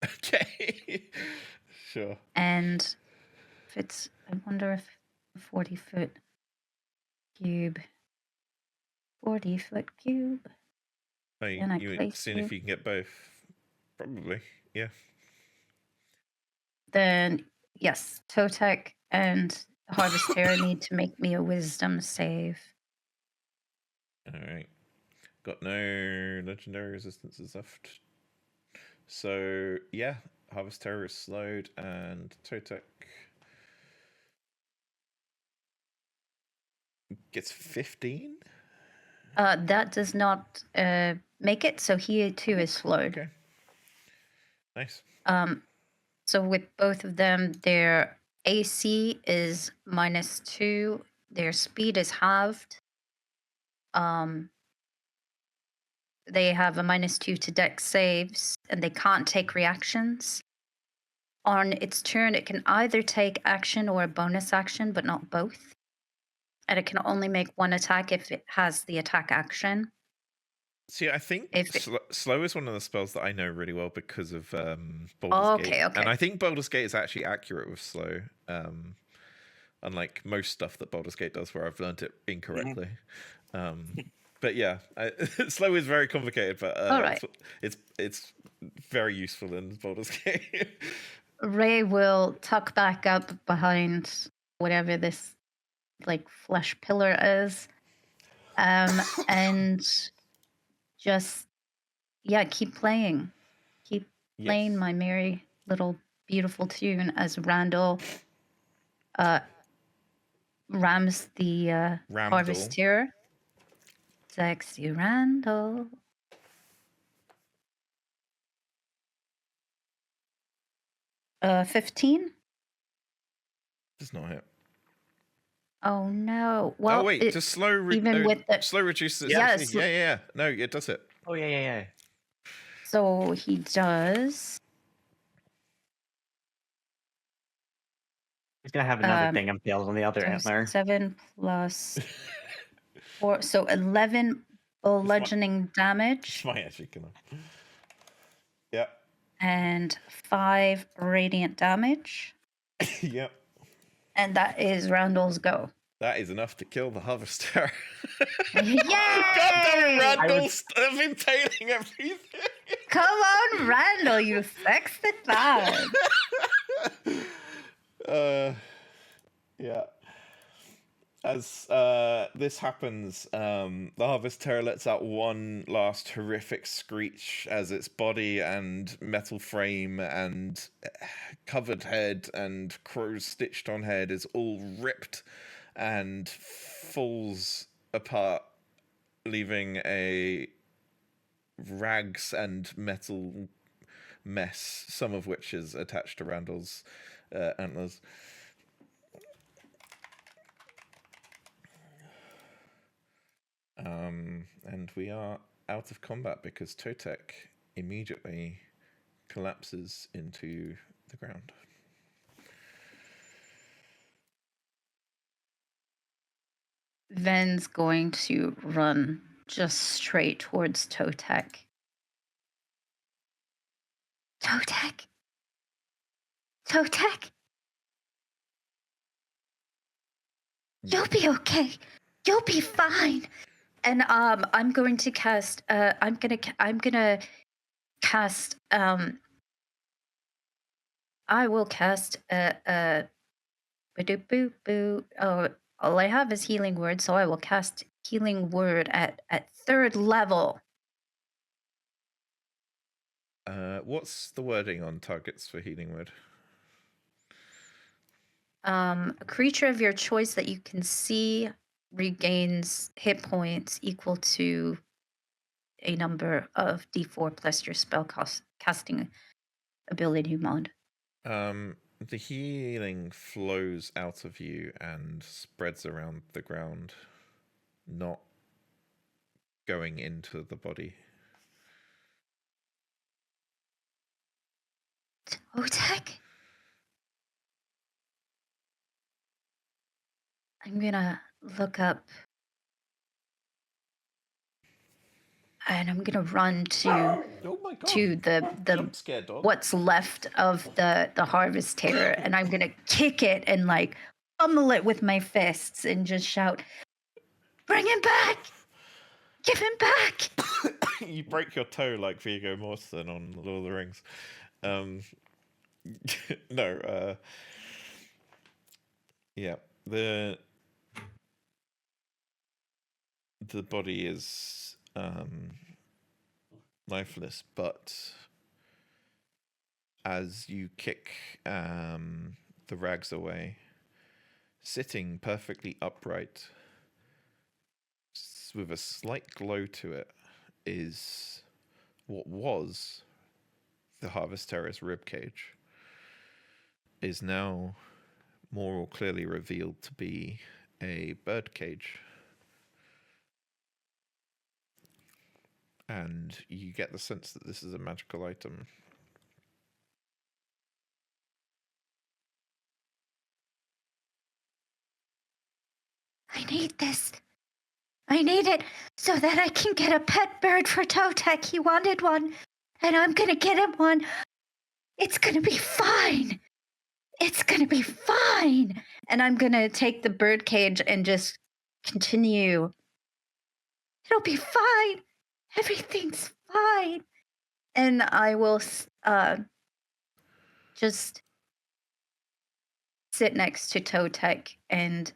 Okay. Sure.
And if it's, I wonder if 40-foot cube. 40-foot cube.
Oh, you seeing if you can get both? Probably, yeah.
Then, yes, Totek and Harvester need to make me a wisdom save.
All right. Got no legendary resistances left. So, yeah, Harvester is slowed and Totek gets 15?
That does not make it, so he too is slowed.
Okay. Nice.
So with both of them, their AC is -2. Their speed is halved. They have a -2 to dex saves, and they can't take reactions. On its turn, it can either take action or a bonus action, but not both. And it can only make one attack if it has the attack action.
See, I think slow is one of the spells that I know really well because of Baldur's Gate.
Okay.
And I think Baldur's Gate is actually accurate with slow, unlike most stuff that Baldur's Gate does where I've learned it incorrectly. But yeah, slow is very complicated, but
All right.
it's very useful in Baldur's Gate.
Ray will tuck back up behind whatever this like flesh pillar is, and just keep playing my merry little beautiful tune as Randall rams the harvester. Sexy Randall. Uh, 15.
Does not hit.
Oh no! Well,
wait, just slow.
Even with the
slow reduces.
Yes.
Yeah. No, it does hit.
Oh yeah.
So he does.
He's gonna have another thing impaled on the other antler.
7 plus 4, so 11 bludgeoning damage.
My actually gonna. Yep.
And 5 radiant damage.
Yep.
And that is Randall's go.
That is enough to kill the harvester.
Yay!
God damn it, Randall's impaling everything.
Come on, Randall, you sexy bad.
Yeah. As this happens, the harvester lets out one last horrific screech as its body and metal frame and covered head and crow's stitched on head is all ripped and falls apart, leaving a rags and metal mess, some of which is attached to Randall's antlers. And we are out of combat because Totek immediately collapses into the ground.
Ven's going to run just straight towards Totek. Totek? You'll be okay. You'll be fine. And I'm going to cast. I'm gonna cast. I will cast. Oh, all I have is healing word, so I will cast healing word at 3rd level.
What's the wording on targets for healing word?
A creature of your choice that you can see regains hit points equal to a number of d4 plus your spell casting ability mod.
The healing flows out of you and spreads around the ground, not going into the body.
Totek? I'm gonna look up and I'm gonna run to the
Jump scare dog.
what's left of the harvest terror, and I'm gonna kick it and like pummel it with my fists and just shout, "Bring him back! Give him back!"
You break your toe like Viggo Mortensen on Lord of the Rings. No. Yeah. The body is lifeless, but as you kick the rags away, sitting perfectly upright with a slight glow to it is what was the Harvest Terrace ribcage, is now more clearly revealed to be a bird cage. And you get the sense that this is a magical item.
I need this. I need it so that I can get a pet bird for Totek. He wanted one, and I'm gonna get him one. It's gonna be fine. It's gonna be fine. And I'm gonna take the bird cage and just continue It'll be fine. Everything's fine. And I will just sit next to Totek and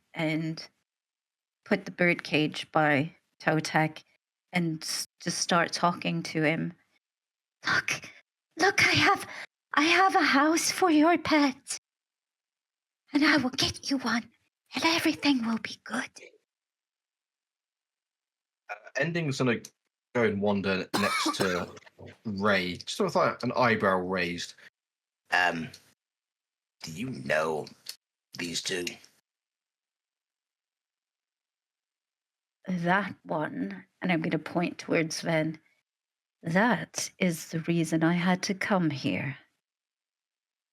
put the bird cage by Totek and just start talking to him. Look, I have a house for your pet. And I will get you one, and everything will be good.
Ending's gonna go and wander next to Ray, just with like an eyebrow raised.
Do you know these two?
That one, and I'm going to point towards Sven, that is the reason I had to come here.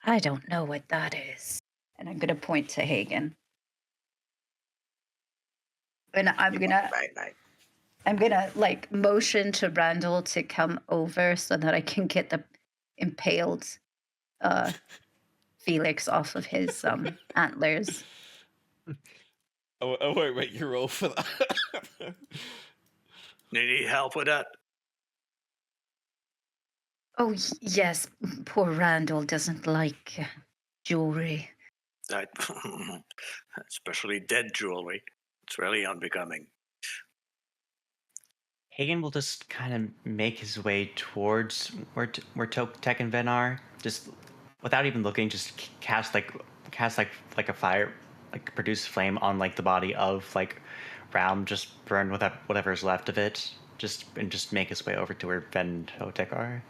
I don't know what that is. And I'm going to point to Hagen. And I'm going to...
Right.
I'm gonna like motion to Randall to come over so that I can get the impaled Felix off of his antlers.
I won't make you roll for that.
Need help with that?
Oh yes, poor Randall doesn't like jewelry.
Especially dead jewelry. It's really unbecoming.
Hagen will just kind of make his way towards where Tek and Ven are, just without even looking. Just cast like a fire, like produce flame on like the body of like Raum, just burn whatever's left of it. Just make his way over to where Ven and Tek are.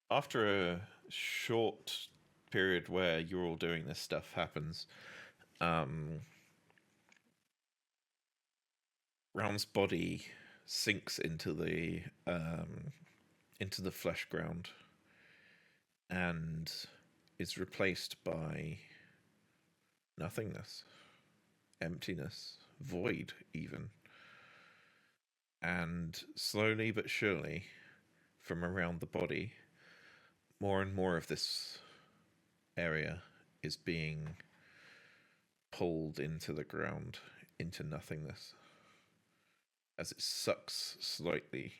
After a short period where you're all doing this stuff happens, Raum's body sinks into the flesh ground and is replaced by nothingness, emptiness, void even. And slowly but surely, from around the body, more and more of this area is being pulled into the ground, into nothingness, as it sucks slowly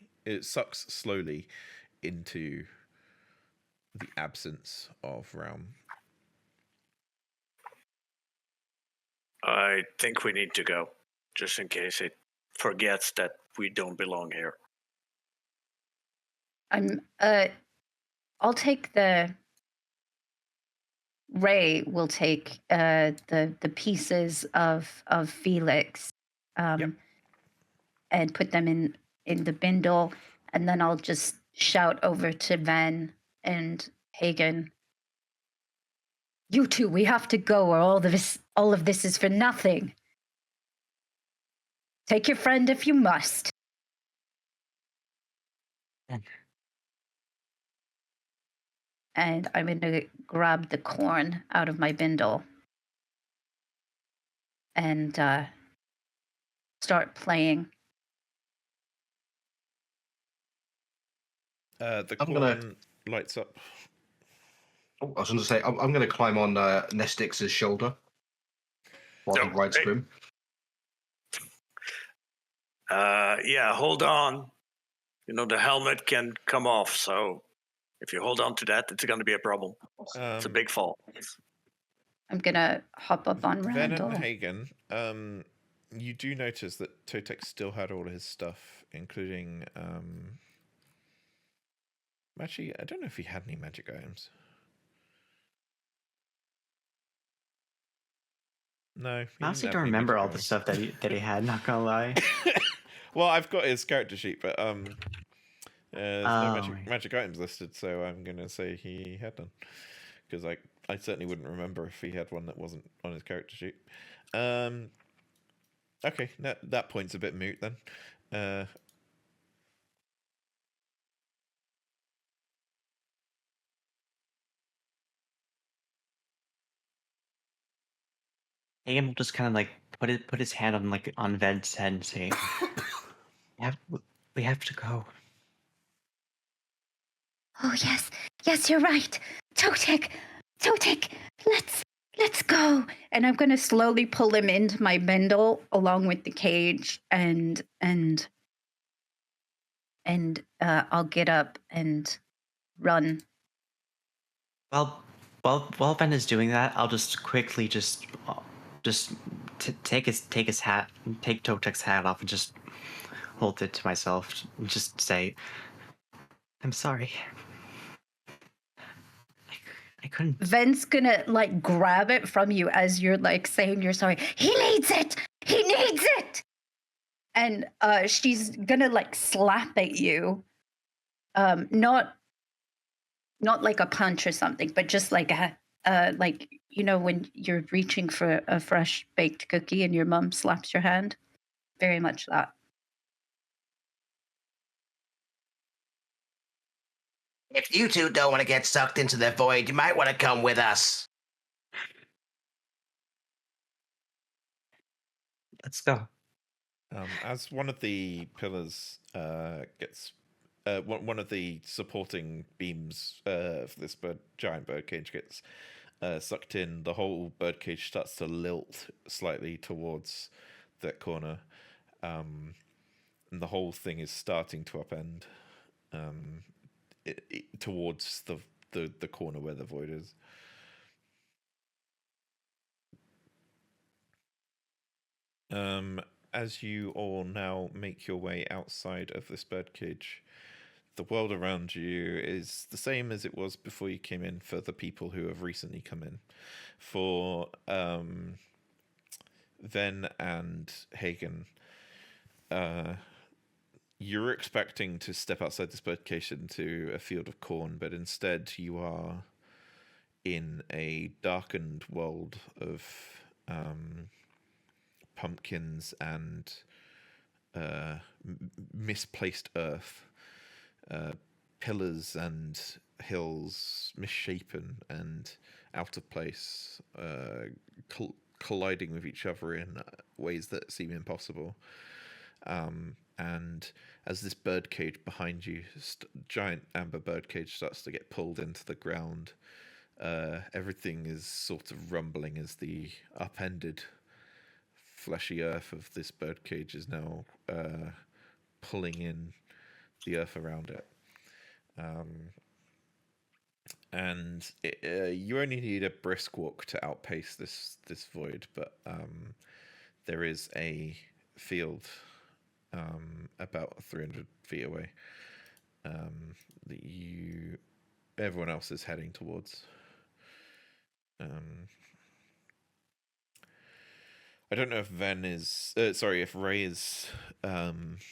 into the absence of Raum.
I think we need to go, just in case it forgets that we don't belong here.
I'll take the... Ray will take the pieces of Felix and put them in the bindle, and then I'll just shout over to Ven and Hagen. You two, we have to go, or all of this is for nothing. Take your friend if you must. And I'm going to grab the corn out of my bindle and start playing.
The corn lights up.
Oh, I was going to say, I'm going to climb on Nestix's shoulder while he rides Grim.
Yeah, hold on. You know, the helmet can come off, so if you hold on to that, it's going to be a problem. It's a big fall.
I'm going to hop up on Randall.
Ven and Hagen, you do notice that Totek still had all of his stuff, including... Actually, I don't know if he had any magic items. No.
I honestly don't remember all the stuff that he had, not gonna lie.
Well, I've got his character sheet, but there's no magic items listed, so I'm gonna say he had none. Because I certainly wouldn't remember if he had one that wasn't on his character sheet. Okay, that point's a bit moot then.
Hagen will just kind of like put his hand on Ven's head and say, "We have to go."
Oh yes, you're right. Totek, Totek, let's go. And I'm gonna slowly pull him into my bindle along with the cage, and I'll get up and run.
While Ben is doing that, I'll just quickly take Totek's hat off and just hold it to myself. And just say, "I'm sorry. I couldn't."
Ven's gonna like grab it from you as you're like saying you're sorry. He needs it. He needs it. And she's gonna like slap at you. Not like a punch or something, but just like a like, you know, when you're reaching for a fresh baked cookie and your mom slaps your hand. Very much that.
If you two don't want to get sucked into the void, you might want to come with us.
Let's go.
As one of the pillars gets, one of the supporting beams of this giant birdcage gets sucked in, the whole birdcage starts to lilt slightly towards that corner, and the whole thing is starting to upend towards the corner where the void is. As you all now make your way outside of this birdcage, the world around you is the same as it was before you came in for the people who have recently come in. For Ven and Hagen, you're expecting to step outside this birdcage into a field of corn, but instead you are in a darkened world of pumpkins and misplaced earth, pillars and hills misshapen and out of place, colliding with each other in ways that seem impossible. And as this birdcage behind you, giant amber birdcage, starts to get pulled into the ground, everything is sort of rumbling as the upended fleshy earth of this birdcage is now pulling in the earth around it. And you only need a brisk walk to outpace this void, but there is a field about 300 feet away that everyone else is heading towards. I don't know if if Ray is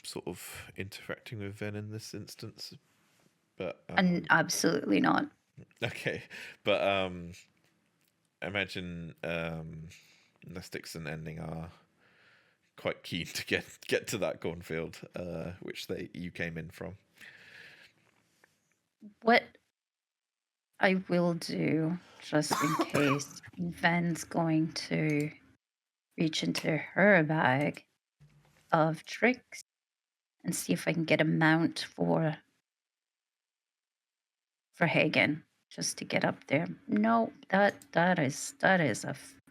sort of interacting with Ven in this instance, but
And absolutely not.
okay, but I imagine Nestix and Ending are quite keen to get to that cornfield, which you came in from.
What I will do, just in case, Ven's going to reach into her bag of tricks and see if I can get a mount for Hagen, just to get up there. No, that is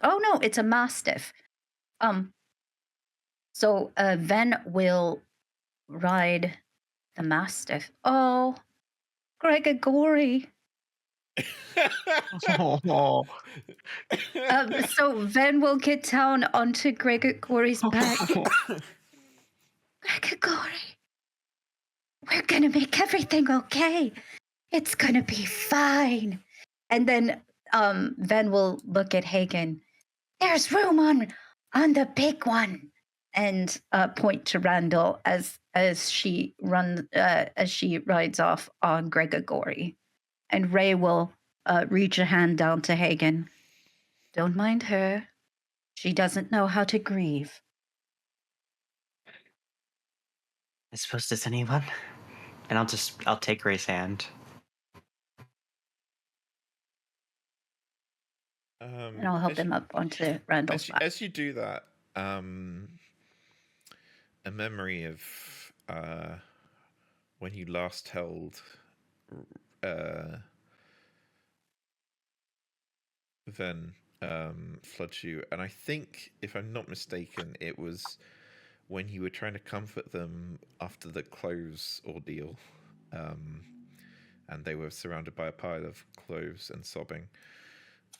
oh no, it's a mastiff. So Ven will ride the mastiff. Oh, Gregory.
Oh.
So Ven will get down onto Gregory's back. Gregory, we're gonna make everything okay. It's gonna be fine. And then Ven will look at Hagen. There's room on the big one, and point to Randall as she rides off on Gregory. And Ray will reach a hand down to Hagen. Don't mind her. She doesn't know how to grieve.
I suppose does anyone? And I'll take Ray's hand.
And I'll help him up onto Randall's back.
As you do that, a memory of when you last held then floods you, and I think, if I'm not mistaken, it was when you were trying to comfort them after the cloves ordeal, and they were surrounded by a pile of cloves and sobbing.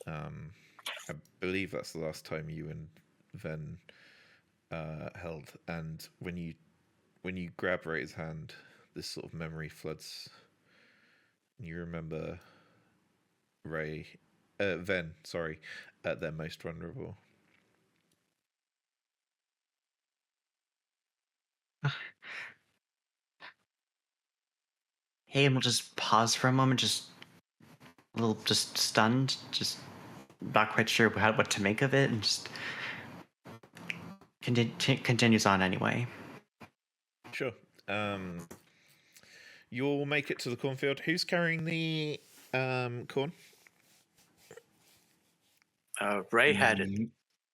I believe that's the last time you and Ven held, and when you grab Ray's hand, this sort of memory floods. You remember Ven, sorry, at their most vulnerable.
Hey, and we'll just pause for a moment, just a little, just stunned, just not quite sure what to make of it, and just continues on anyway.
Sure. You'll make it to the cornfield. Who's carrying the corn?
Ray had it.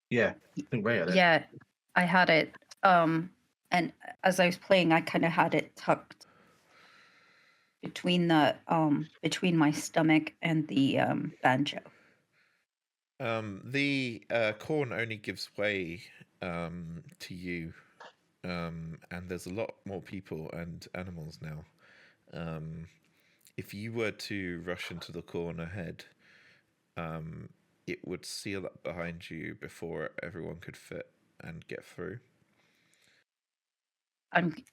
Yeah, I think Ray had it.
Yeah, I had it. And as I was playing, I kind of had it tucked between between my stomach and the banjo.
The corn only gives way to you, and there's a lot more people and animals now. If you were to rush into the corn ahead, it would seal up behind you before everyone could fit and get through.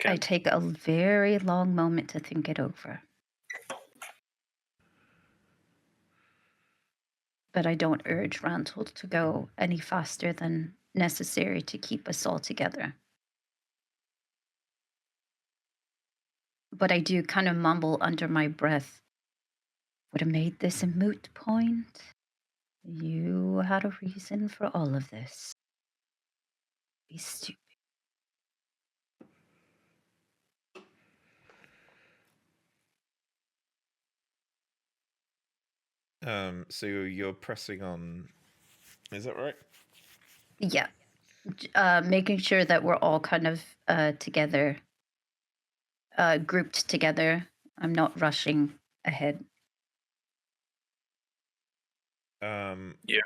I take a very long moment to think it over. But I don't urge Randall to go any faster than necessary to keep us all together. But I do kind of mumble under my breath. Would have made this a moot point. You had a reason for all of this. Be stupid.
So you're pressing on. Is that right?
Yeah. Making sure that we're all kind of together, grouped together. I'm not rushing ahead.
Yeah.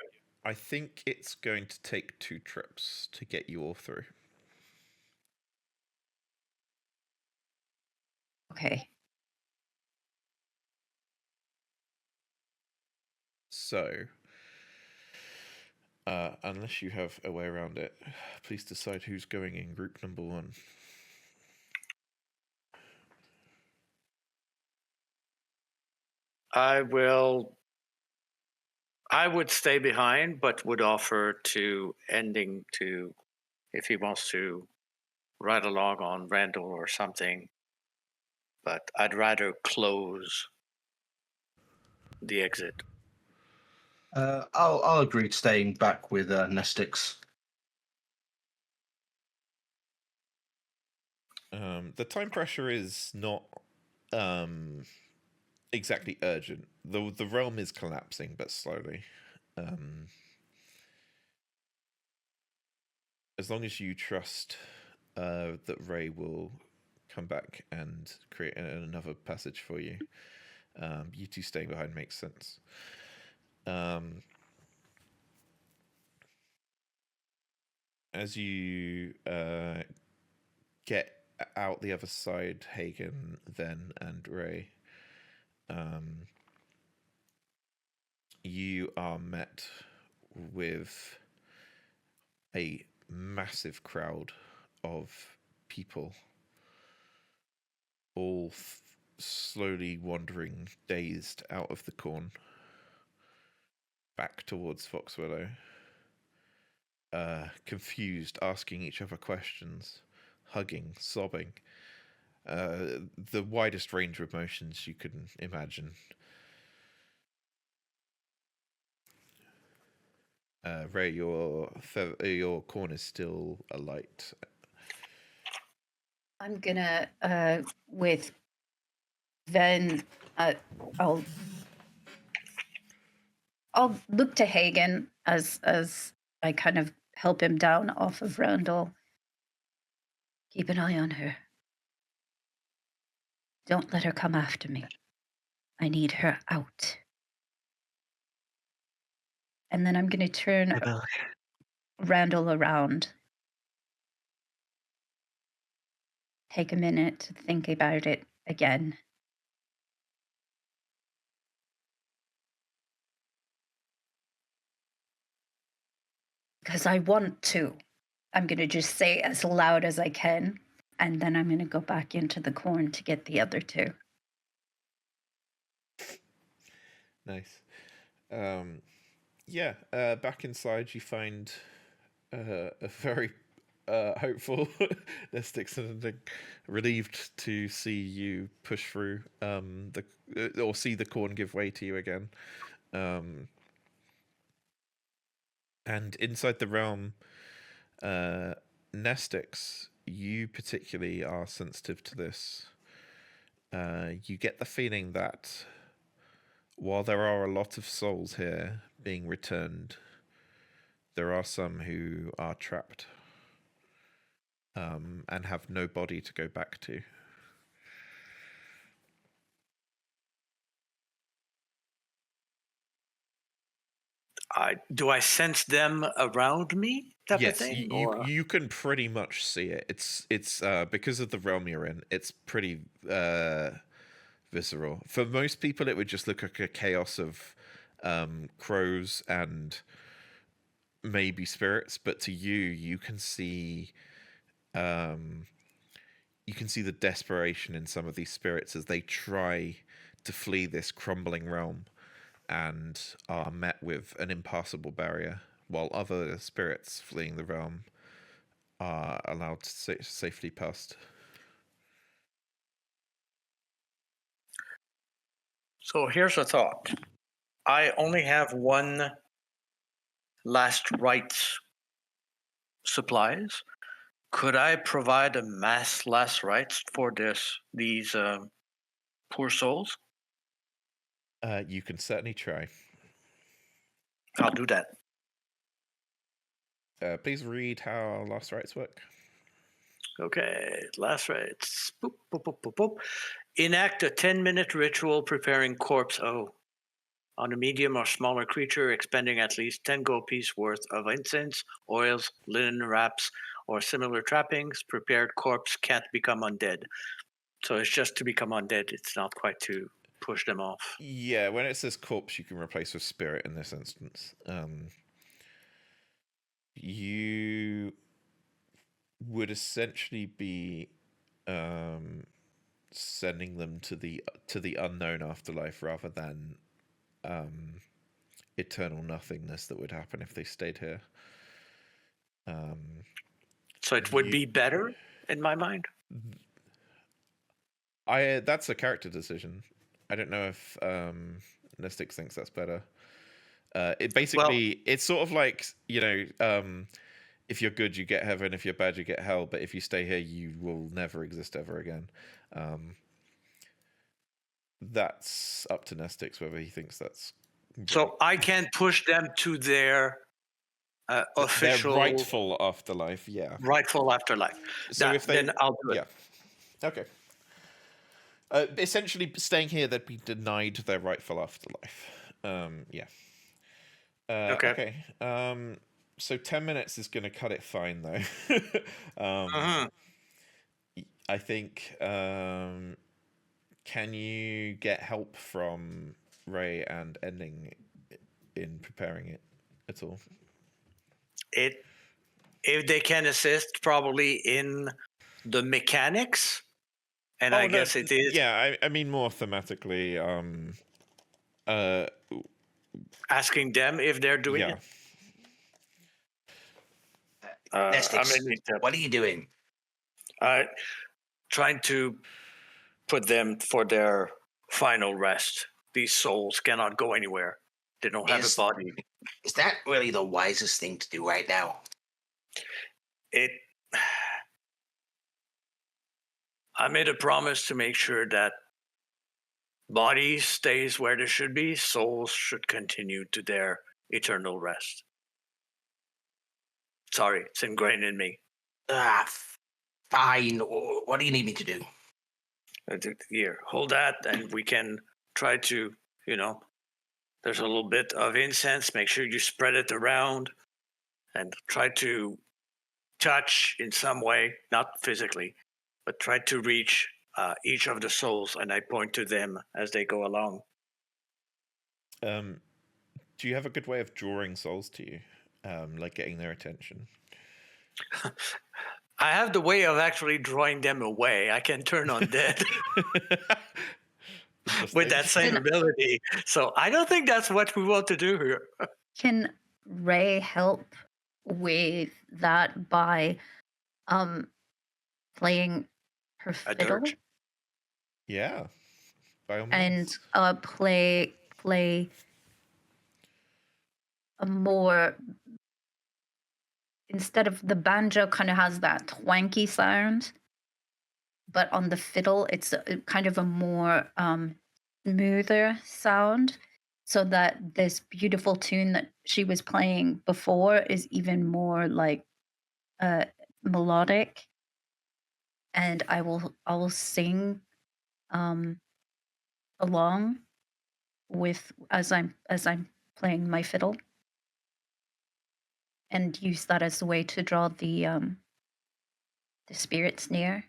I think it's going to take 2 trips to get you all through.
Okay.
So, unless you have a way around it, please decide who's going in group number 1.
I would stay behind, but would offer to ending to, if he wants to ride along on Randall or something. But I'd rather close the exit.
I'll agree to staying back with Nestix.
The time pressure is not exactly urgent. The realm is collapsing, but slowly. As long as you trust that Ray will come back and create another passage for you, you two staying behind makes sense. As you get out the other side, Hagen, Ven, and Ray, you are met with a massive crowd of people, all slowly wandering, dazed, out of the corn, back towards Foxwillow, confused, asking each other questions, hugging, sobbing, the widest range of emotions you can imagine. Ray, your corn is still alight.
I'm gonna, with Ven, I'll look to Hagen as I kind of help him down off of Randall. Keep an eye on her. Don't let her come after me. I need her out. And then I'm going to turn Randall around. Take a minute to think about it again. Because I want to. I'm going to just say as loud as I can, and then I'm going to go back into the corn to get the other two.
Nice. Back inside you find a very hopeful Nestix and relieved to see you push through or see the corn give way to you again. And inside the realm, Nestix, you particularly are sensitive to this. You get the feeling that while there are a lot of souls here being returned, there are some who are trapped and have no body to go back to.
Do I sense them around me? Type
Yes,
of thing,
you can pretty much see it. It's because of the realm you're in. It's pretty visceral. For most people, it would just look like a chaos of crows and maybe spirits. But to you, you can see the desperation in some of these spirits as they try to flee this crumbling realm and are met with an impassable barrier, while other spirits fleeing the realm are allowed to safely past.
So here's a thought. I only have one last rites supplies. Could I provide a mass last rites for these poor souls?
You can certainly try.
I'll do that.
Please read how last rites work.
Okay, last rites. Boop, boop, boop, boop, boop. Enact a 10-minute ritual preparing corpse on a medium or smaller creature, expending at least 10 gold piece worth of incense, oils, linen wraps, or similar trappings. Prepared corpse can't become undead. So it's just to become undead. It's not quite to push them off.
Yeah, when it says corpse, you can replace with spirit in this instance. You would essentially be sending them to the unknown afterlife rather than eternal nothingness that would happen if they stayed here.
So it would be better in my mind.
That's a character decision. I don't know if Nestix thinks that's better. It basically, it's sort of like, if you're good, you get heaven. If you're bad, you get hell. But if you stay here, you will never exist ever again. That's up to Nestix whether he thinks that's.
So I can push them to their official,
their rightful afterlife. Yeah,
rightful afterlife.
So if they,
then I'll do it.
Yeah. Okay. Essentially, staying here, they'd be denied their rightful afterlife. Yeah. Okay. So 10 minutes is going to cut it fine, though. I think. Can you get help from Ray and Ending in preparing it at all?
If they can assist, probably in the mechanics, and I guess it is.
Yeah, I mean more thematically.
Asking them if they're doing it.
Nestix, what are you doing?
Trying to put them for their final rest. These souls cannot go anywhere. They don't have a body.
Is that really the wisest thing to do right now?
I made a promise to make sure that body stays where they should be. Souls should continue to their eternal rest. Sorry, it's ingrained in me.
Fine. What do you need me to do?
Here, hold that, and we can try to, There's a little bit of incense. Make sure you spread it around and try to touch in some way, not physically, but try to reach each of the souls, and I point to them as they go along.
Do you have a good way of drawing souls to you, like getting their attention?
I have the way of actually drawing them away. I can turn undead with that same
Can-
ability. So I don't think that's what we want to do here.
Can Ray help with that by playing her
A
fiddle
dirge?
Yeah, by all
and
means.
play a more, instead of the banjo kind of has that twanky sound, but on the fiddle it's kind of a more smoother sound, so that this beautiful tune that she was playing before is even more like melodic. And I will sing along with as I'm playing my fiddle, and use that as a way to draw the spirits near.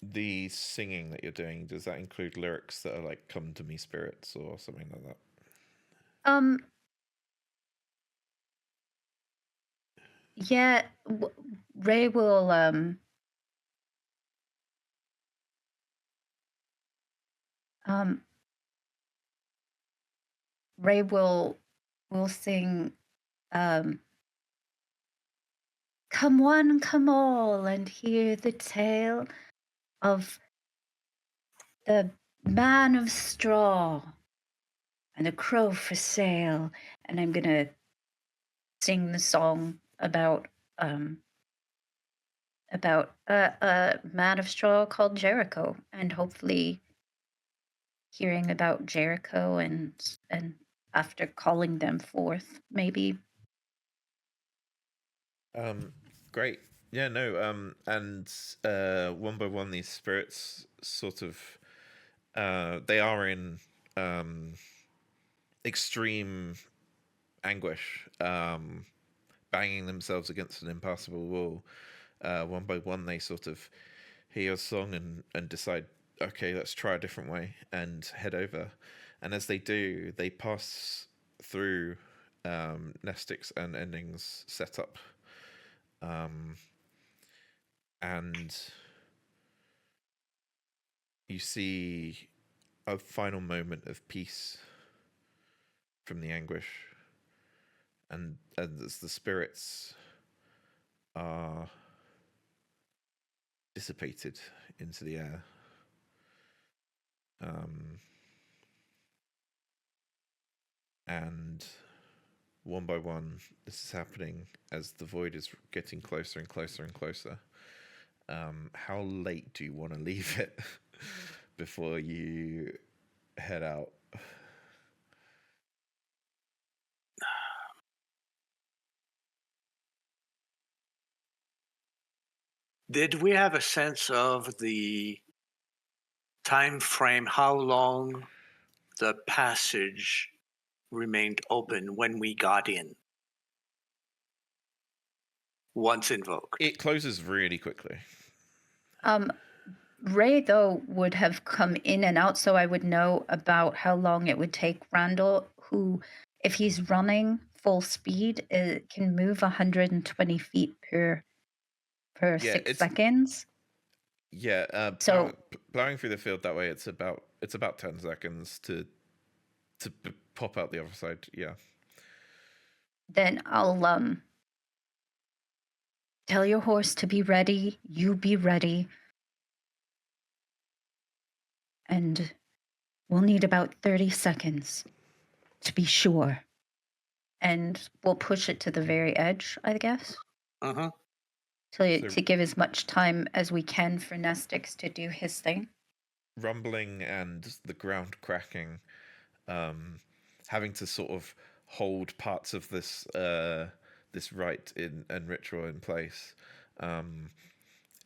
The singing that you're doing, does that include lyrics that are like "Come to me, spirits" or something like that?
Yeah, Ray will Ray will sing "Come one, come all, and hear the tale of the man of straw and a crow for sale." And I'm gonna sing the song about a man of straw called Jericho, and hopefully hearing about Jericho and after calling them forth, maybe.
Great. Yeah, no, and one by one these spirits sort of they are in extreme anguish, banging themselves against an impassable wall. One by one they sort of hear your song and decide, okay, let's try a different way, and head over. And as they do, they pass through Nestic's and Ending's setup. And you see a final moment of peace from the anguish, and as the spirits are dissipated into the air, and one by one this is happening as the void is getting closer and closer and closer. How late do you want to leave it before you head out?
Did we have a sense of the time frame, how long the passage remained open when we got in? Once invoked.
It closes really quickly.
Ray, though, would have come in and out, so I would know about how long it would take Randall, who, if he's running full speed, can move 120 feet per 6 seconds.
Yeah,
So
plowing through the field that way, it's about 10 seconds to pop out the other side. Yeah.
Then I'll tell your horse to be ready. You be ready. And we'll need about 30 seconds to be sure. And we'll push it to the very edge, I guess.
Uh-huh.
To give as much time as we can for Nestix to do his thing.
Rumbling and the ground cracking, having to sort of hold parts of this rite and ritual in place.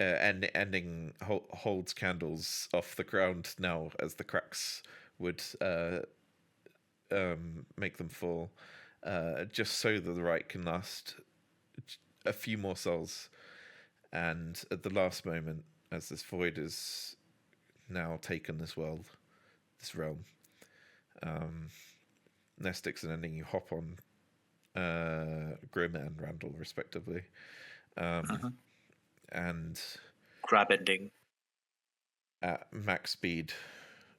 ending holds candles off the ground now as the cracks would make them fall, just so that the rite can last a few more sols. And at the last moment, as this void is now taken this world, this realm, Nestix and Ending, you hop on Grim and Randall, respectively. And
Grab ending.
at max speed,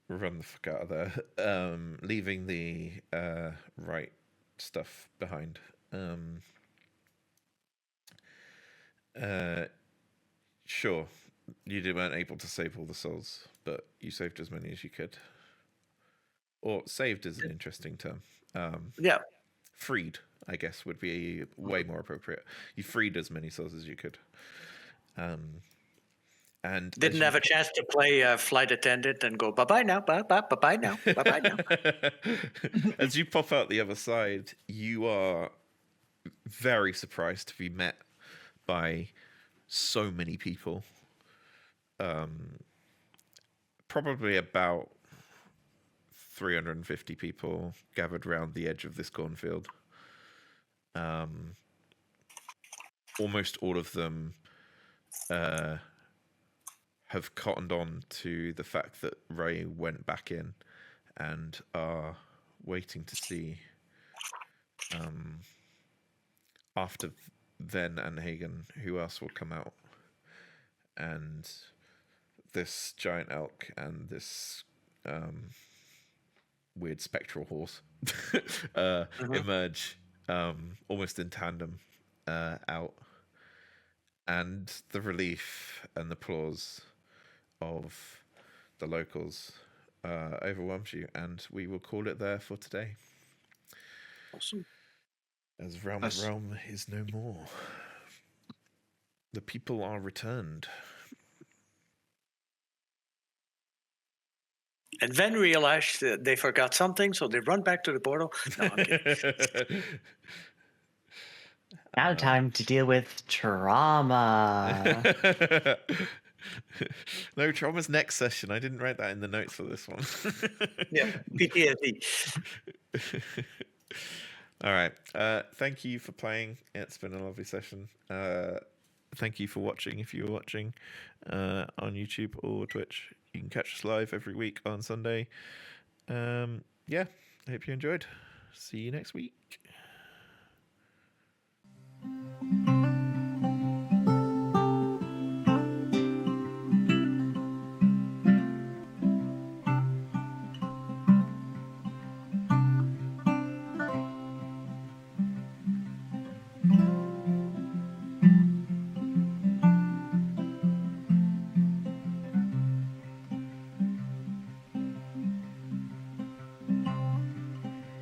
run the fuck out of there, leaving the right stuff behind. Sure, you weren't able to save all the souls, but you saved as many as you could. Or saved is an interesting term.
Yeah.
Freed, I guess, would be way more appropriate. You freed as many souls as you could. And
didn't have a chance to play flight attendant and go bye now, bye now.
As you pop out the other side, you are very surprised to be met by so many people. Probably about 350 people gathered around the edge of this cornfield. Almost all of them have cottoned on to the fact that Ray went back in and are waiting to see after then and Hagen who else will come out. And this giant elk and this weird spectral horse emerge almost in tandem out. And the relief and the applause of the locals overwhelms you, and we will call it there for today.
Awesome.
As Realm of Realm is no more. The people are returned.
And then realize that they forgot something, so they run back to the portal. No, I'm kidding.
Now time to deal with trauma.
No, trauma's next session. I didn't write that in the notes for this one.
Yeah, PTSD.
All right. Thank you for playing. It's been a lovely session. Thank you for watching. If you were watching on YouTube or Twitch, you can catch us live every week on Sunday. Yeah, I hope you enjoyed. See you next week.